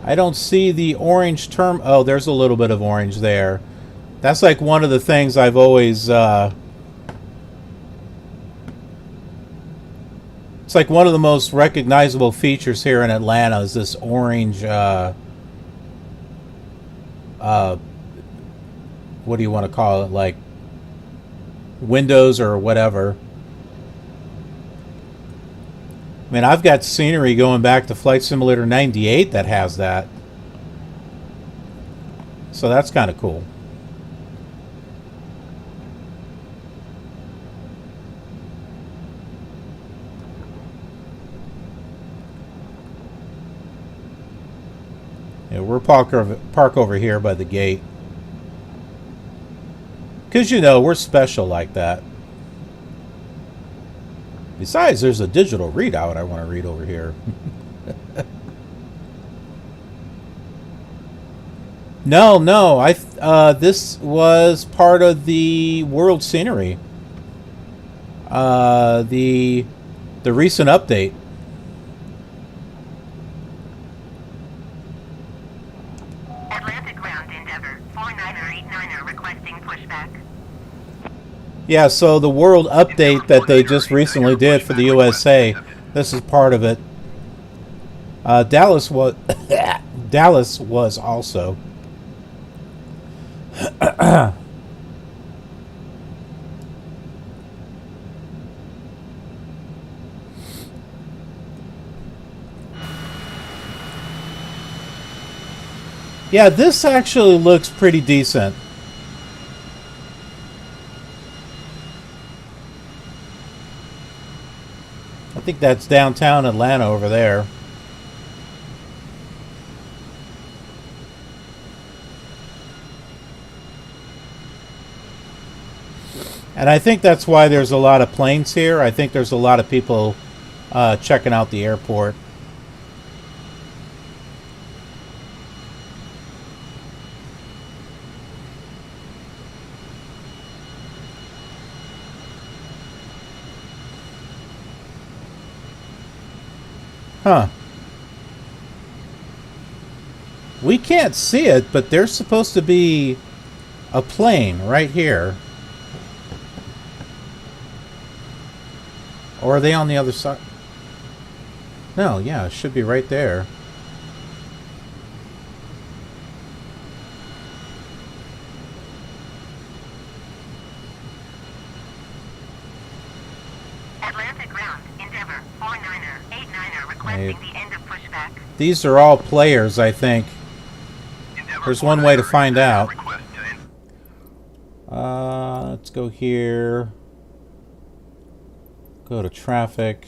I don't see the orange term. Oh, there's a little bit of orange there. That's like one of the things I've always... it's like one of the most recognizable features here in Atlanta is this orange... what do you want to call it? Like windows or whatever. I mean, I've got scenery going back to Flight Simulator 98 that has that. So that's kind of cool. Yeah, we're park over here by the gate. Because, you know, we're special like that. Besides, there's a digital readout I want to read over here. No. This was part of the world scenery. The recent update. Atlantic ground Endeavor 49er requesting pushback. Yeah, so the world update that they just recently did for the USA, this is part of it. Dallas was Dallas was also. Yeah, this actually looks pretty decent. I think that's downtown Atlanta over there. And I think that's why there's a lot of planes here. I think there's a lot of people checking out the airport. Huh. We can't see it, but there's supposed to be a plane right here. Or are they on the other side? No, yeah, it should be right there. Atlantic ground, Endeavor 49er 89er requesting the end of pushback. These are all players, I think. There's one way to find out. Let's go here. Go to traffic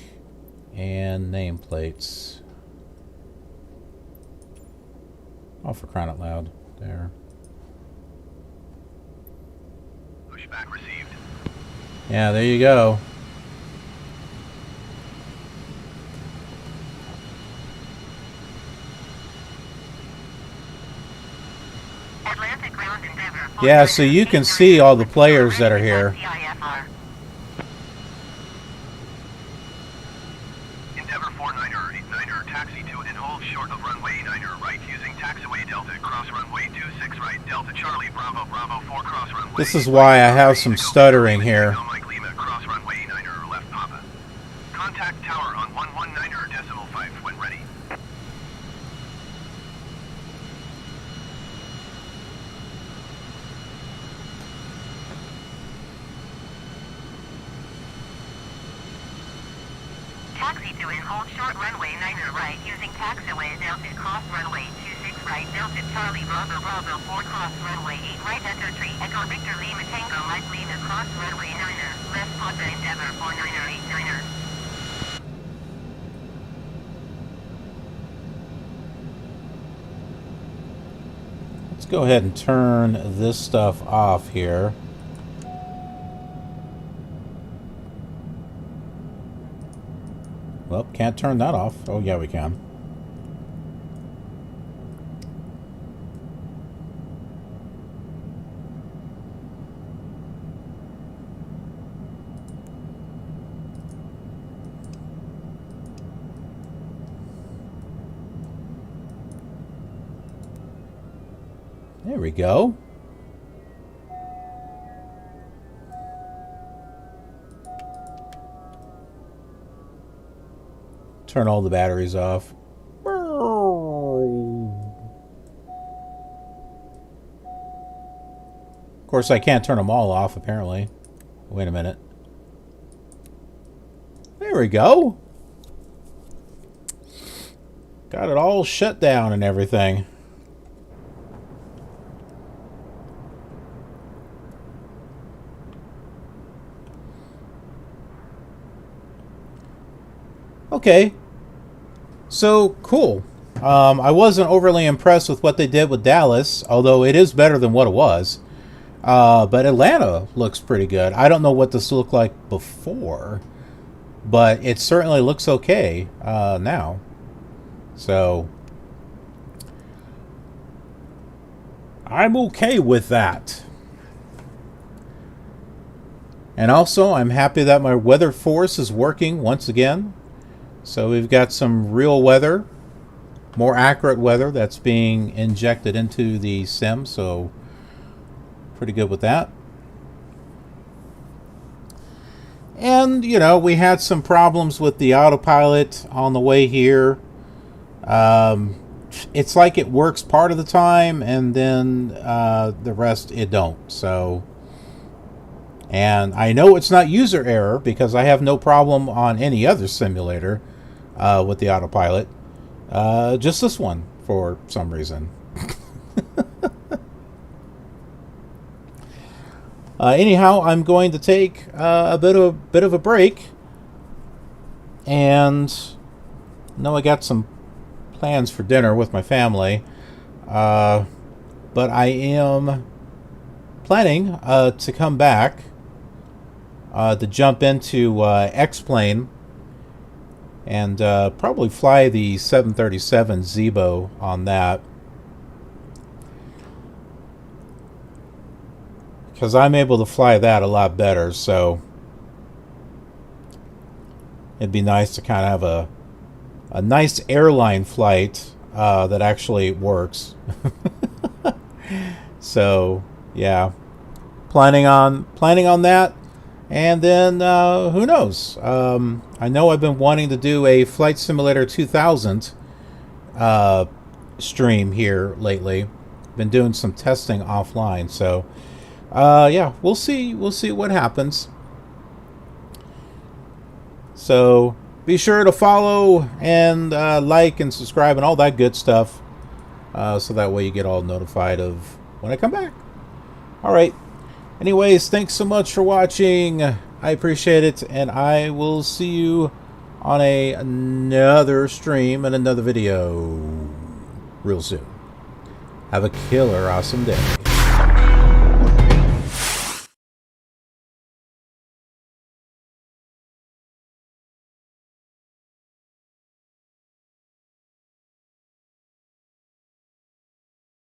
and nameplates. Oh, for crying out loud. There. Pushback received. Yeah, there you go. Atlantic ground Endeavor. Yeah, so you can see all the players that are here. Endeavor 49er 89er taxi to and hold short of runway 9er right using taxiway Delta cross runway 26 right Delta Charlie Bravo Bravo 4 cross runway. This is why I have some stuttering here. Mike Lima cross runway 9er left Papa. Contact tower on 119er decimal 5 when ready. Taxi to and hold short runway 9er right using taxiway Delta cross runway 26 right Delta Charlie Bravo Bravo 4 cross runway 8 right Echo Tree Echo Victor Lima Tango Mike Lima cross runway 9er left Papa Endeavor 49er 89er. Let's go ahead and turn this stuff off here. Well, can't turn that off. Oh, yeah, we can. There we go. Turn all the batteries off. Of course, I can't turn them all off, apparently. Wait a minute. There we go. Got it all shut down and everything. Okay. So, cool. I wasn't overly impressed with what they did with Dallas, although it is better than what it was. But Atlanta looks pretty good. I don't know what this looked like before, but it certainly looks okay now. So, I'm okay with that. And also, I'm happy that my weather force is working once again. So we've got some real weather, more accurate weather that's being injected into the sim, so pretty good with that. And, you know, we had some problems with the autopilot on the way here. It's like it works part of the time, and then the rest it don't. So, and I know it's not user error because I have no problem on any other simulator with the autopilot. Just this one for some reason. Anyhow, I'm going to take a bit of a break, and I got some plans for dinner with my family, but I am planning to come back to jump into X-Plane and probably fly the 737 Zebo on that, because I'm able to fly that a lot better. So it'd be nice to kind of have a nice airline flight that actually works. So yeah, planning on that. And then, who knows? I know I've been wanting to do a Flight Simulator 2000 stream here lately. Been doing some testing offline, so yeah, we'll see what happens. So be sure to follow and like and subscribe and all that good stuff, so that way you get all notified of when I come back. All right. Anyways, thanks so much for watching. I appreciate it, and I will see you on another stream and another video real soon. Have a killer awesome day.